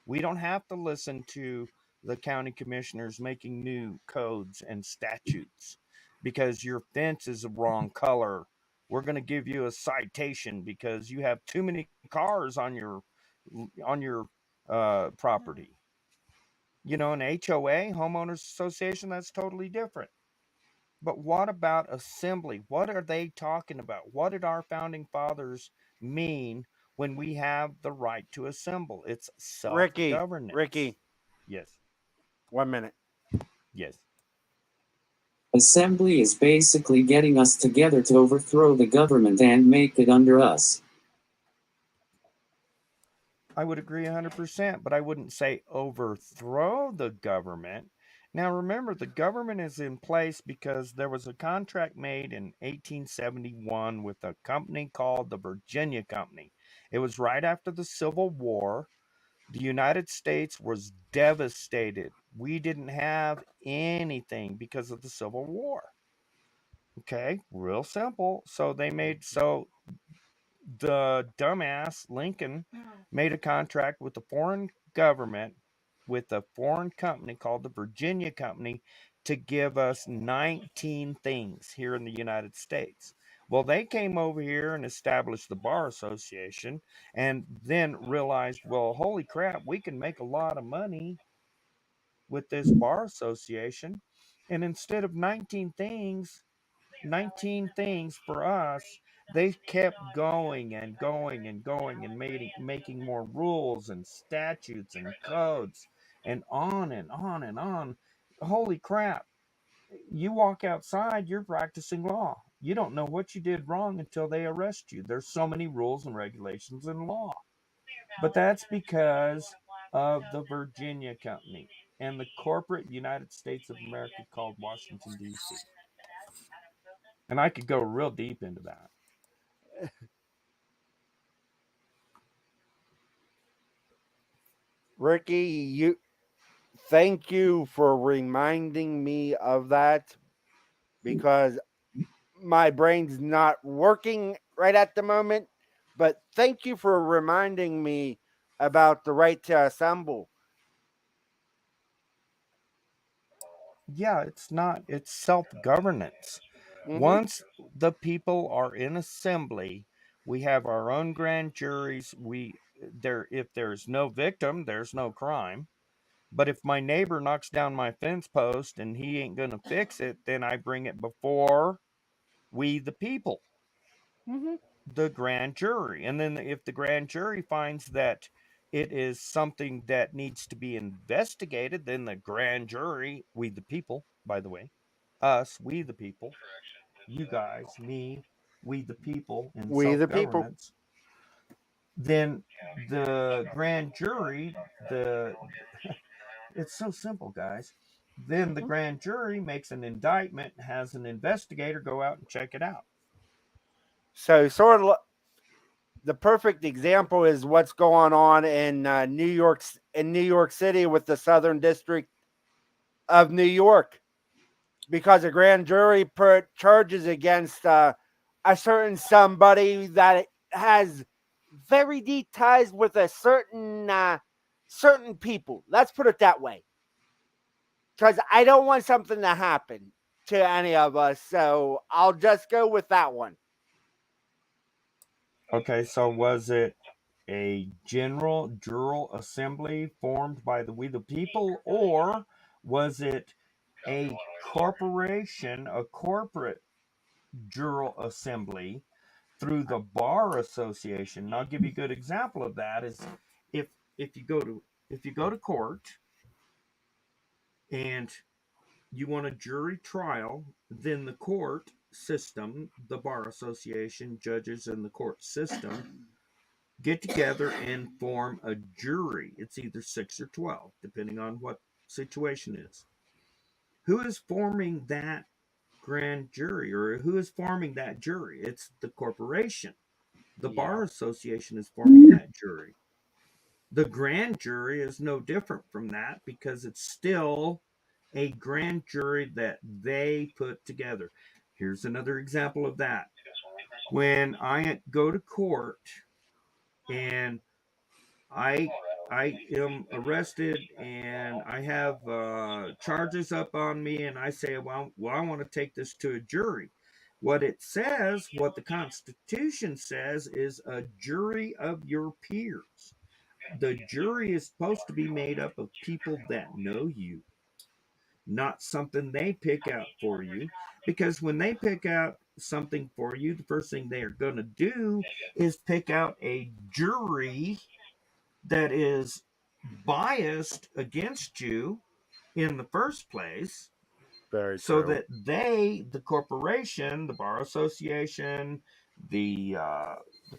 We don't have to listen to the county commissioners making new codes and statutes because your fence is the wrong color. We're going to give you a citation because you have too many cars on your property. An HOA, homeowners association, that's totally different. But what about assembly? What are they talking about? What did our founding fathers mean when we have the right to assemble? It's self-governance. Ricky. Yes. 1 minute. Yes. Assembly is basically getting us together to overthrow the government and make it under us. I would agree 100%, but I wouldn't say overthrow the government. Now, remember, the government is in place because there was a contract made in 1871 with a company called the Virginia Company. It was right after the Civil War. The United States was devastated. We didn't have anything because of the Civil War. Okay, real simple. So the dumbass Lincoln made a contract with the foreign government, with a foreign company called the Virginia Company, to give us 19 things here in the United States. Well, they came over here and established the Bar Association and then realized, well, holy crap, we can make a lot of money with this Bar Association. And instead of 19 things for us, they kept going and going and going and making more rules and statutes and codes and on and on and on. Holy crap. You walk outside, you're practicing law. You don't know what you did wrong until they arrest you. There's so many rules and regulations in law. But that's because of the Virginia Company and the corporate United States of America called Washington, D.C. And I could go real deep into that. Ricky, thank you for reminding me of that, because my brain's not working right at the moment. But thank you for reminding me about the right to assemble. Yeah, it's self-governance. Once the people are in assembly, we have our own grand juries. If there's no victim, there's no crime. But if my neighbor knocks down my fence post and he ain't gonna fix it, then I bring it before we the people, the grand jury. And then if the grand jury finds that it is something that needs to be investigated, then the grand jury, we the people, by the way, us, we the people, you guys, me, we the people in We the people. self-governance, then the grand jury, it's so simple, guys. Then the grand jury makes an indictment, has an investigator go out and check it out. So sort of the perfect example is what's going on in New York City with the Southern District of New York, because a grand jury put charges against a certain somebody that has very deep ties with a certain people. Let's put it that way, because I don't want something to happen. to any of us, so I'll just go with that one. Okay, so was it a general jural assembly formed by we the people, or was it a corporation, a corporate jural assembly through the bar association? And I'll give you a good example of that is if you go to court and you want a jury trial, then the court system, the bar association, judges, and the court system get together and form a jury. It's either 6 or 12, depending on what situation is. Who is forming that grand jury, or who is forming that jury? It's the corporation. The bar association is forming that jury. The grand jury is no different from that because it's still a grand jury that they put together. Here's another example of that. When I go to court and I am arrested and I have charges up on me, and I say, well, I want to take this to a jury. What it says, what the Constitution says, is a jury of your peers. The jury is supposed to be made up of people that know you, not something they pick out for you. Because when they pick out something for you, the first thing they are going to do is pick out a jury that is biased against you in the first place. Very so true. that they, the corporation, the bar association, the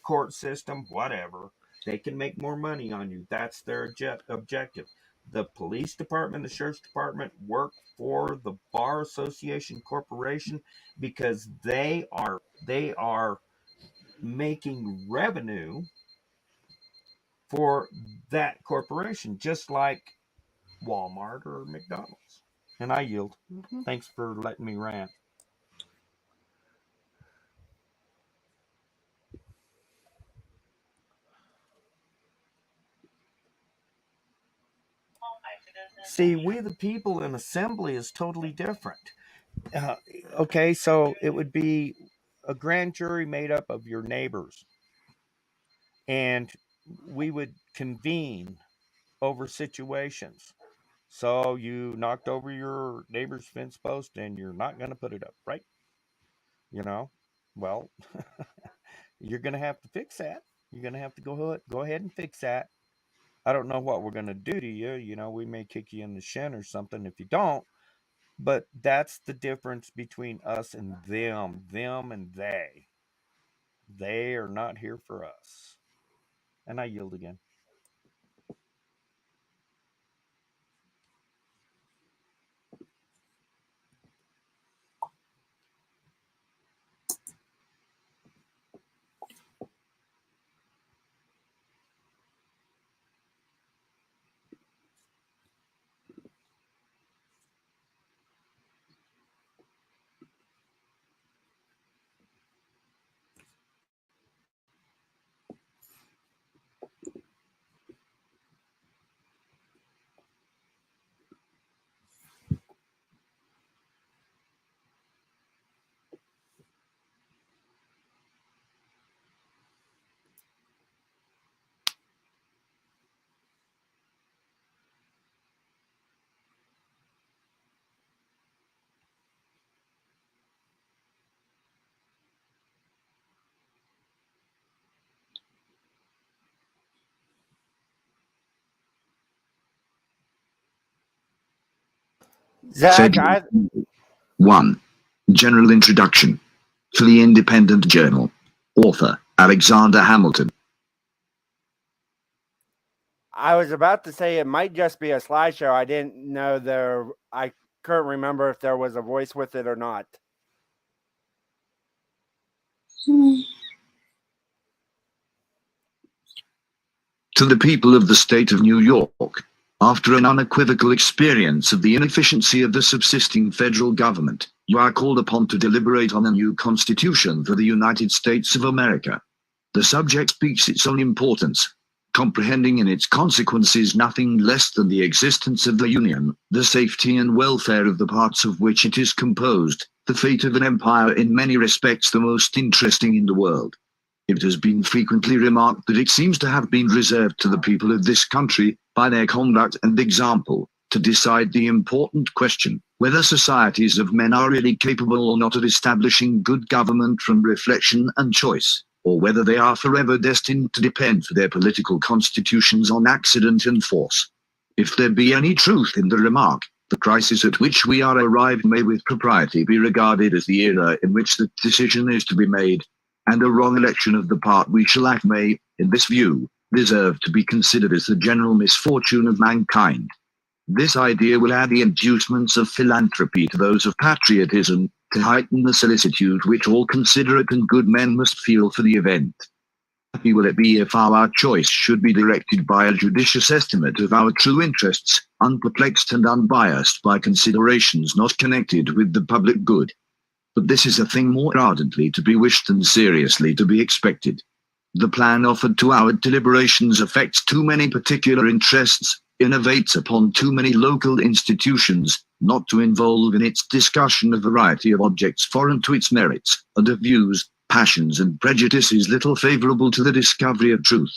court system, whatever, they can make more money on you. That's their objective. The police department, the sheriff's department work for the bar association corporation because they are making revenue for that corporation, just like Walmart or McDonald's. And I yield. Thanks for letting me rant. See, we the people in assembly is totally different. Okay, so it would be a grand jury made up of your neighbors. And we would convene over situations. So you knocked over your neighbor's fence post and you're not going to put it up, right? You know, well, you're going to have to fix that. You're going to have to go ahead and fix that. I don't know what we're going to do to you. You know, we may kick you in the shin or something if you don't. But that's the difference between us and them and they. They are not here for us. And I yield again. Zach, February 1. General Introduction. For the Independent Journal. Author, Alexander Hamilton. I was about to say it might just be a slideshow. I didn't know I couldn't remember if there was a voice with it or not. To the people of the state of New York, after an unequivocal experience of the inefficiency of the subsisting federal government, you are called upon to deliberate on a new constitution for the United States of America. The subject speaks its own importance. comprehending in its consequences nothing less than the existence of the Union, the safety and welfare of the parts of which it is composed, the fate of an empire in many respects the most interesting in the world. It has been frequently remarked that it seems to have been reserved to the people of this country, by their conduct and example, to decide the important question, whether societies of men are really capable or not of establishing good government from reflection and choice, or whether they are forever destined to depend for their political constitutions on accident and force. If there be any truth in the remark, the crisis at which we are arrived may with propriety be regarded as the era in which the decision is to be made, and a wrong election of the part we shall act may, in this view, deserve to be considered as the general misfortune of mankind. This idea will add the inducements of philanthropy to those of patriotism, to heighten the solicitude which all considerate and good men must feel for the event. Happy will it be if our choice should be directed by a judicious estimate of our true interests, unperplexed and unbiased by considerations not connected with the public good. But this is a thing more ardently to be wished than seriously to be expected. The plan offered to our deliberations affects too many particular interests, innovates upon too many local institutions, not to involve in its discussion a variety of objects foreign to its merits, and of views, passions and prejudices little favorable to the discovery of truth.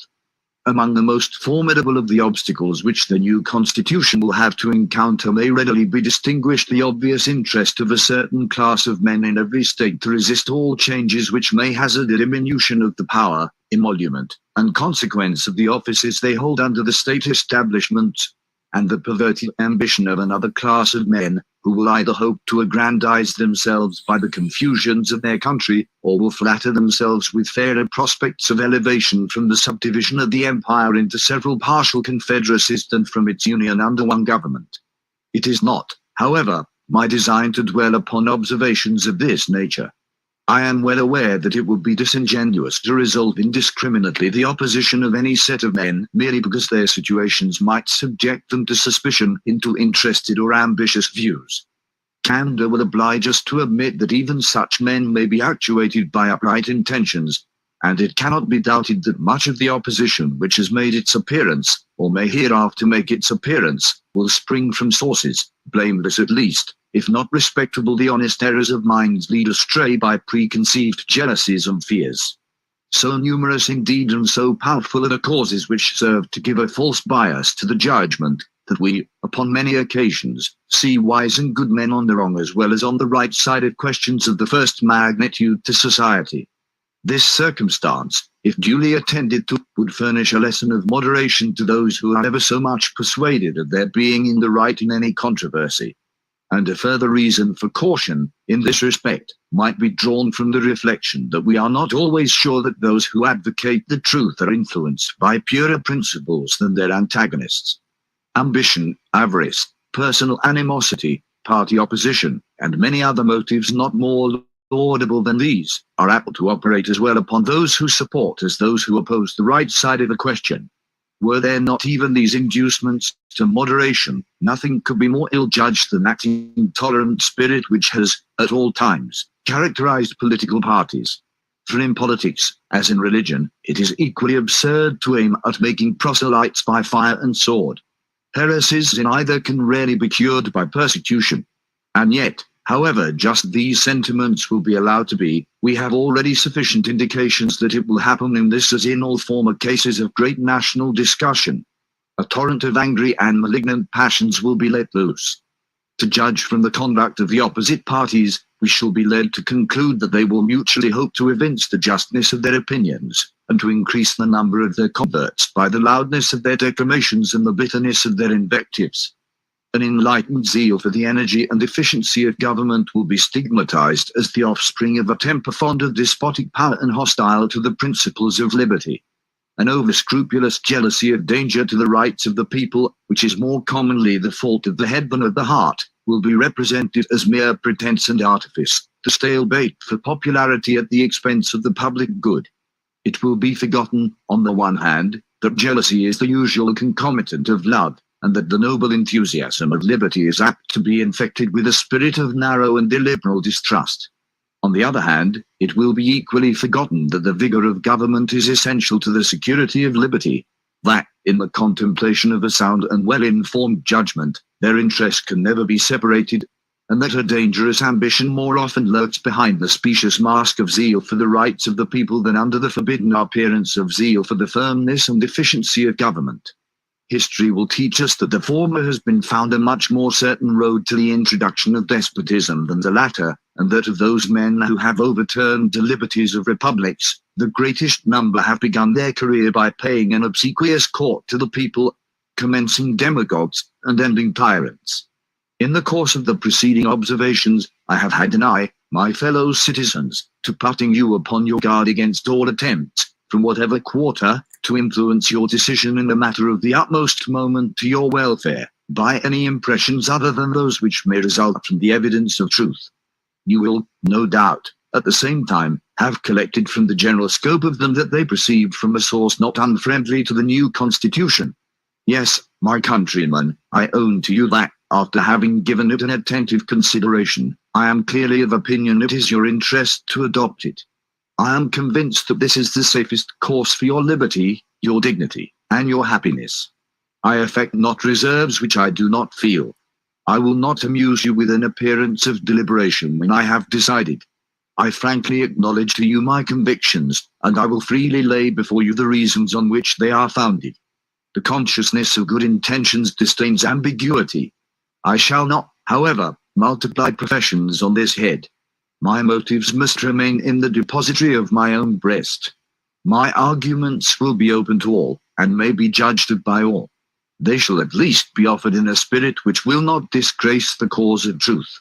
Among the most formidable of the obstacles which the new constitution will have to encounter may readily be distinguished the obvious interest of a certain class of men in every state to resist all changes which may hazard a diminution of the power, emolument, and consequence of the offices they hold under the state establishments, and the perverted ambition of another class of men, who will either hope to aggrandize themselves by the confusions of their country, or will flatter themselves with fairer prospects of elevation from the subdivision of the empire into several partial confederacies than from its union under one government. It is not, however, my design to dwell upon observations of this nature. I am well aware that it would be disingenuous to resolve indiscriminately the opposition of any set of men merely because their situations might subject them to suspicion into interested or ambitious views. Candor will oblige us to admit that even such men may be actuated by upright intentions, and it cannot be doubted that much of the opposition which has made its appearance, or may hereafter make its appearance, will spring from sources, blameless at least, if not respectable. The honest errors of minds lead astray by preconceived jealousies and fears. So numerous indeed and so powerful are the causes which serve to give a false bias to the judgment, that we, upon many occasions, see wise and good men on the wrong as well as on the right side of questions of the first magnitude to society. This circumstance, if duly attended to, would furnish a lesson of moderation to those who are ever so much persuaded of their being in the right in any controversy. And a further reason for caution, in this respect, might be drawn from the reflection that we are not always sure that those who advocate the truth are influenced by purer principles than their antagonists. Ambition, avarice, personal animosity, party opposition, and many other motives not more laudable than these, are apt to operate as well upon those who support as those who oppose the right side of a question. Were there not even these inducements to moderation, nothing could be more ill-judged than that intolerant spirit which has, at all times, characterized political parties. For in politics, as in religion, it is equally absurd to aim at making proselytes by fire and sword. Heresies in either can rarely be cured by persecution. And yet, however just these sentiments will be allowed to be, we have already sufficient indications that it will happen in this as in all former cases of great national discussion. A torrent of angry and malignant passions will be let loose. To judge from the conduct of the opposite parties, we shall be led to conclude that they will mutually hope to evince the justness of their opinions, and to increase the number of their converts by the loudness of their declamations and the bitterness of their invectives. An enlightened zeal for the energy and efficiency of government will be stigmatized as the offspring of a temper fond of despotic power and hostile to the principles of liberty. An over-scrupulous jealousy of danger to the rights of the people, which is more commonly the fault of the head than of the heart, will be represented as mere pretense and artifice, the stale bait for popularity at the expense of the public good. It will be forgotten, on the one hand, that jealousy is the usual concomitant of love, and that the noble enthusiasm of liberty is apt to be infected with a spirit of narrow and illiberal distrust. On the other hand, it will be equally forgotten that the vigor of government is essential to the security of liberty, that, in the contemplation of a sound and well-informed judgment, their interests can never be separated, and that a dangerous ambition more often lurks behind the specious mask of zeal for the rights of the people than under the forbidden appearance of zeal for the firmness and efficiency of government. History will teach us that the former has been found a much more certain road to the introduction of despotism than the latter, and that of those men who have overturned the liberties of republics, the greatest number have begun their career by paying an obsequious court to the people, commencing demagogues and ending tyrants. In the course of the preceding observations, I have had an eye, my fellow citizens, to putting you upon your guard against all attempts, from whatever quarter, to influence your decision in a matter of the utmost moment to your welfare, by any impressions other than those which may result from the evidence of truth. You will, no doubt, at the same time, have collected from the general scope of them that they proceed from a source not unfriendly to the new constitution. Yes, my countrymen, I own to you that, after having given it an attentive consideration, I am clearly of opinion it is your interest to adopt it. I am convinced that this is the safest course for your liberty, your dignity, and your happiness. I affect not reserves which I do not feel. I will not amuse you with an appearance of deliberation when I have decided. I frankly acknowledge to you my convictions, and I will freely lay before you the reasons on which they are founded. The consciousness of good intentions disdains ambiguity. I shall not, however, multiply professions on this head. My motives must remain in the depository of my own breast. My arguments will be open to all, and may be judged of by all. They shall at least be offered in a spirit which will not disgrace the cause of truth.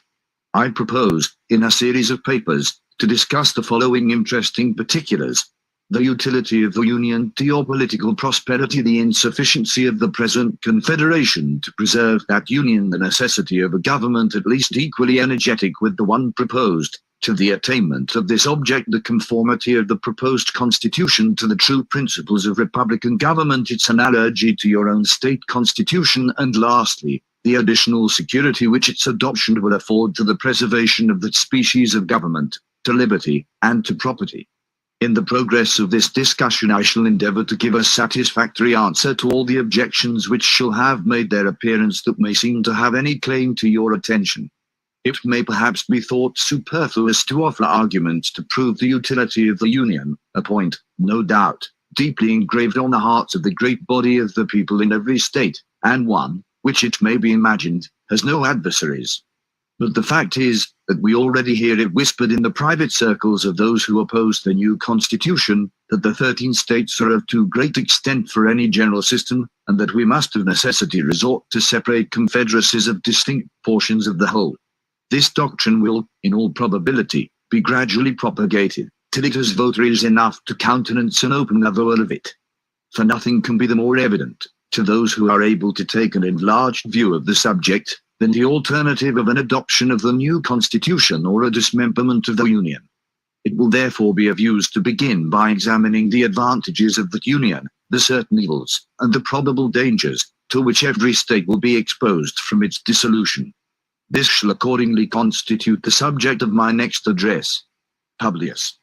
I propose, in a series of papers, to discuss the following interesting particulars: the utility of the Union to your political prosperity, the insufficiency of the present Confederation to preserve that Union, the necessity of a government at least equally energetic with the one proposed, to the attainment of this object, the conformity of the proposed Constitution to the true principles of republican government, its analogy to your own state constitution, and lastly, the additional security which its adoption will afford to the preservation of that species of government, to liberty, and to property. In the progress of this discussion I shall endeavor to give a satisfactory answer to all the objections which shall have made their appearance that may seem to have any claim to your attention. It may perhaps be thought superfluous to offer arguments to prove the utility of the Union, a point, no doubt, deeply engraved on the hearts of the great body of the people in every state, and one, which it may be imagined, has no adversaries. But the fact is, that we already hear it whispered in the private circles of those who oppose the new constitution, that the 13 states are of too great extent for any general system, and that we must of necessity resort to separate confederacies of distinct portions of the whole. This doctrine will, in all probability, be gradually propagated, till it has votaries enough to countenance an open avowal of it. For nothing can be the more evident, to those who are able to take an enlarged view of the subject, than the alternative of an adoption of the new constitution or a dismemberment of the Union. It will therefore be of use to begin by examining the advantages of that Union, the certain evils, and the probable dangers, to which every state will be exposed from its dissolution. This shall accordingly constitute the subject of my next address. Publius.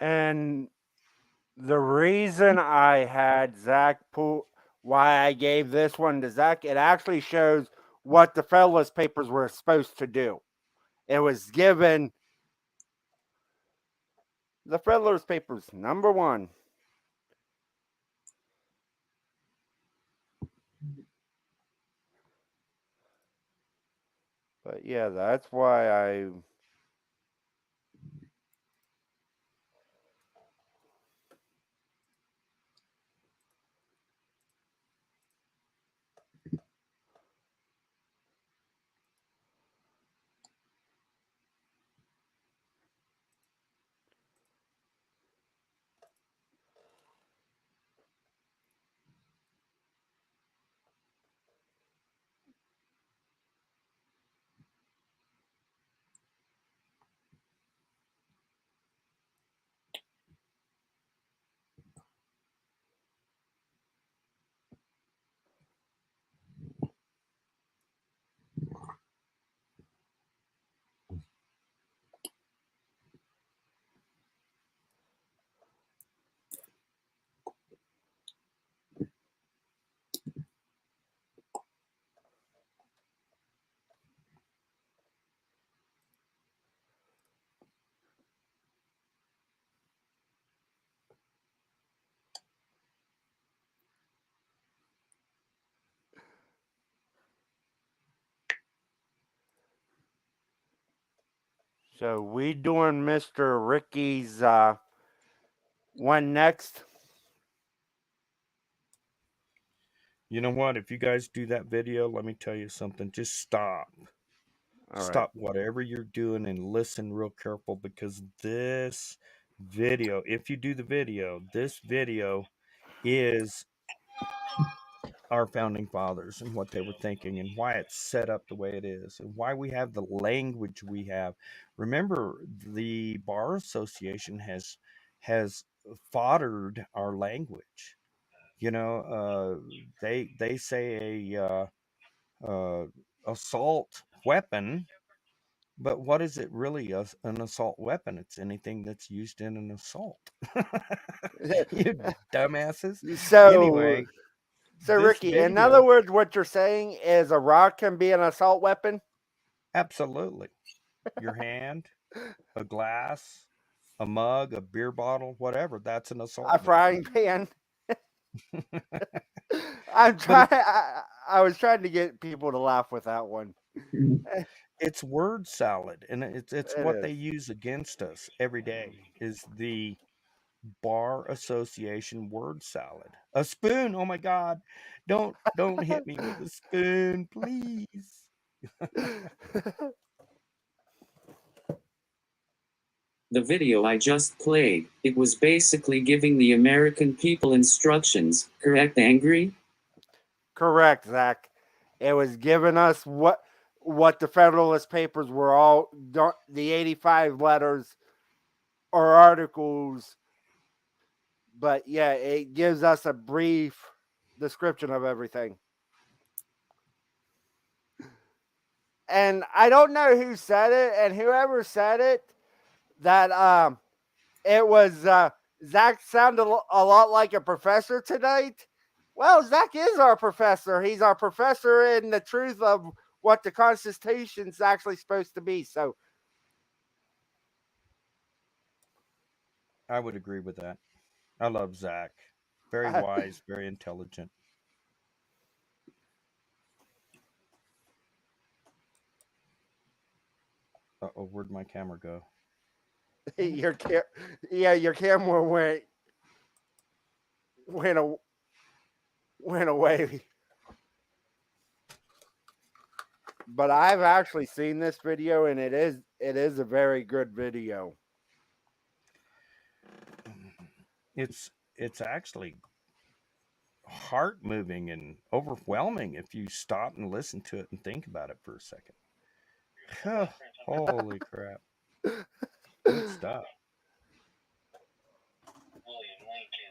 And the reason I had Zach why I gave this one to Zach, it actually shows what the Federalist Papers were supposed to do. It was given the Federalist Papers, number 1. But yeah, that's why I... So we doing Mr. Ricky's one next? You know what? If you guys do that video, let me tell you something. Just stop. All right. Stop whatever you're doing and listen real careful, because this video, if you do the video, this video is our founding fathers and what they were thinking and why it's set up the way it is and why we have the language we have. Remember, the Bar Association has foddered our language. You know, they say a assault weapon, but what is it really? An assault weapon? It's anything that's used in an assault. You dumbasses. So, Anyway, so this Ricky, in video- other words, what you're saying is a rock can be an assault weapon? Absolutely. Your hand, a glass, a mug, a beer bottle, whatever. That's an assault. A frying pan? I was trying to get people to laugh with that one. It's word salad, and it's It what is. they use against us every day is the Bar Association word salad. A spoon. Oh my God. Don't hit me with a spoon, please. The video I just played, it was basically giving the American people instructions, correct, Angry? Correct, Zach. It was giving us what the Federalist Papers were all, the 85 letters or articles. But yeah, it gives us a brief description of everything. And I don't know who said it, and whoever said it, that it was Zach sounded a lot like a professor tonight. Well, Zach is our professor. He's our professor in the truth of what the Constitution's actually supposed to be. So I would agree with that. I love Zach. Very wise, very intelligent. Uh-oh, where'd my camera go? your camera went away. But I've actually seen this video, and it is a very good video. It's actually heart moving and overwhelming if you stop and listen to it and think about it for a second. Holy crap. Good stuff.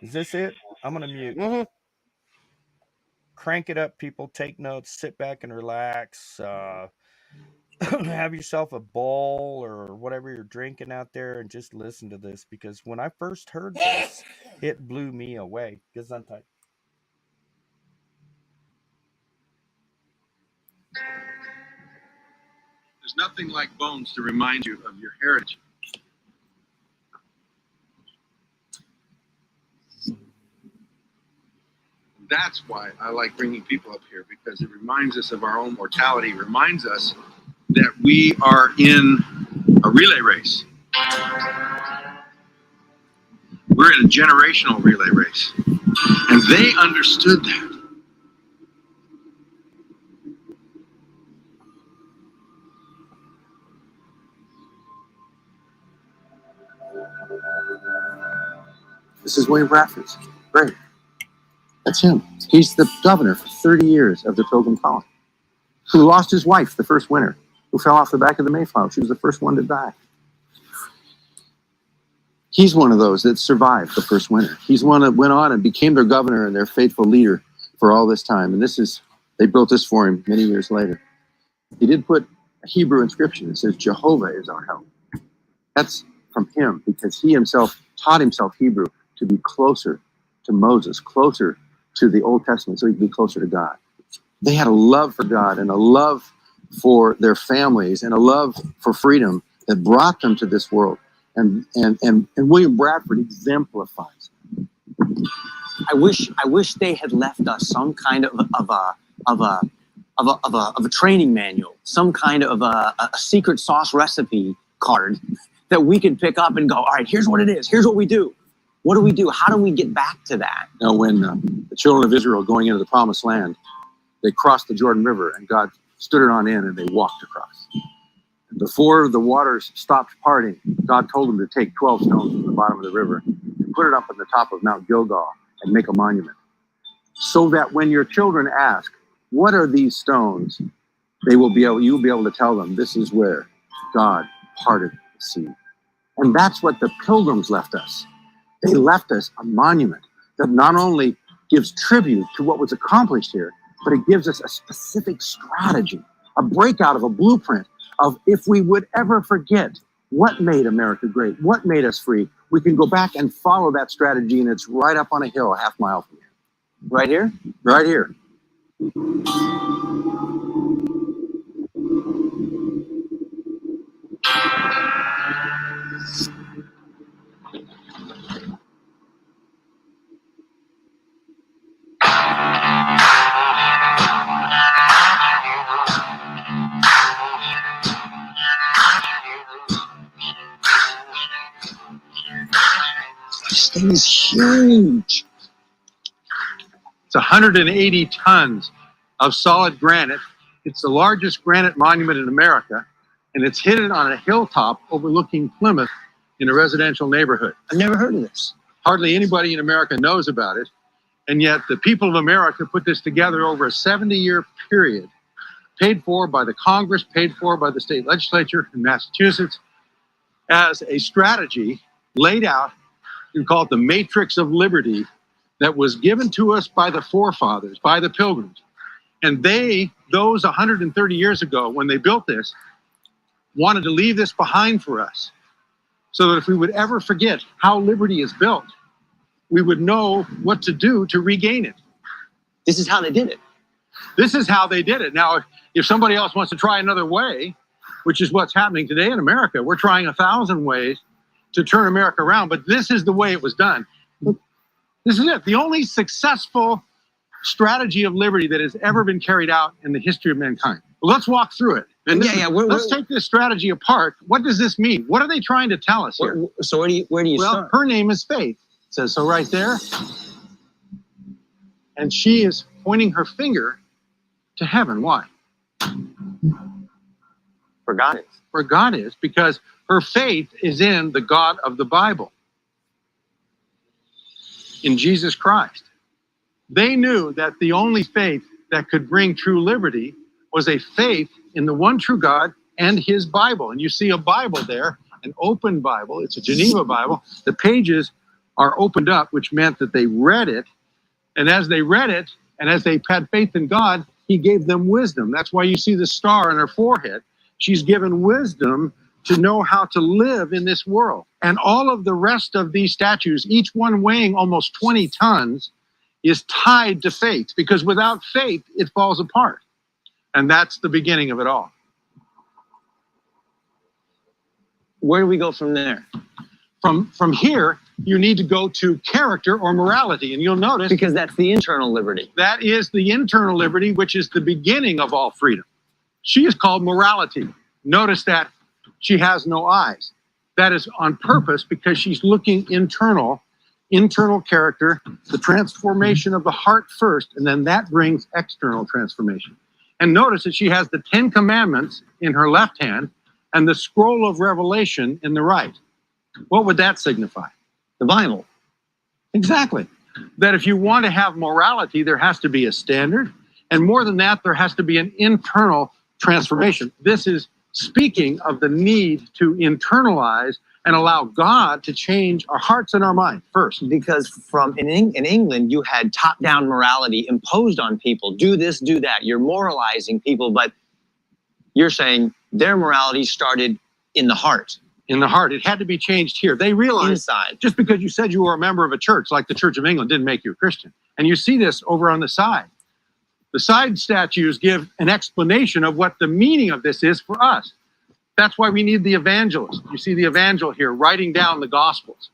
Is this it? I'm going to mute. Mm-hmm. Crank it up, people. Take notes. Sit back and relax. Have yourself a bowl or whatever you're drinking out there and just listen to this, because when I first heard this, it blew me away. Gesundheit. There's nothing like bones to remind you of your heritage. That's why I like bringing people up here, because it reminds us of our own mortality, reminds us that we are in a relay race. We're in a generational relay race. And they understood that. This is William Bradford's. Great. That's him. He's the governor for 30 years of the Pilgrim Colony, who lost his wife, the first winter, who fell off the back of the Mayflower. She was the first one to die. He's one of those that survived the first winter. He's one that went on and became their governor and their faithful leader for all this time. And they built this for him many years later. He did put a Hebrew inscription that says, Jehovah is our help. That's from him, because he himself taught himself Hebrew to be closer to Moses, closer to the Old Testament, so he could be closer to God. They had a love for God and a love for their families and a love for freedom that brought them to this world. And William Bradford exemplifies it. I wish they had left us some kind of a training manual, some kind of a secret sauce recipe card that we can pick up and go, all right, here's what it is. Here's what we do. What do we do? How do we get back to that? Now, when the children of Israel going into the promised land, they crossed the Jordan River, and God stood it on in, and they walked across. And before the waters stopped parting, God told them to take 12 stones from the bottom of the river and put it up on the top of Mount Gilgal and make a monument, so that when your children ask, "What are these stones?" you will be able to tell them, "This is where God parted the sea." And that's what the pilgrims left us. They left us a monument that not only gives tribute to what was accomplished here, but it gives us a specific strategy, a breakout of a blueprint of if we would ever forget what made America great, what made us free, we can go back and follow that strategy, and it's right up on a hill a half mile from here. Right here? Right here. This thing is huge. It's 180 tons of solid granite. It's the largest granite monument in America, and it's hidden on a hilltop overlooking Plymouth in a residential neighborhood. I've never heard of this. Hardly anybody in America knows about it, and yet the people of America put this together over a 70-year period, paid for by the Congress, paid for by the state legislature in Massachusetts, as a strategy laid out. You call it the Matrix of Liberty, that was given to us by the forefathers, by the pilgrims. And those 130 years ago, when they built this, wanted to leave this behind for us, so that if we would ever forget how liberty is built, we would know what to do to regain it. This is how they did it. This is how they did it. Now, if somebody else wants to try another way, which is what's happening today in America, we're trying 1,000 ways to turn America around, but this is the way it was done. This is it. The only successful strategy of liberty that has ever been carried out in the history of mankind. Well, let's walk through it. And let's take this strategy apart. What does this mean? What are they trying to tell us here? So where do you start? Her name is Faith. It says so right there. And she is pointing her finger to heaven. Why? For God is. For God is, because her faith is in the God of the Bible, in Jesus Christ. They knew that the only faith that could bring true liberty was a faith in the one true God and his Bible. And you see a Bible there, an open Bible. It's a Geneva Bible. The pages are opened up, which meant that they read it. And as they read it, and as they had faith in God, he gave them wisdom. That's why you see the star on her forehead. She's given wisdom to know how to live in this world. And all of the rest of these statues, each one weighing almost 20 tons, is tied to faith, because without faith, it falls apart. And that's the beginning of it all. Where do we go from there? From here, you need to go to character or morality. And you'll notice, Because that's the internal liberty. that is the internal liberty, which is the beginning of all freedom. She is called morality. Notice that she has no eyes. That is on purpose, because she's looking internal character, the transformation of the heart first, and then that brings external transformation. And notice that she has the 10 Commandments in her left hand and the scroll of Revelation in the right. What would that signify? The Bible. Exactly. That if you want to have morality, there has to be a standard. And more than that, there has to be an internal transformation. This is speaking of the need to internalize and allow God to change our hearts and our mind first. Because in England, you had top-down morality imposed on people. Do this, do that. You're moralizing people, but you're saying their morality started in the heart. In the heart. It had to be changed here. They realized Inside. just because you said you were a member of a church like the Church of England didn't make you a Christian. And you see this over on the side. The side statues give an explanation of what the meaning of this is for us. That's why we need the evangelist. You see the evangel here writing down the Gospels.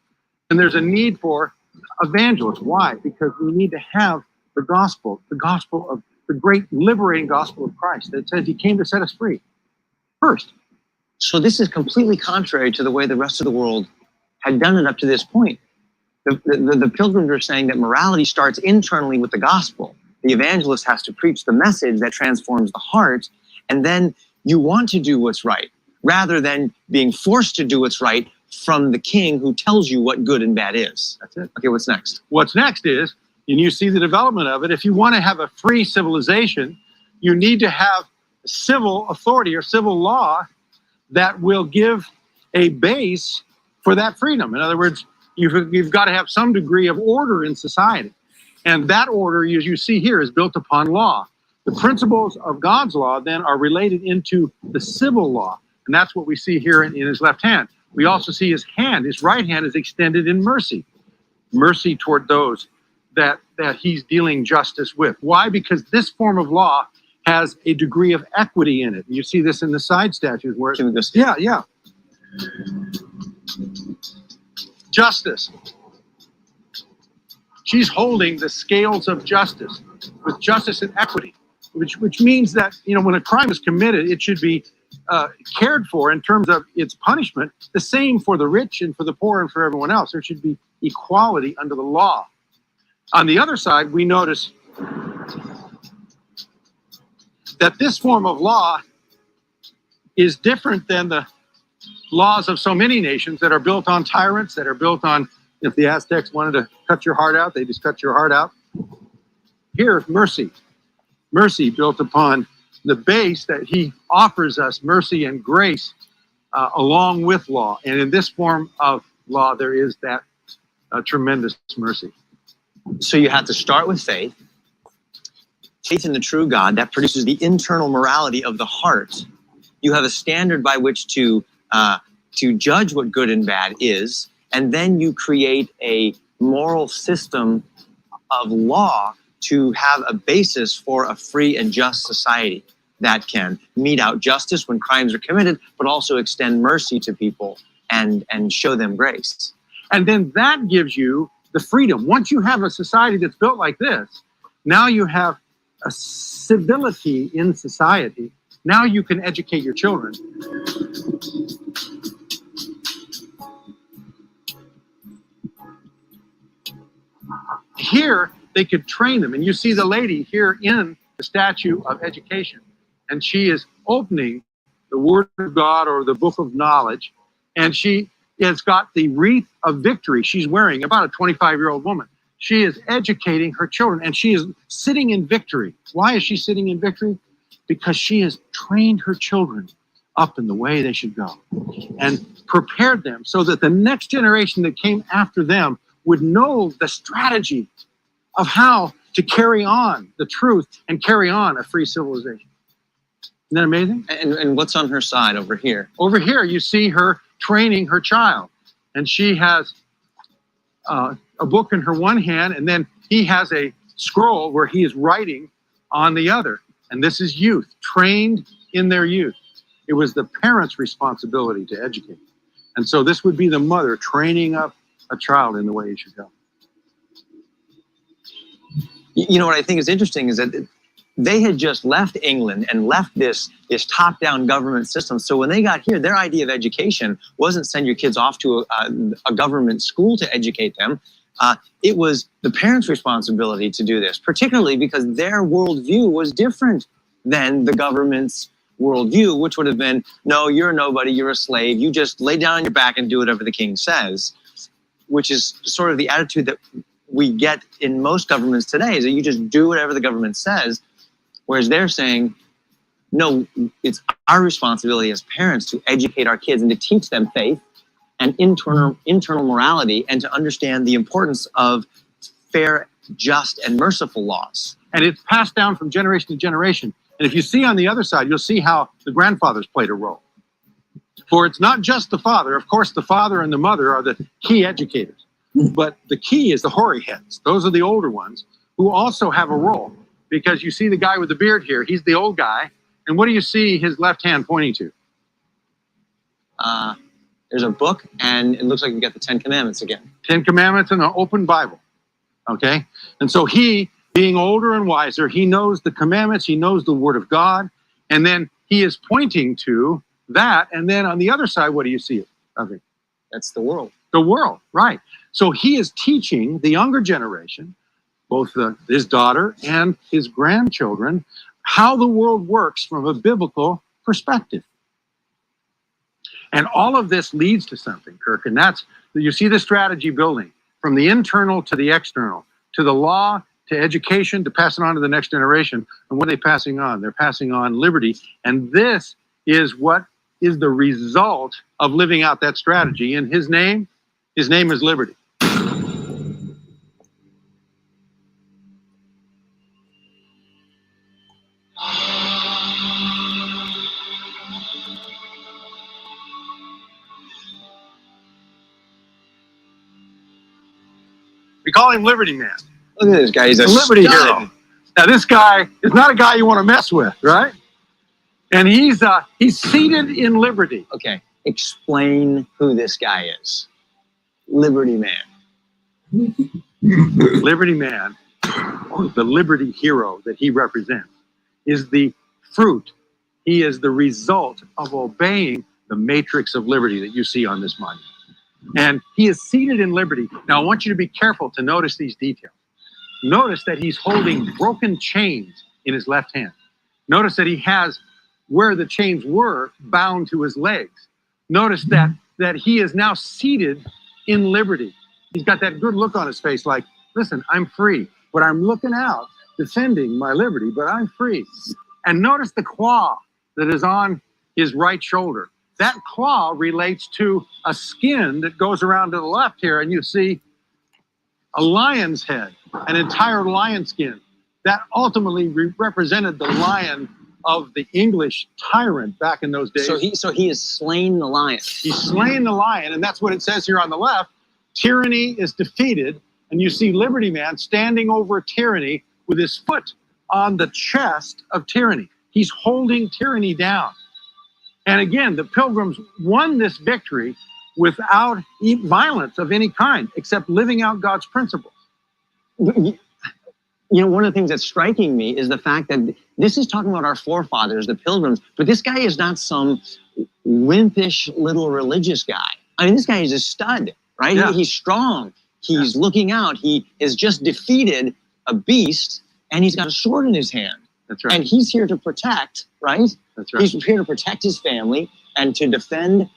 And there's a need for evangelists. Why? Because we need to have the gospel of the great liberating gospel of Christ that says he came to set us free. First, So this is completely contrary to the way the rest of the world had done it up to this point. The pilgrims are saying that morality starts internally with the gospel. The evangelist has to preach the message that transforms the heart, and then you want to do what's right, rather than being forced to do what's right from the king who tells you what good and bad is. That's it. Okay, what's next? What's next is, and you see the development of it, if you want to have a free civilization, you need to have civil authority or civil law that will give a base for that freedom. In other words, you've got to have some degree of order in society. And that order, as you see here, is built upon law. The principles of God's law then are related into the civil law. And that's what we see here in his left hand. We also see his hand, his right hand is extended in mercy. Mercy toward those that he's dealing justice with. Why? Because this form of law has a degree of equity in it. You see this in the side statutes where yeah. Justice. She's holding the scales of justice with justice and equity, which means that, you know, when a crime is committed, it should be cared for in terms of its punishment, the same for the rich and for the poor and for everyone else. There should be equality under the law. On the other side, we notice that this form of law is different than the laws of so many nations that are built on tyrants, that are built on, if the Aztecs wanted to cut your heart out, they just cut your heart out. Here, mercy. Mercy built upon the base that he offers us, mercy and grace, along with law. And in this form of law, there is that tremendous mercy. So you have to start with faith. Faith in the true God that produces the internal morality of the heart. You have a standard by which to judge what good and bad is, and then you create a moral system of law to have a basis for a free and just society that can mete out justice when crimes are committed, but also extend mercy to people and show them grace. And then that gives you the freedom. Once you have a society that's built like this, now you have a civility in society. Now you can educate your children. Here, they could train them. And you see the lady here in the statue of education. And she is opening the Word of God or the Book of Knowledge. And she has got the wreath of victory she's wearing, about a 25-year-old woman. She is educating her children, and she is sitting in victory. Why is she sitting in victory? Because she has trained her children up in the way they should go and prepared them so that the next generation that came after them would know the strategy of how to carry on the truth and carry on a free civilization. Isn't that amazing? And what's on her side over here? Over here, you see her training her child. And she has a book in her one hand, and then he has a scroll where he is writing on the other. And this is youth, trained in their youth. It was the parents' responsibility to educate. And so this would be the mother training up a child in the way he should go. You know what I think is interesting is that they had just left England and left this top-down government system. So when they got here, their idea of education wasn't send your kids off to a government school to educate them. It was the parents' responsibility to do this, particularly because their worldview was different than the government's worldview, which would have been, no, you're a nobody, you're a slave, you just lay down on your back and do whatever the king says, which is sort of the attitude that we get in most governments today, is that you just do whatever the government says, whereas they're saying, no, it's our responsibility as parents to educate our kids and to teach them faith and internal morality, and to understand the importance of fair, just, and merciful laws. And it's passed down from generation to generation. And if you see on the other side, you'll see how the grandfathers played a role. For it's not just the father. Of course, the father and the mother are the key educators. But the key is the hoary heads. Those are the older ones who also have a role. Because you see the guy with the beard here, he's the old guy. And what do you see his left hand pointing to? There's a book, and it looks like we got the 10 Commandments again. 10 Commandments and an open Bible. Okay? And so he, being older and wiser, he knows the commandments, he knows the Word of God, and then he is pointing to that, and then on the other side, what do you see of it? That's the world. The world, right. So he is teaching the younger generation, both his daughter and his grandchildren, how the world works from a biblical perspective. And all of this leads to something, Kirk, and that's, you see the strategy building from the internal to the external, to the law, to education, to pass it on to the next generation. And what are they passing on? They're passing on liberty. And this is what is the result of living out that strategy. In his name is liberty. We call him Liberty Man. Look at this guy. He's a Liberty stud. hero. Now this guy is not a guy you want to mess with, right? And he's seated in liberty. Okay, explain who this guy is. Liberty Man. Liberty Man, the liberty hero that he represents, is the fruit. He is the result of obeying the matrix of liberty that you see on this monument. And he is seated in liberty. Now, I want you to be careful to notice these details. Notice that he's holding broken chains in his left hand. Notice that he has, where the chains were, bound to his legs. Notice that he is now seated in liberty. He's got that good look on his face like, listen, I'm free, but I'm looking out, defending my liberty, but I'm free. And notice the claw that is on his right shoulder. That claw relates to a skin that goes around to the left here, and you see a lion's head, an entire lion skin. That ultimately represented the lion of the English tyrant back in those days. So he has slain the lion. He's slain the lion, and that's what it says here on the left. Tyranny is defeated, and you see Liberty Man standing over tyranny with his foot on the chest of tyranny. He's holding tyranny down. And again, the Pilgrims won this victory without violence of any kind, except living out God's principles. You know, one of the things that's striking me is the fact that this is talking about our forefathers, the Pilgrims, but this guy is not some wimpish little religious guy. I mean, this guy is a stud, right? Yeah. He's strong. He's looking out. He has just defeated a beast, and he's got a sword in his hand. That's right. And he's here to protect, right? That's right. He's here to protect his family and to defend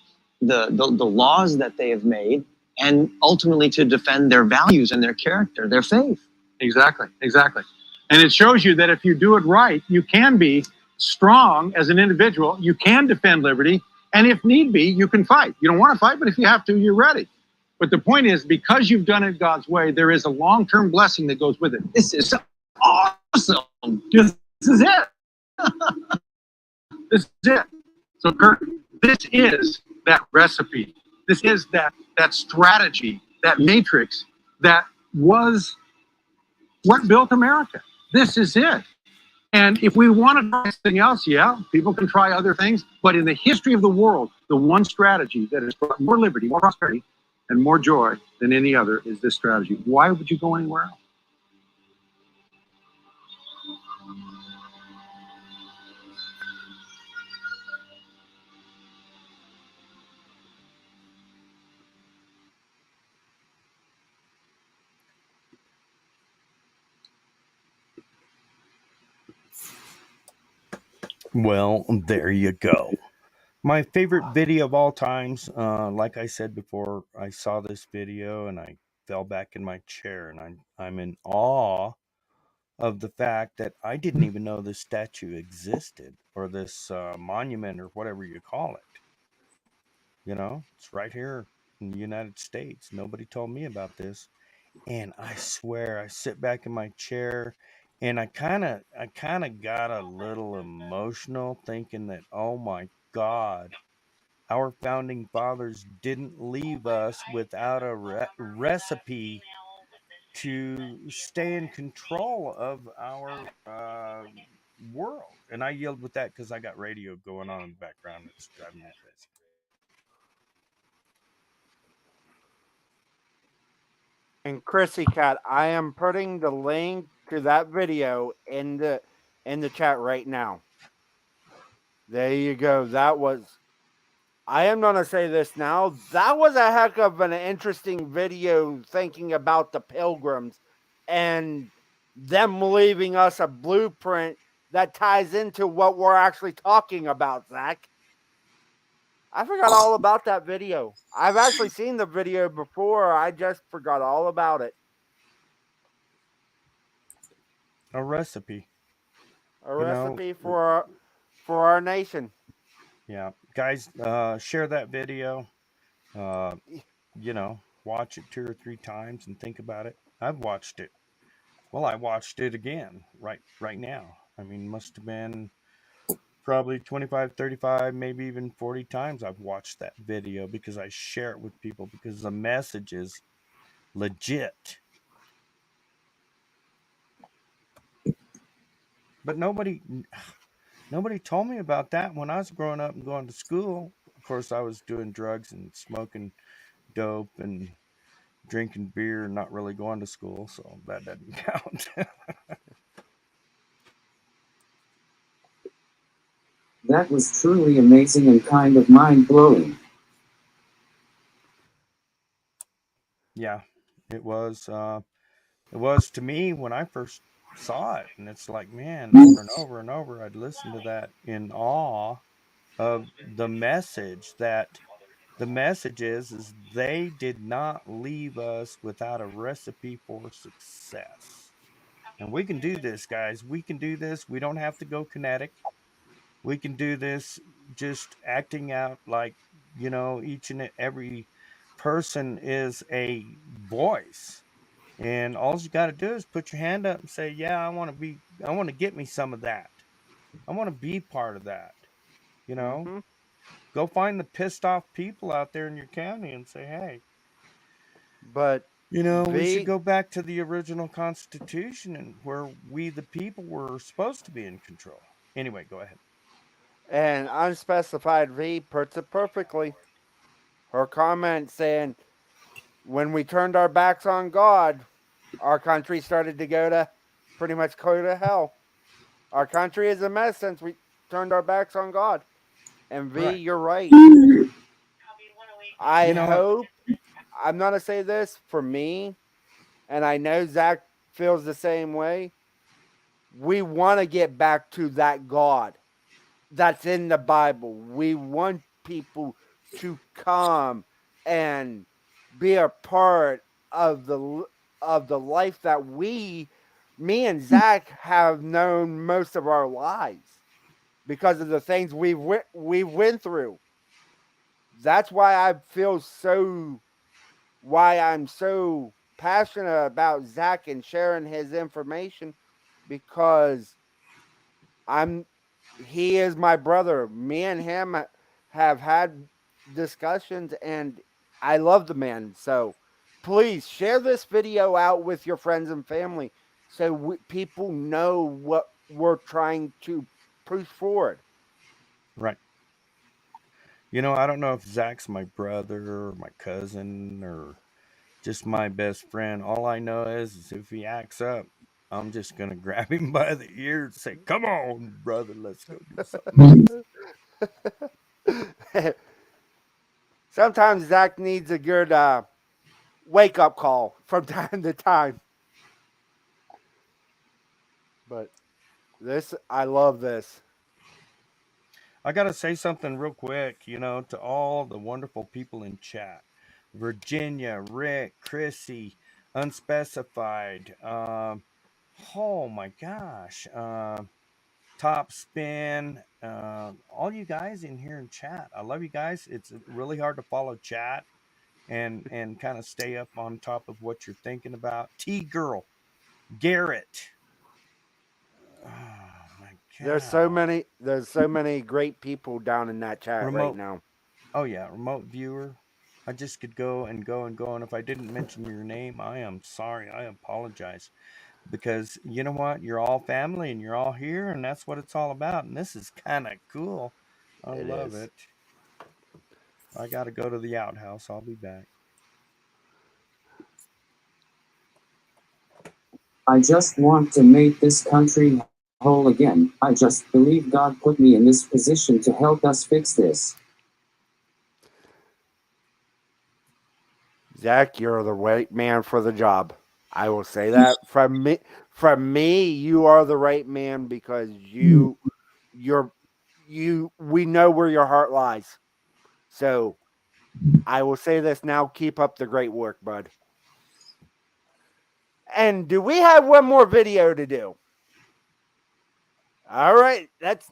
the laws that they have made, and ultimately to defend their values and their character, their faith. Exactly, exactly. And it shows you that if you do it right, you can be strong as an individual, you can defend liberty, and if need be, you can fight. You don't want to fight, but if you have to, you're ready. But the point is, because you've done it God's way, there is a long-term blessing that goes with it. This is awesome. This is it. This is it. So, Kirk, this is that recipe. This is that strategy, that matrix that was what built America. This is it. And if we want to try something else, yeah, people can try other things. But in the history of the world, the one strategy that has brought more liberty, more prosperity, and more joy than any other is this strategy. Why would you go anywhere else? Well, there you go. My favorite video of all times, like I said before, I saw this video and I fell back in my chair, and I'm in awe of the fact that I didn't even know this statue existed, or this monument, or whatever you call it. You know, it's right here in the United States. Nobody told me about this. And I swear, I sit back in my chair, and I kind of got a little emotional, thinking that, oh my God, our founding fathers didn't leave us without a recipe to stay in control of our world. And I yelled with that because I got radio going on in the background that's driving me crazy. And Chrissy Cat, I am putting the link to that video in the chat right now. There you go. That was I am going to say this now. That was a heck of an interesting video thinking about the pilgrims and them leaving us a blueprint that ties into what we're actually talking about, Zach. I forgot all about that video. I've actually seen the video before. I just forgot all about it. A recipe. A recipe for our nation. Yeah, guys, share that video. Watch it 2 or 3 times and think about it. I've watched it. Well, I watched it again right now. I mean, must have been probably 25, 35, maybe even 40 times I've watched that video because I share it with people because the message is legit. But nobody told me about that when I was growing up and going to school. Of course, I was doing drugs and smoking dope and drinking beer and not really going to school, so that doesn't count. That was truly amazing and kind of mind-blowing. Yeah, it was. It was to me when I first saw it, and it's like, man, over and over and over, I'd listen to that in awe of the message. That the message is they did not leave us without a recipe for success. And we can do this, guys. We can do this. We don't have to go kinetic. We can do this just acting out like, each and every person is a voice. And all you got to do is put your hand up and say, yeah, I want to get me some of that. I want to be part of that. Go find the pissed off people out there in your county and say, hey, but we should go back to the original Constitution and where we, the people, were supposed to be in control. Anyway, go ahead. And Unspecified V puts it perfectly. Her comment saying, when we turned our backs on God, our country started to pretty much go to hell. Our country is a mess since we turned our backs on God. And V, Right. You're right. I hope, I'm going to say this for me, and I know Zach feels the same way. We want to get back to that God that's in the Bible. We want people to come and be a part of the life that me and Zach have known most of our lives because of the things we went through. That's why I'm so passionate about Zach and sharing his information, because he is my brother. Me and him have had discussions, and I love the man. So please share this video out with your friends and family so people know what we're trying to push forward. Right. I don't know if Zach's my brother or my cousin or just my best friend. All I know is if he acts up, I'm just going to grab him by the ear and say, come on, brother, let's go do something. Sometimes Zach needs a good wake-up call from time to time. But I love this. I got to say something real quick, to all the wonderful people in chat. Virginia, Rick, Chrissy, Unspecified. Oh my gosh. Top Spin. All you guys in here in chat. I love you guys. It's really hard to follow chat and kind of stay up on top of what you're thinking about. T-Girl, Garrett. Oh my God. There's so many great people down in that chat right now. Oh yeah, remote viewer. I just could go and go and go, and if I didn't mention your name, I am sorry. I apologize. Because you know what? You're all family and you're all here, and that's what it's all about. And this is kind of cool. I love it. I got to go to the outhouse. I'll be back. I just want to make this country whole again. I just believe God put me in this position to help us fix this. Jack, you're the right man for the job. I will say that from me, you are the right man because we know where your heart lies. So I will say this now, keep up the great work, bud. And do we have one more video to do? All right, that's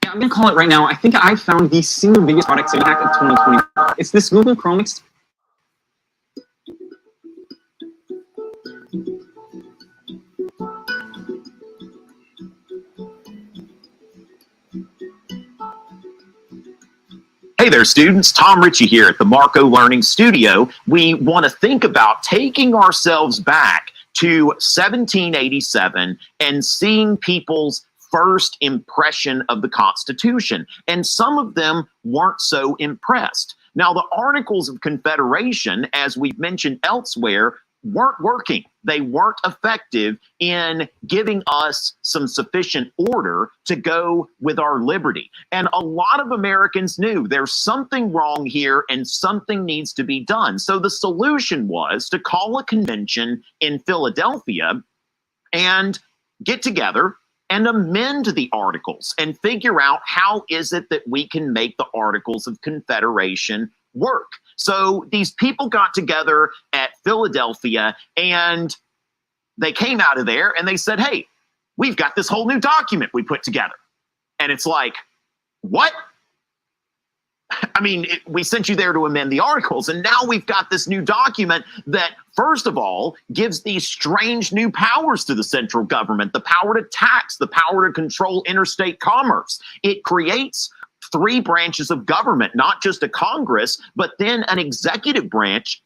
I'm going to call it right now. I think I found the single biggest product sale hack of 2020. It's this Google Chrome Hey there, students. Tom Ritchie here at the Marco Learning Studio. We want to think about taking ourselves back to 1787 and seeing people's first impression of the Constitution. And some of them weren't so impressed. Now, the Articles of Confederation, as we've mentioned elsewhere, weren't working. They weren't effective in giving us some sufficient order to go with our liberty. And a lot of Americans knew there's something wrong here and something needs to be done. So the solution was to call a convention in Philadelphia and get together and amend the Articles and figure out how is it that we can make the Articles of Confederation work. So these people got together at Philadelphia and they came out of there and they said, hey, we've got this whole new document we put together. And it's like, what? I mean, we sent you there to amend the Articles, and now we've got this new document that, first of all, gives these strange new powers to the central government, the power to tax, the power to control interstate commerce. It creates 3 branches of government, not just a Congress, but then an executive branch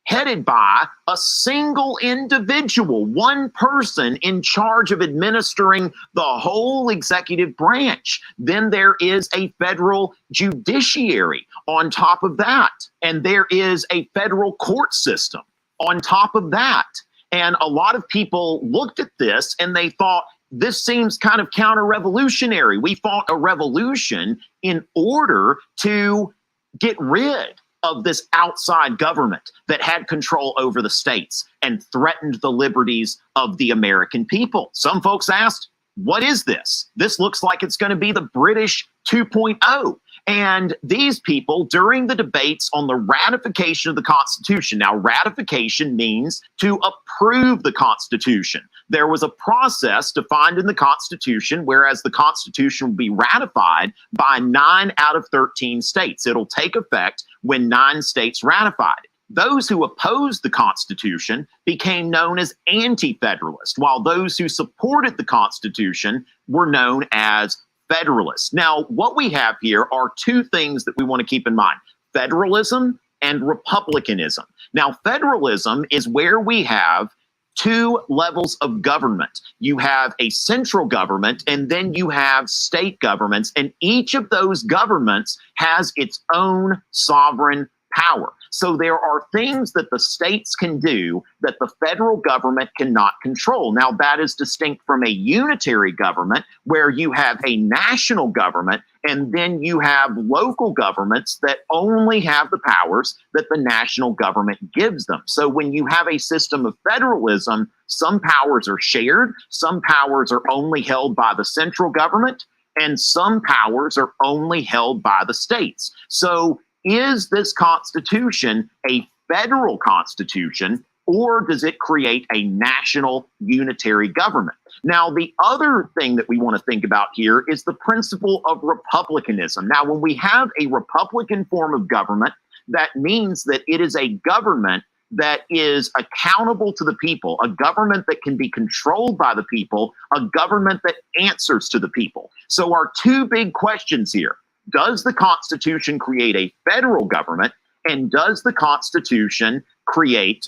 headed by a single individual, one person in charge of administering the whole executive branch. Then there is a federal judiciary on top of that. And there is a federal court system on top of that. And a lot of people looked at this and they thought, this seems kind of counter-revolutionary. We fought a revolution in order to get rid of this outside government that had control over the states and threatened the liberties of the American people. Some folks asked, what is this? This looks like it's going to be the British 2.0. And these people, during the debates on the ratification of the Constitution, now ratification means to approve the Constitution. There was a process defined in the Constitution, whereas the Constitution will be ratified by 9 out of 13 states. It'll take effect when 9 states ratified it. Those who opposed the Constitution became known as anti-federalist, while those who supported the Constitution were known as Federalists. Now, what we have here are 2 things that we want to keep in mind: federalism and republicanism. Now, federalism is where we have 2 levels of government. You have a central government, and then you have state governments, and each of those governments has its own sovereign power. So there are things that the states can do that the federal government cannot control. Now, that is distinct from a unitary government where you have a national government and then you have local governments that only have the powers that the national government gives them. So when you have a system of federalism, some powers are shared, some powers are only held by the central government, and some powers are only held by the states. So is this Constitution a federal constitution, or does it create a national unitary government? Now, the other thing that we want to think about here is the principle of republicanism. Now, when we have a republican form of government, that means that it is a government that is accountable to the people, a government that can be controlled by the people, a government that answers to the people. So our 2 big questions here: does the Constitution create a federal government, and does the Constitution create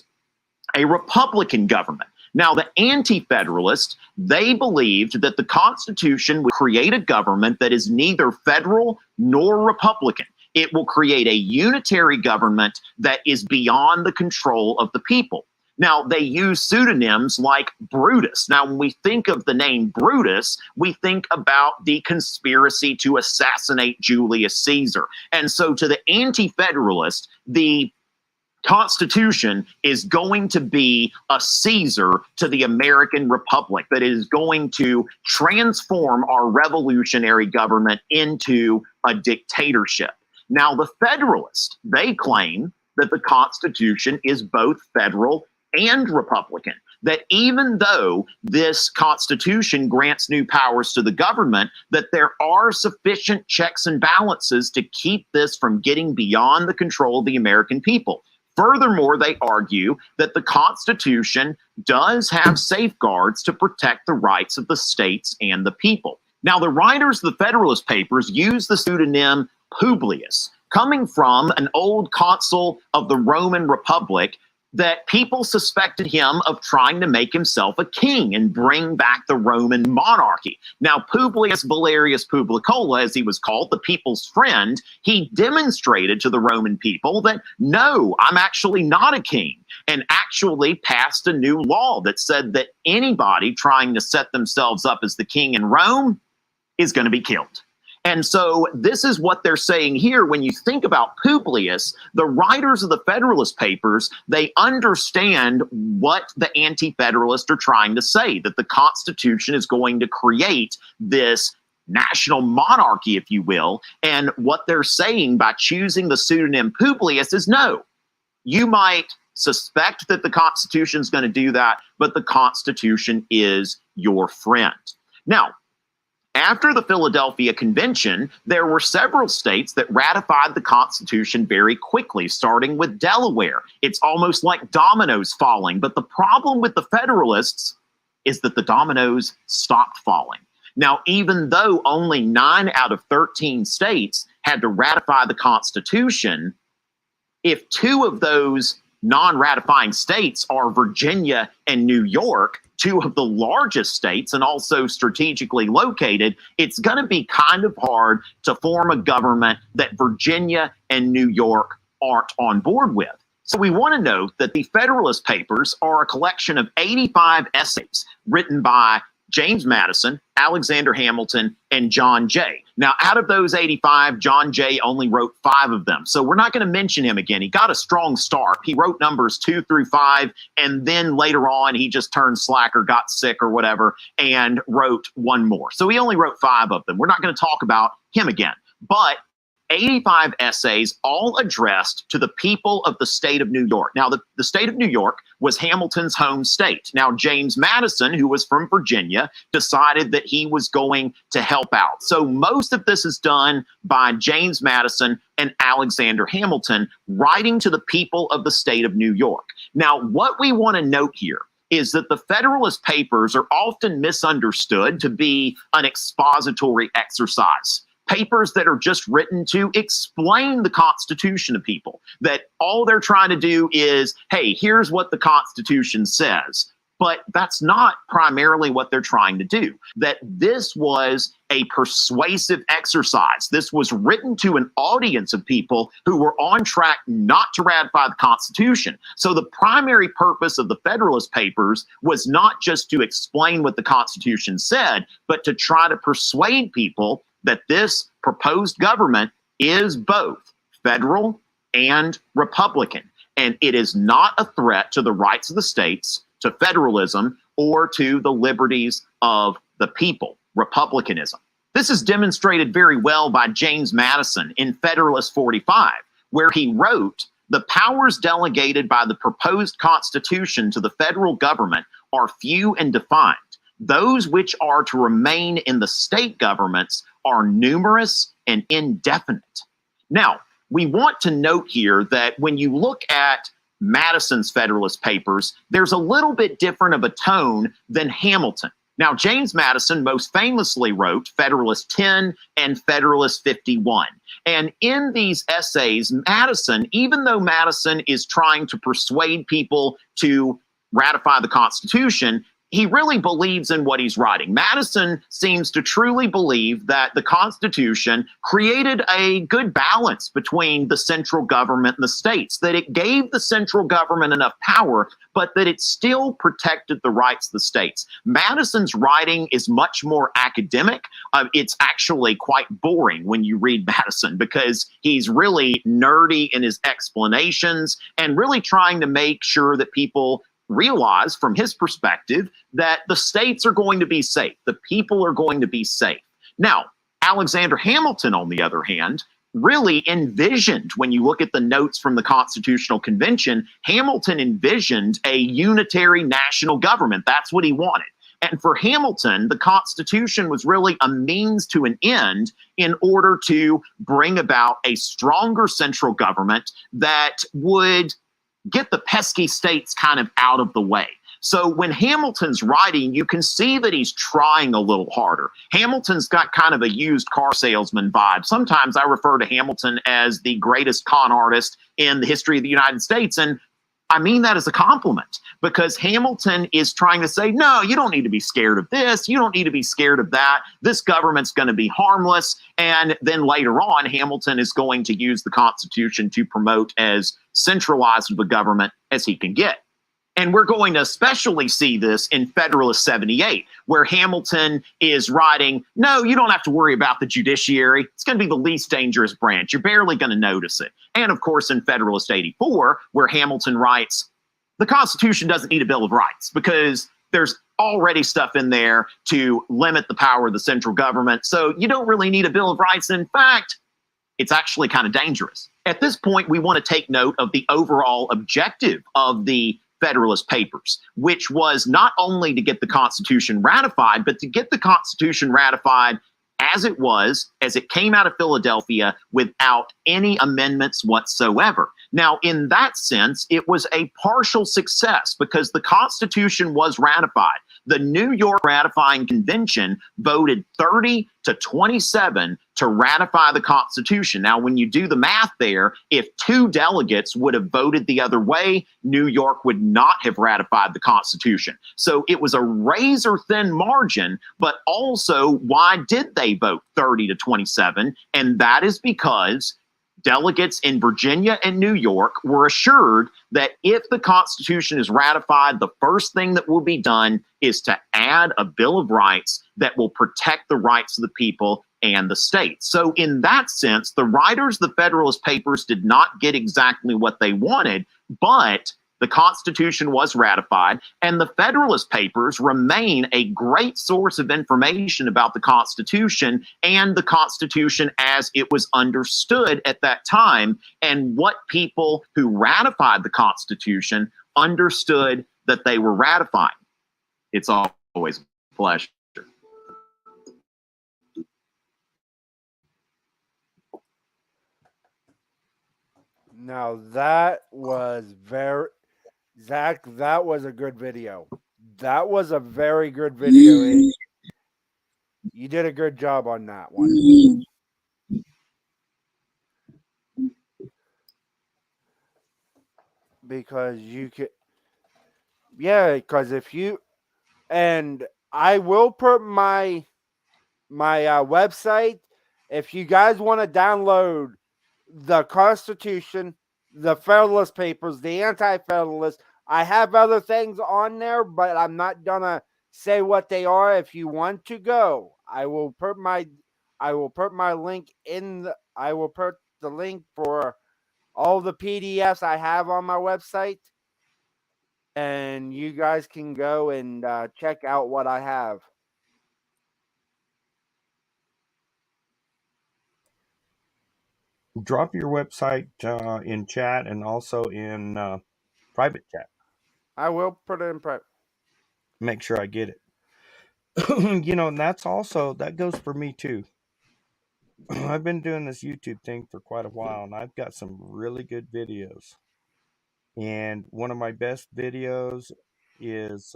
a republican government? Now, the anti-federalists, they believed that the Constitution would create a government that is neither federal nor Republican. It will create a unitary government that is beyond the control of the people. Now, they use pseudonyms like Brutus. Now, when we think of the name Brutus, we think about the conspiracy to assassinate Julius Caesar. And so to the anti-federalist, the Constitution is going to be a Caesar to the American Republic that is going to transform our revolutionary government into a dictatorship. Now, the Federalists, they claim that the Constitution is both federal and Republican, that even though this Constitution grants new powers to the government, that there are sufficient checks and balances to keep this from getting beyond the control of the American people. Furthermore, they argue that the Constitution does have safeguards to protect the rights of the states and the people. Now, the writers of the Federalist Papers use the pseudonym Publius, coming from an old consul of the Roman Republic that people suspected him of trying to make himself a king and bring back the Roman monarchy. Now, Publius Valerius Publicola, as he was called, the people's friend, he demonstrated to the Roman people that, no, I'm actually not a king, and actually passed a new law that said that anybody trying to set themselves up as the king in Rome is going to be killed. And so this is what they're saying here. When you think about Publius, the writers of the Federalist Papers, they understand what the anti-federalists are trying to say, that the Constitution is going to create this national monarchy, if you will. And what they're saying by choosing the pseudonym Publius is, no, you might suspect that the Constitution is going to do that, but the Constitution is your friend. Now, after the Philadelphia Convention, there were several states that ratified the Constitution very quickly, starting with Delaware. It's almost like dominoes falling, but the problem with the Federalists is that the dominoes stopped falling. Now, even though only 9 out of 13 states had to ratify the Constitution, if 2 of those non-ratifying states are Virginia and New York, 2 of the largest states and also strategically located, it's going to be kind of hard to form a government that Virginia and New York aren't on board with. So we want to note that the Federalist Papers are a collection of 85 essays written by James Madison, Alexander Hamilton, and John Jay. Now, out of those 85, John Jay only wrote 5 of them. So we're not going to mention him again. He got a strong start. He wrote numbers 2 through 5, and then later on, he just turned slacker, got sick or whatever, and wrote 1 more. So he only wrote 5 of them. We're not going to talk about him again. But 85 essays, all addressed to the people of the state of New York. Now, the state of New York was Hamilton's home state. Now, James Madison, who was from Virginia, decided that he was going to help out. So most of this is done by James Madison and Alexander Hamilton, writing to the people of the state of New York. Now, what we want to note here is that the Federalist Papers are often misunderstood to be an expository exercise. Papers that are just written to explain the Constitution to people, that all they're trying to do is, hey, here's what the Constitution says. But that's not primarily what they're trying to do. That this was a persuasive exercise. This was written to an audience of people who were on track not to ratify the Constitution. So the primary purpose of the Federalist Papers was not just to explain what the Constitution said, but to try to persuade people that this proposed government is both federal and Republican, and it is not a threat to the rights of the states, to federalism, or to the liberties of the people, republicanism. This is demonstrated very well by James Madison in Federalist 45, where he wrote, "The powers delegated by the proposed Constitution to the federal government are few and defined. Those which are to remain in the state governments are numerous and indefinite." Now, we want to note here that when you look at Madison's Federalist Papers, there's a little bit different of a tone than Hamilton. Now, James Madison most famously wrote Federalist 10 and Federalist 51. And in these essays, Madison, even though Madison is trying to persuade people to ratify the Constitution, he really believes in what he's writing. Madison seems to truly believe that the Constitution created a good balance between the central government and the states, that it gave the central government enough power, but that it still protected the rights of the states. Madison's writing is much more academic. It's actually quite boring when you read Madison because he's really nerdy in his explanations and really trying to make sure that people realize from his perspective that the states are going to be safe. The people are going to be safe. Now, Alexander Hamilton, on the other hand, really envisioned, when you look at the notes from the Constitutional Convention, Hamilton envisioned a unitary national government. That's what he wanted. And for Hamilton, the Constitution was really a means to an end in order to bring about a stronger central government that would get the pesky states kind of out of the way. So when Hamilton's writing, you can see that he's trying a little harder. Hamilton's got kind of a used car salesman vibe. Sometimes I refer to Hamilton as the greatest con artist in the history of the United States. And I mean that as a compliment because Hamilton is trying to say, no, you don't need to be scared of this. You don't need to be scared of that. This government's going to be harmless. And then later on, Hamilton is going to use the Constitution to promote as centralized of a government as he can get. And we're going to especially see this in Federalist 78, where Hamilton is writing, no, you don't have to worry about the judiciary. It's going to be the least dangerous branch. You're barely going to notice it. And of course, in Federalist 84, where Hamilton writes, the Constitution doesn't need a Bill of Rights because there's already stuff in there to limit the power of the central government. So you don't really need a Bill of Rights. In fact, it's actually kind of dangerous. At this point, we want to take note of the overall objective of the Federalist Papers, which was not only to get the Constitution ratified, but to get the Constitution ratified as it was, as it came out of Philadelphia, without any amendments whatsoever. Now, in that sense, it was a partial success because the Constitution was ratified. The New York Ratifying Convention voted 30 to 27 to ratify the Constitution. Now, when you do the math there, if 2 delegates would have voted the other way, New York would not have ratified the Constitution. So it was a razor-thin margin, but also, why did they vote 30 to 27? And that is because delegates in Virginia and New York were assured that if the Constitution is ratified, the first thing that will be done is to add a Bill of Rights that will protect the rights of the people and the states. So in that sense, the writers of the Federalist Papers did not get exactly what they wanted, but the Constitution was ratified, and the Federalist Papers remain a great source of information about the Constitution and the Constitution as it was understood at that time, and what people who ratified the Constitution understood that they were ratifying. It's always a pleasure. Now that was very... Zach, that was a good video. That was a very good video. You did a good job on that one. Because you could, yeah, because if you, and I will put my website, if you guys want to download the Constitution, the Federalist Papers, the Anti-Federalist. I have other things on there, but I'm not gonna say what they are. If you want to go, I will put my link in the, I will put the link for all the PDFs I have on my website, and you guys can go and check out what I have. Drop your website in chat and also in private chat. I will put it in private. Make sure I get it. You know, and that goes for me too. I've been doing this YouTube thing for quite a while, and I've got some really good videos. And one of my best videos is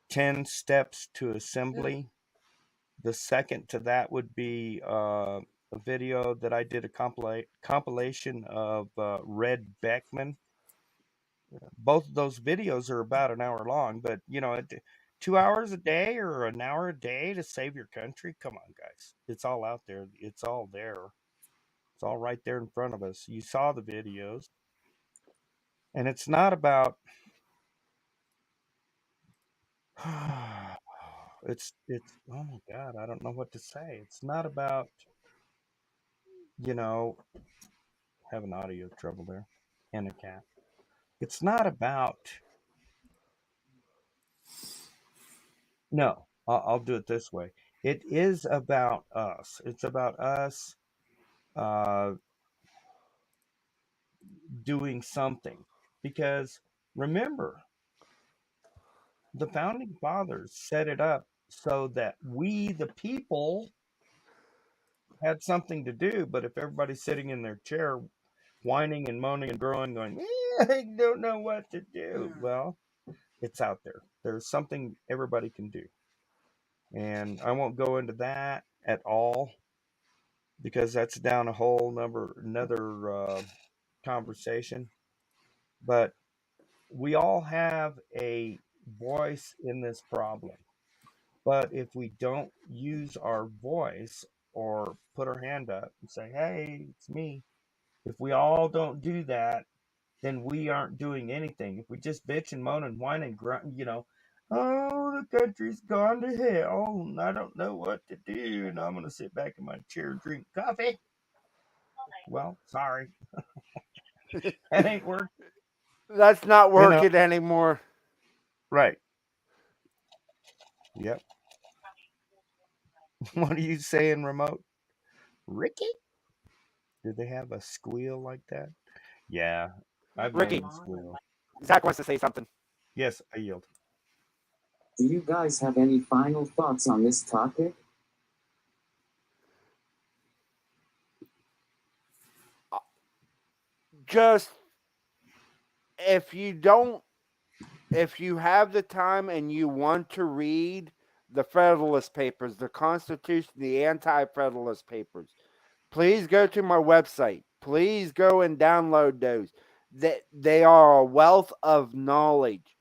10 Steps to Assembly. The second to that would be a video that I did a compilation of Red Beckman. both of those videos are about an hour long, but 2 hours a day or an hour a day to save your country. Come on, guys. It's all out there. It's all there. It's all right there in front of us. You saw the videos. And it's not about it's oh my God, I don't know what to say. It's not about, having audio trouble there and a cat. It's not about no, I'll do it this way. It is about us. It's about us doing something. Because remember, the founding fathers set it up so that we, the people, had something to do. But if everybody's sitting in their chair whining and moaning and groaning, going, I don't know what to do. Well, it's out there. There's something everybody can do. And I won't go into that at all because that's down a whole another conversation. But we all have a voice in this problem. But if we don't use our voice or put our hand up and say, hey, it's me, if we all don't do that, then we aren't doing anything. If we just bitch and moan and whine and grunt, oh, the country's gone to hell and I don't know what to do and I'm going to sit back in my chair and drink coffee. Well, sorry. That ain't working. That's not working anymore. Right. Yep. What are you saying, remote? Ricky? Did they have a squeal like that? Yeah. I've Ricky. known the squeal. Zach wants to say something. Yes, I yield. Do you guys have any final thoughts on this topic? Just if you have the time and you want to read the Federalist Papers, the Constitution, the Anti-Federalist Papers, please go to my website. Please go and download those. They are a wealth of knowledge.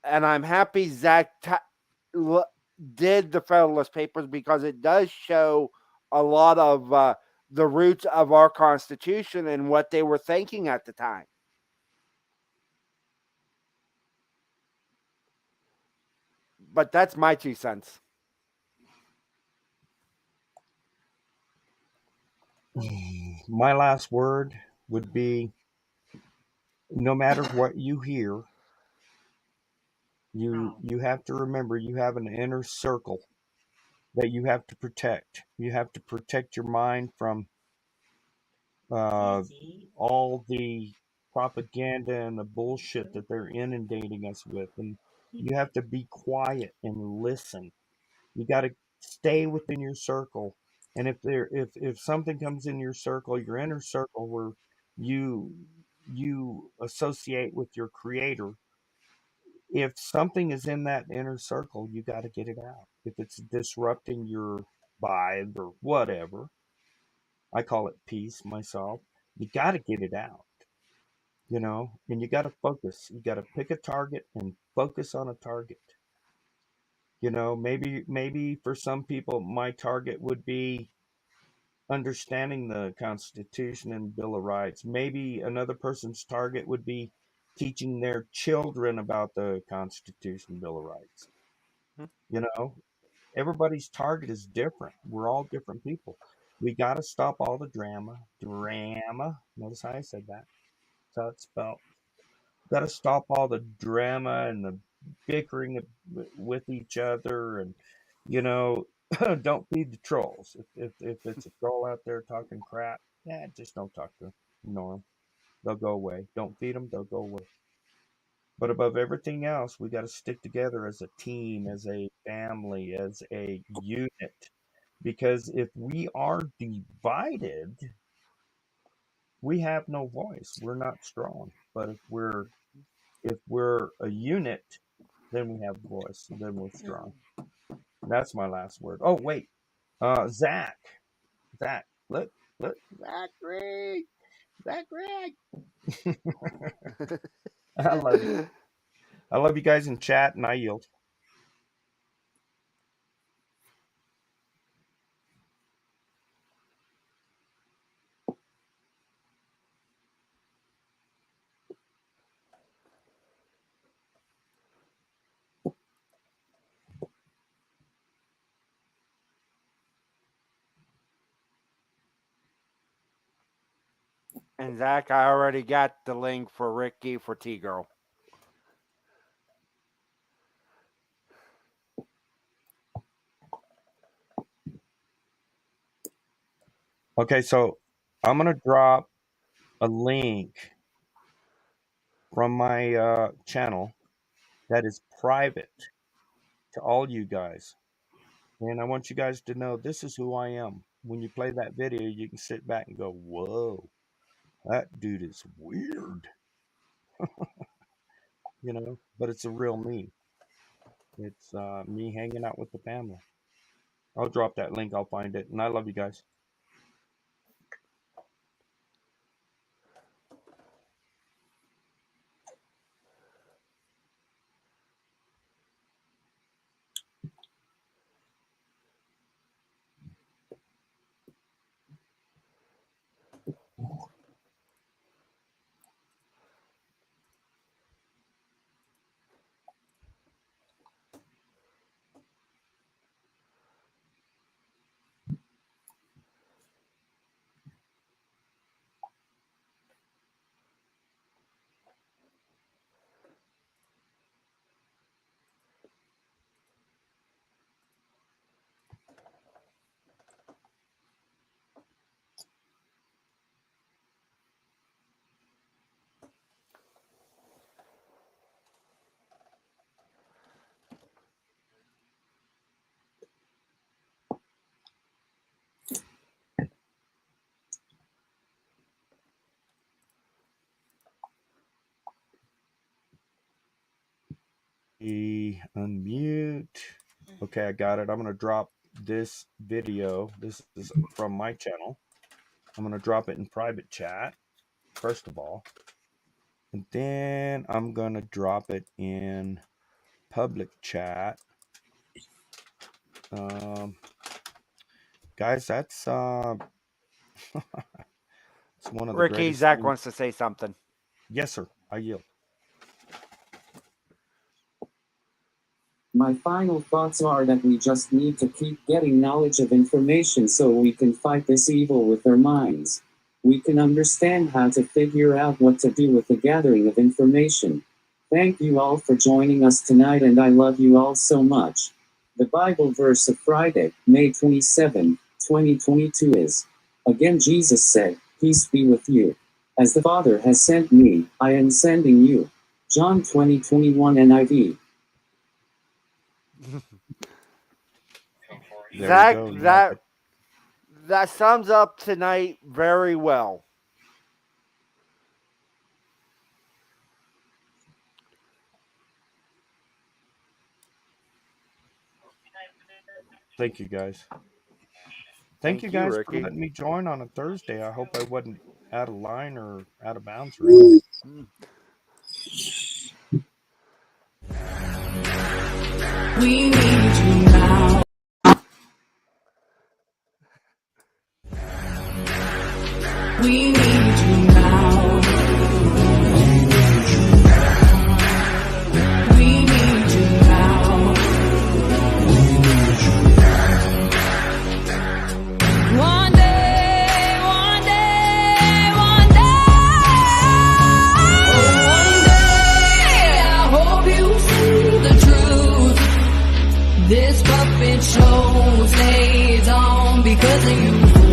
And I'm happy Zach did the Federalist Papers because it does show a lot of the roots of our Constitution and what they were thinking at the time. But that's my 2 cents. My last word would be, no matter what you hear, you have to remember you have an inner circle that you have to protect. You have to protect your mind from all the propaganda and the bullshit that they're inundating us with. And you have to be quiet and listen. You got to stay within your circle. And if something comes in your circle, your inner circle, where you associate with your creator, if something is in that inner circle, you got to get it out. If it's disrupting your vibe or whatever, I call it peace myself, you got to get it out, and you got to focus. You got to pick a target and focus on a target. Maybe for some people, my target would be understanding the Constitution and Bill of Rights. Maybe another person's target would be teaching their children about the Constitution, Bill of Rights. Everybody's target is different. We're all different people. We got to stop all the drama. Notice how I said that. That's how it's spelled. Got to stop all the drama and the bickering with each other, and don't feed the trolls. If it's a troll out there talking crap, just don't talk to them. Ignore them. They'll go away. Don't feed them. They'll go away. But above everything else, we got to stick together as a team, as a family, as a unit. Because if we are divided, we have no voice. We're not strong. But if we're a unit, then we have voice. And then we're strong. That's my last word. Oh wait, Zach, look, Zachary. I love you. I love you guys in chat, and I yield. And Zach, I already got the link for Ricky for T-Girl. Okay, so I'm going to drop a link from my channel that is private to all you guys. And I want you guys to know this is who I am. When you play that video, you can sit back and go, whoa, that dude is weird. You know, but it's a real me. It's me hanging out with the family. I'll drop that link. I'll find it. And I love you guys. Unmute. Okay, I got it. I'm going to drop this video. This is from my channel. I'm going to drop it in private chat, first of all. And then I'm going to drop it in public chat. Guys, that's it's one of the Ricky, greatest Zach things. wants to say something. Yes, sir. I yield. My final thoughts are that we just need to keep getting knowledge of information so we can fight this evil with our minds. We can understand how to figure out what to do with the gathering of information. Thank you all for joining us tonight, and I love you all so much. The Bible verse of Friday, May 27, 2022 is, again Jesus said, "Peace be with you. As the Father has sent me, I am sending you." John 20:21 NIV. Zach, that sums up tonight very well. Thank you, guys. Thank you guys Ricky. for letting me join on a Thursday. I hope I wasn't out of line or out of bounds or anything. We need you now. We need you now. We need you now. One day, one day, one day, I hope you see the truth. This puppet show stays on because of you.